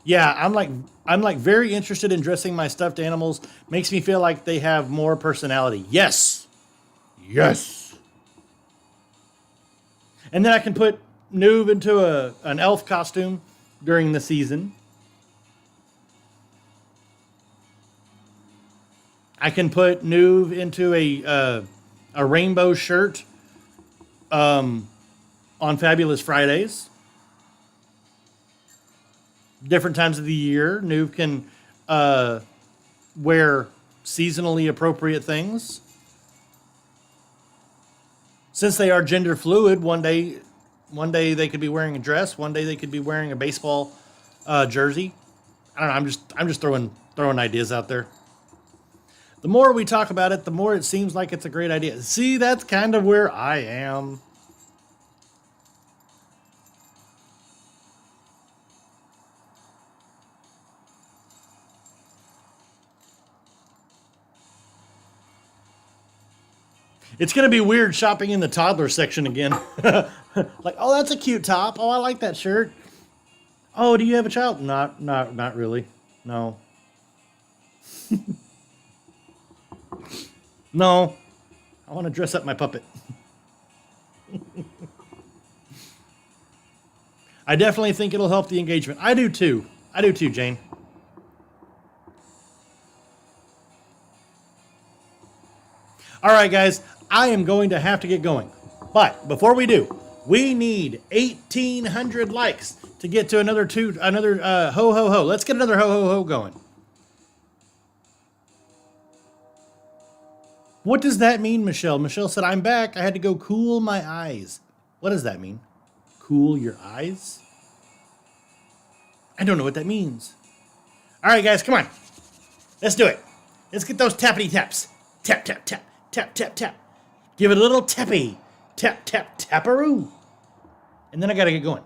Yeah, I'm like very interested in dressing my stuffed animals. Makes me feel like they have more personality. Yes. Yes. And then I can put Noob into an elf costume during the season. I can put Noob into a rainbow shirt on Fabulous Fridays. Different times of the year, Noob can wear seasonally appropriate things. Since they are gender fluid, one day they could be wearing a dress, one day they could be wearing a baseball jersey. I don't know. I'm just throwing ideas out there. The more we talk about it, the more it seems like it's a great idea. See, that's kind of where I am. It's going to be weird shopping in the toddler section again. Like, oh, that's a cute top. Oh, I like that shirt. Oh, do you have a child? Not really. No. No. I want to dress up my puppet. I definitely think it'll help the engagement. I do too. I do too, Jane. All right, guys. I am going to have to get going. But before we do, we need 1,800 likes to get to another ho ho ho. Let's get another ho ho ho going. What does that mean, Michelle? Michelle said, I'm back. I had to go cool my eyes. What does that mean? Cool your eyes? I don't know what that means. All right, guys, come on. Let's do it. Let's get those tappity taps. Tap, tap, tap, tap, tap, tap. Give it a little tappy. Tap, tap, taparoo. And then I got to get going.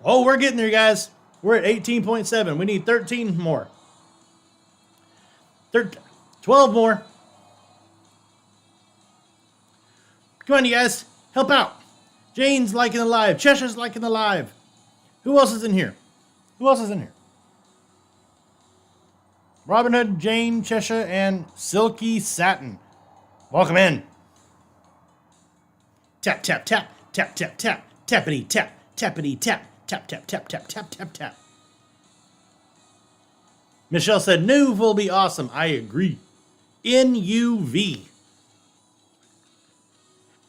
Oh, we're getting there, guys. We're at 18.7. We need 13 more. 12 more. Come on, you guys. Help out. Jane's liking the live. Cheshire's liking the live. Who else is in here? Who else is in here? Robin Hood, Jane, Cheshire, and Silky Satin. Welcome in. Tap, tap, tap. Tap, tap, tap. Tappity, tap. Tappity, tap. Tap, tap, tap, tap, tap, tap, tap. Michelle said, Nuve will be awesome. I agree. N-U-V.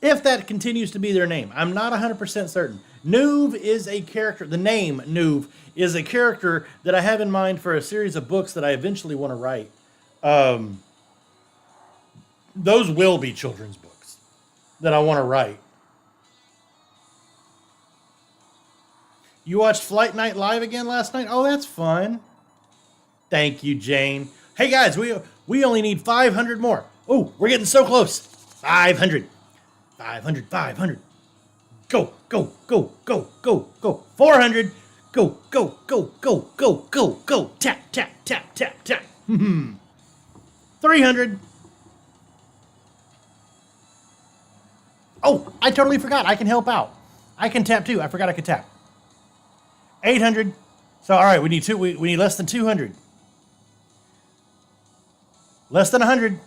If that continues to be their name. I'm not 100% certain. Nuve is a character. The name Nuve is a character that I have in mind for a series of books that I eventually want to write. Those will be children's books that I want to write. You watched Flight Night Live again last night? Oh, that's fun. Thank you, Jane. Hey, guys, we only need 500 more. Oh, we're getting so close. 500. 500, 500. Go, go, go, go, go, go. 400. Go, go, go, go, go, go, go. Tap, tap, tap, tap, tap. 300. Oh, I totally forgot. I can help out. I can tap too. I forgot I could tap. 800. So, all right, we need we need less than 200. Less than 100.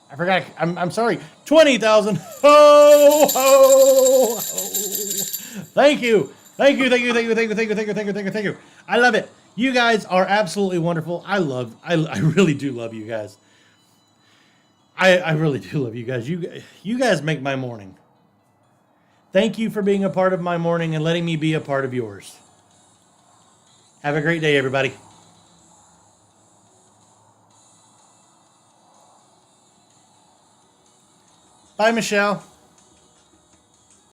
I forgot. I'm sorry. 20,000. Ho, ho, ho. Thank you. Thank you. Thank you. Thank you. Thank you. Thank you. Thank you. Thank you. Thank you. Thank you. I love it. You guys are absolutely wonderful. I really do love you guys. I really do love you guys. You guys make my morning. Thank you for being a part of my morning and letting me be a part of yours. Have a great day, everybody. Bye, Michelle.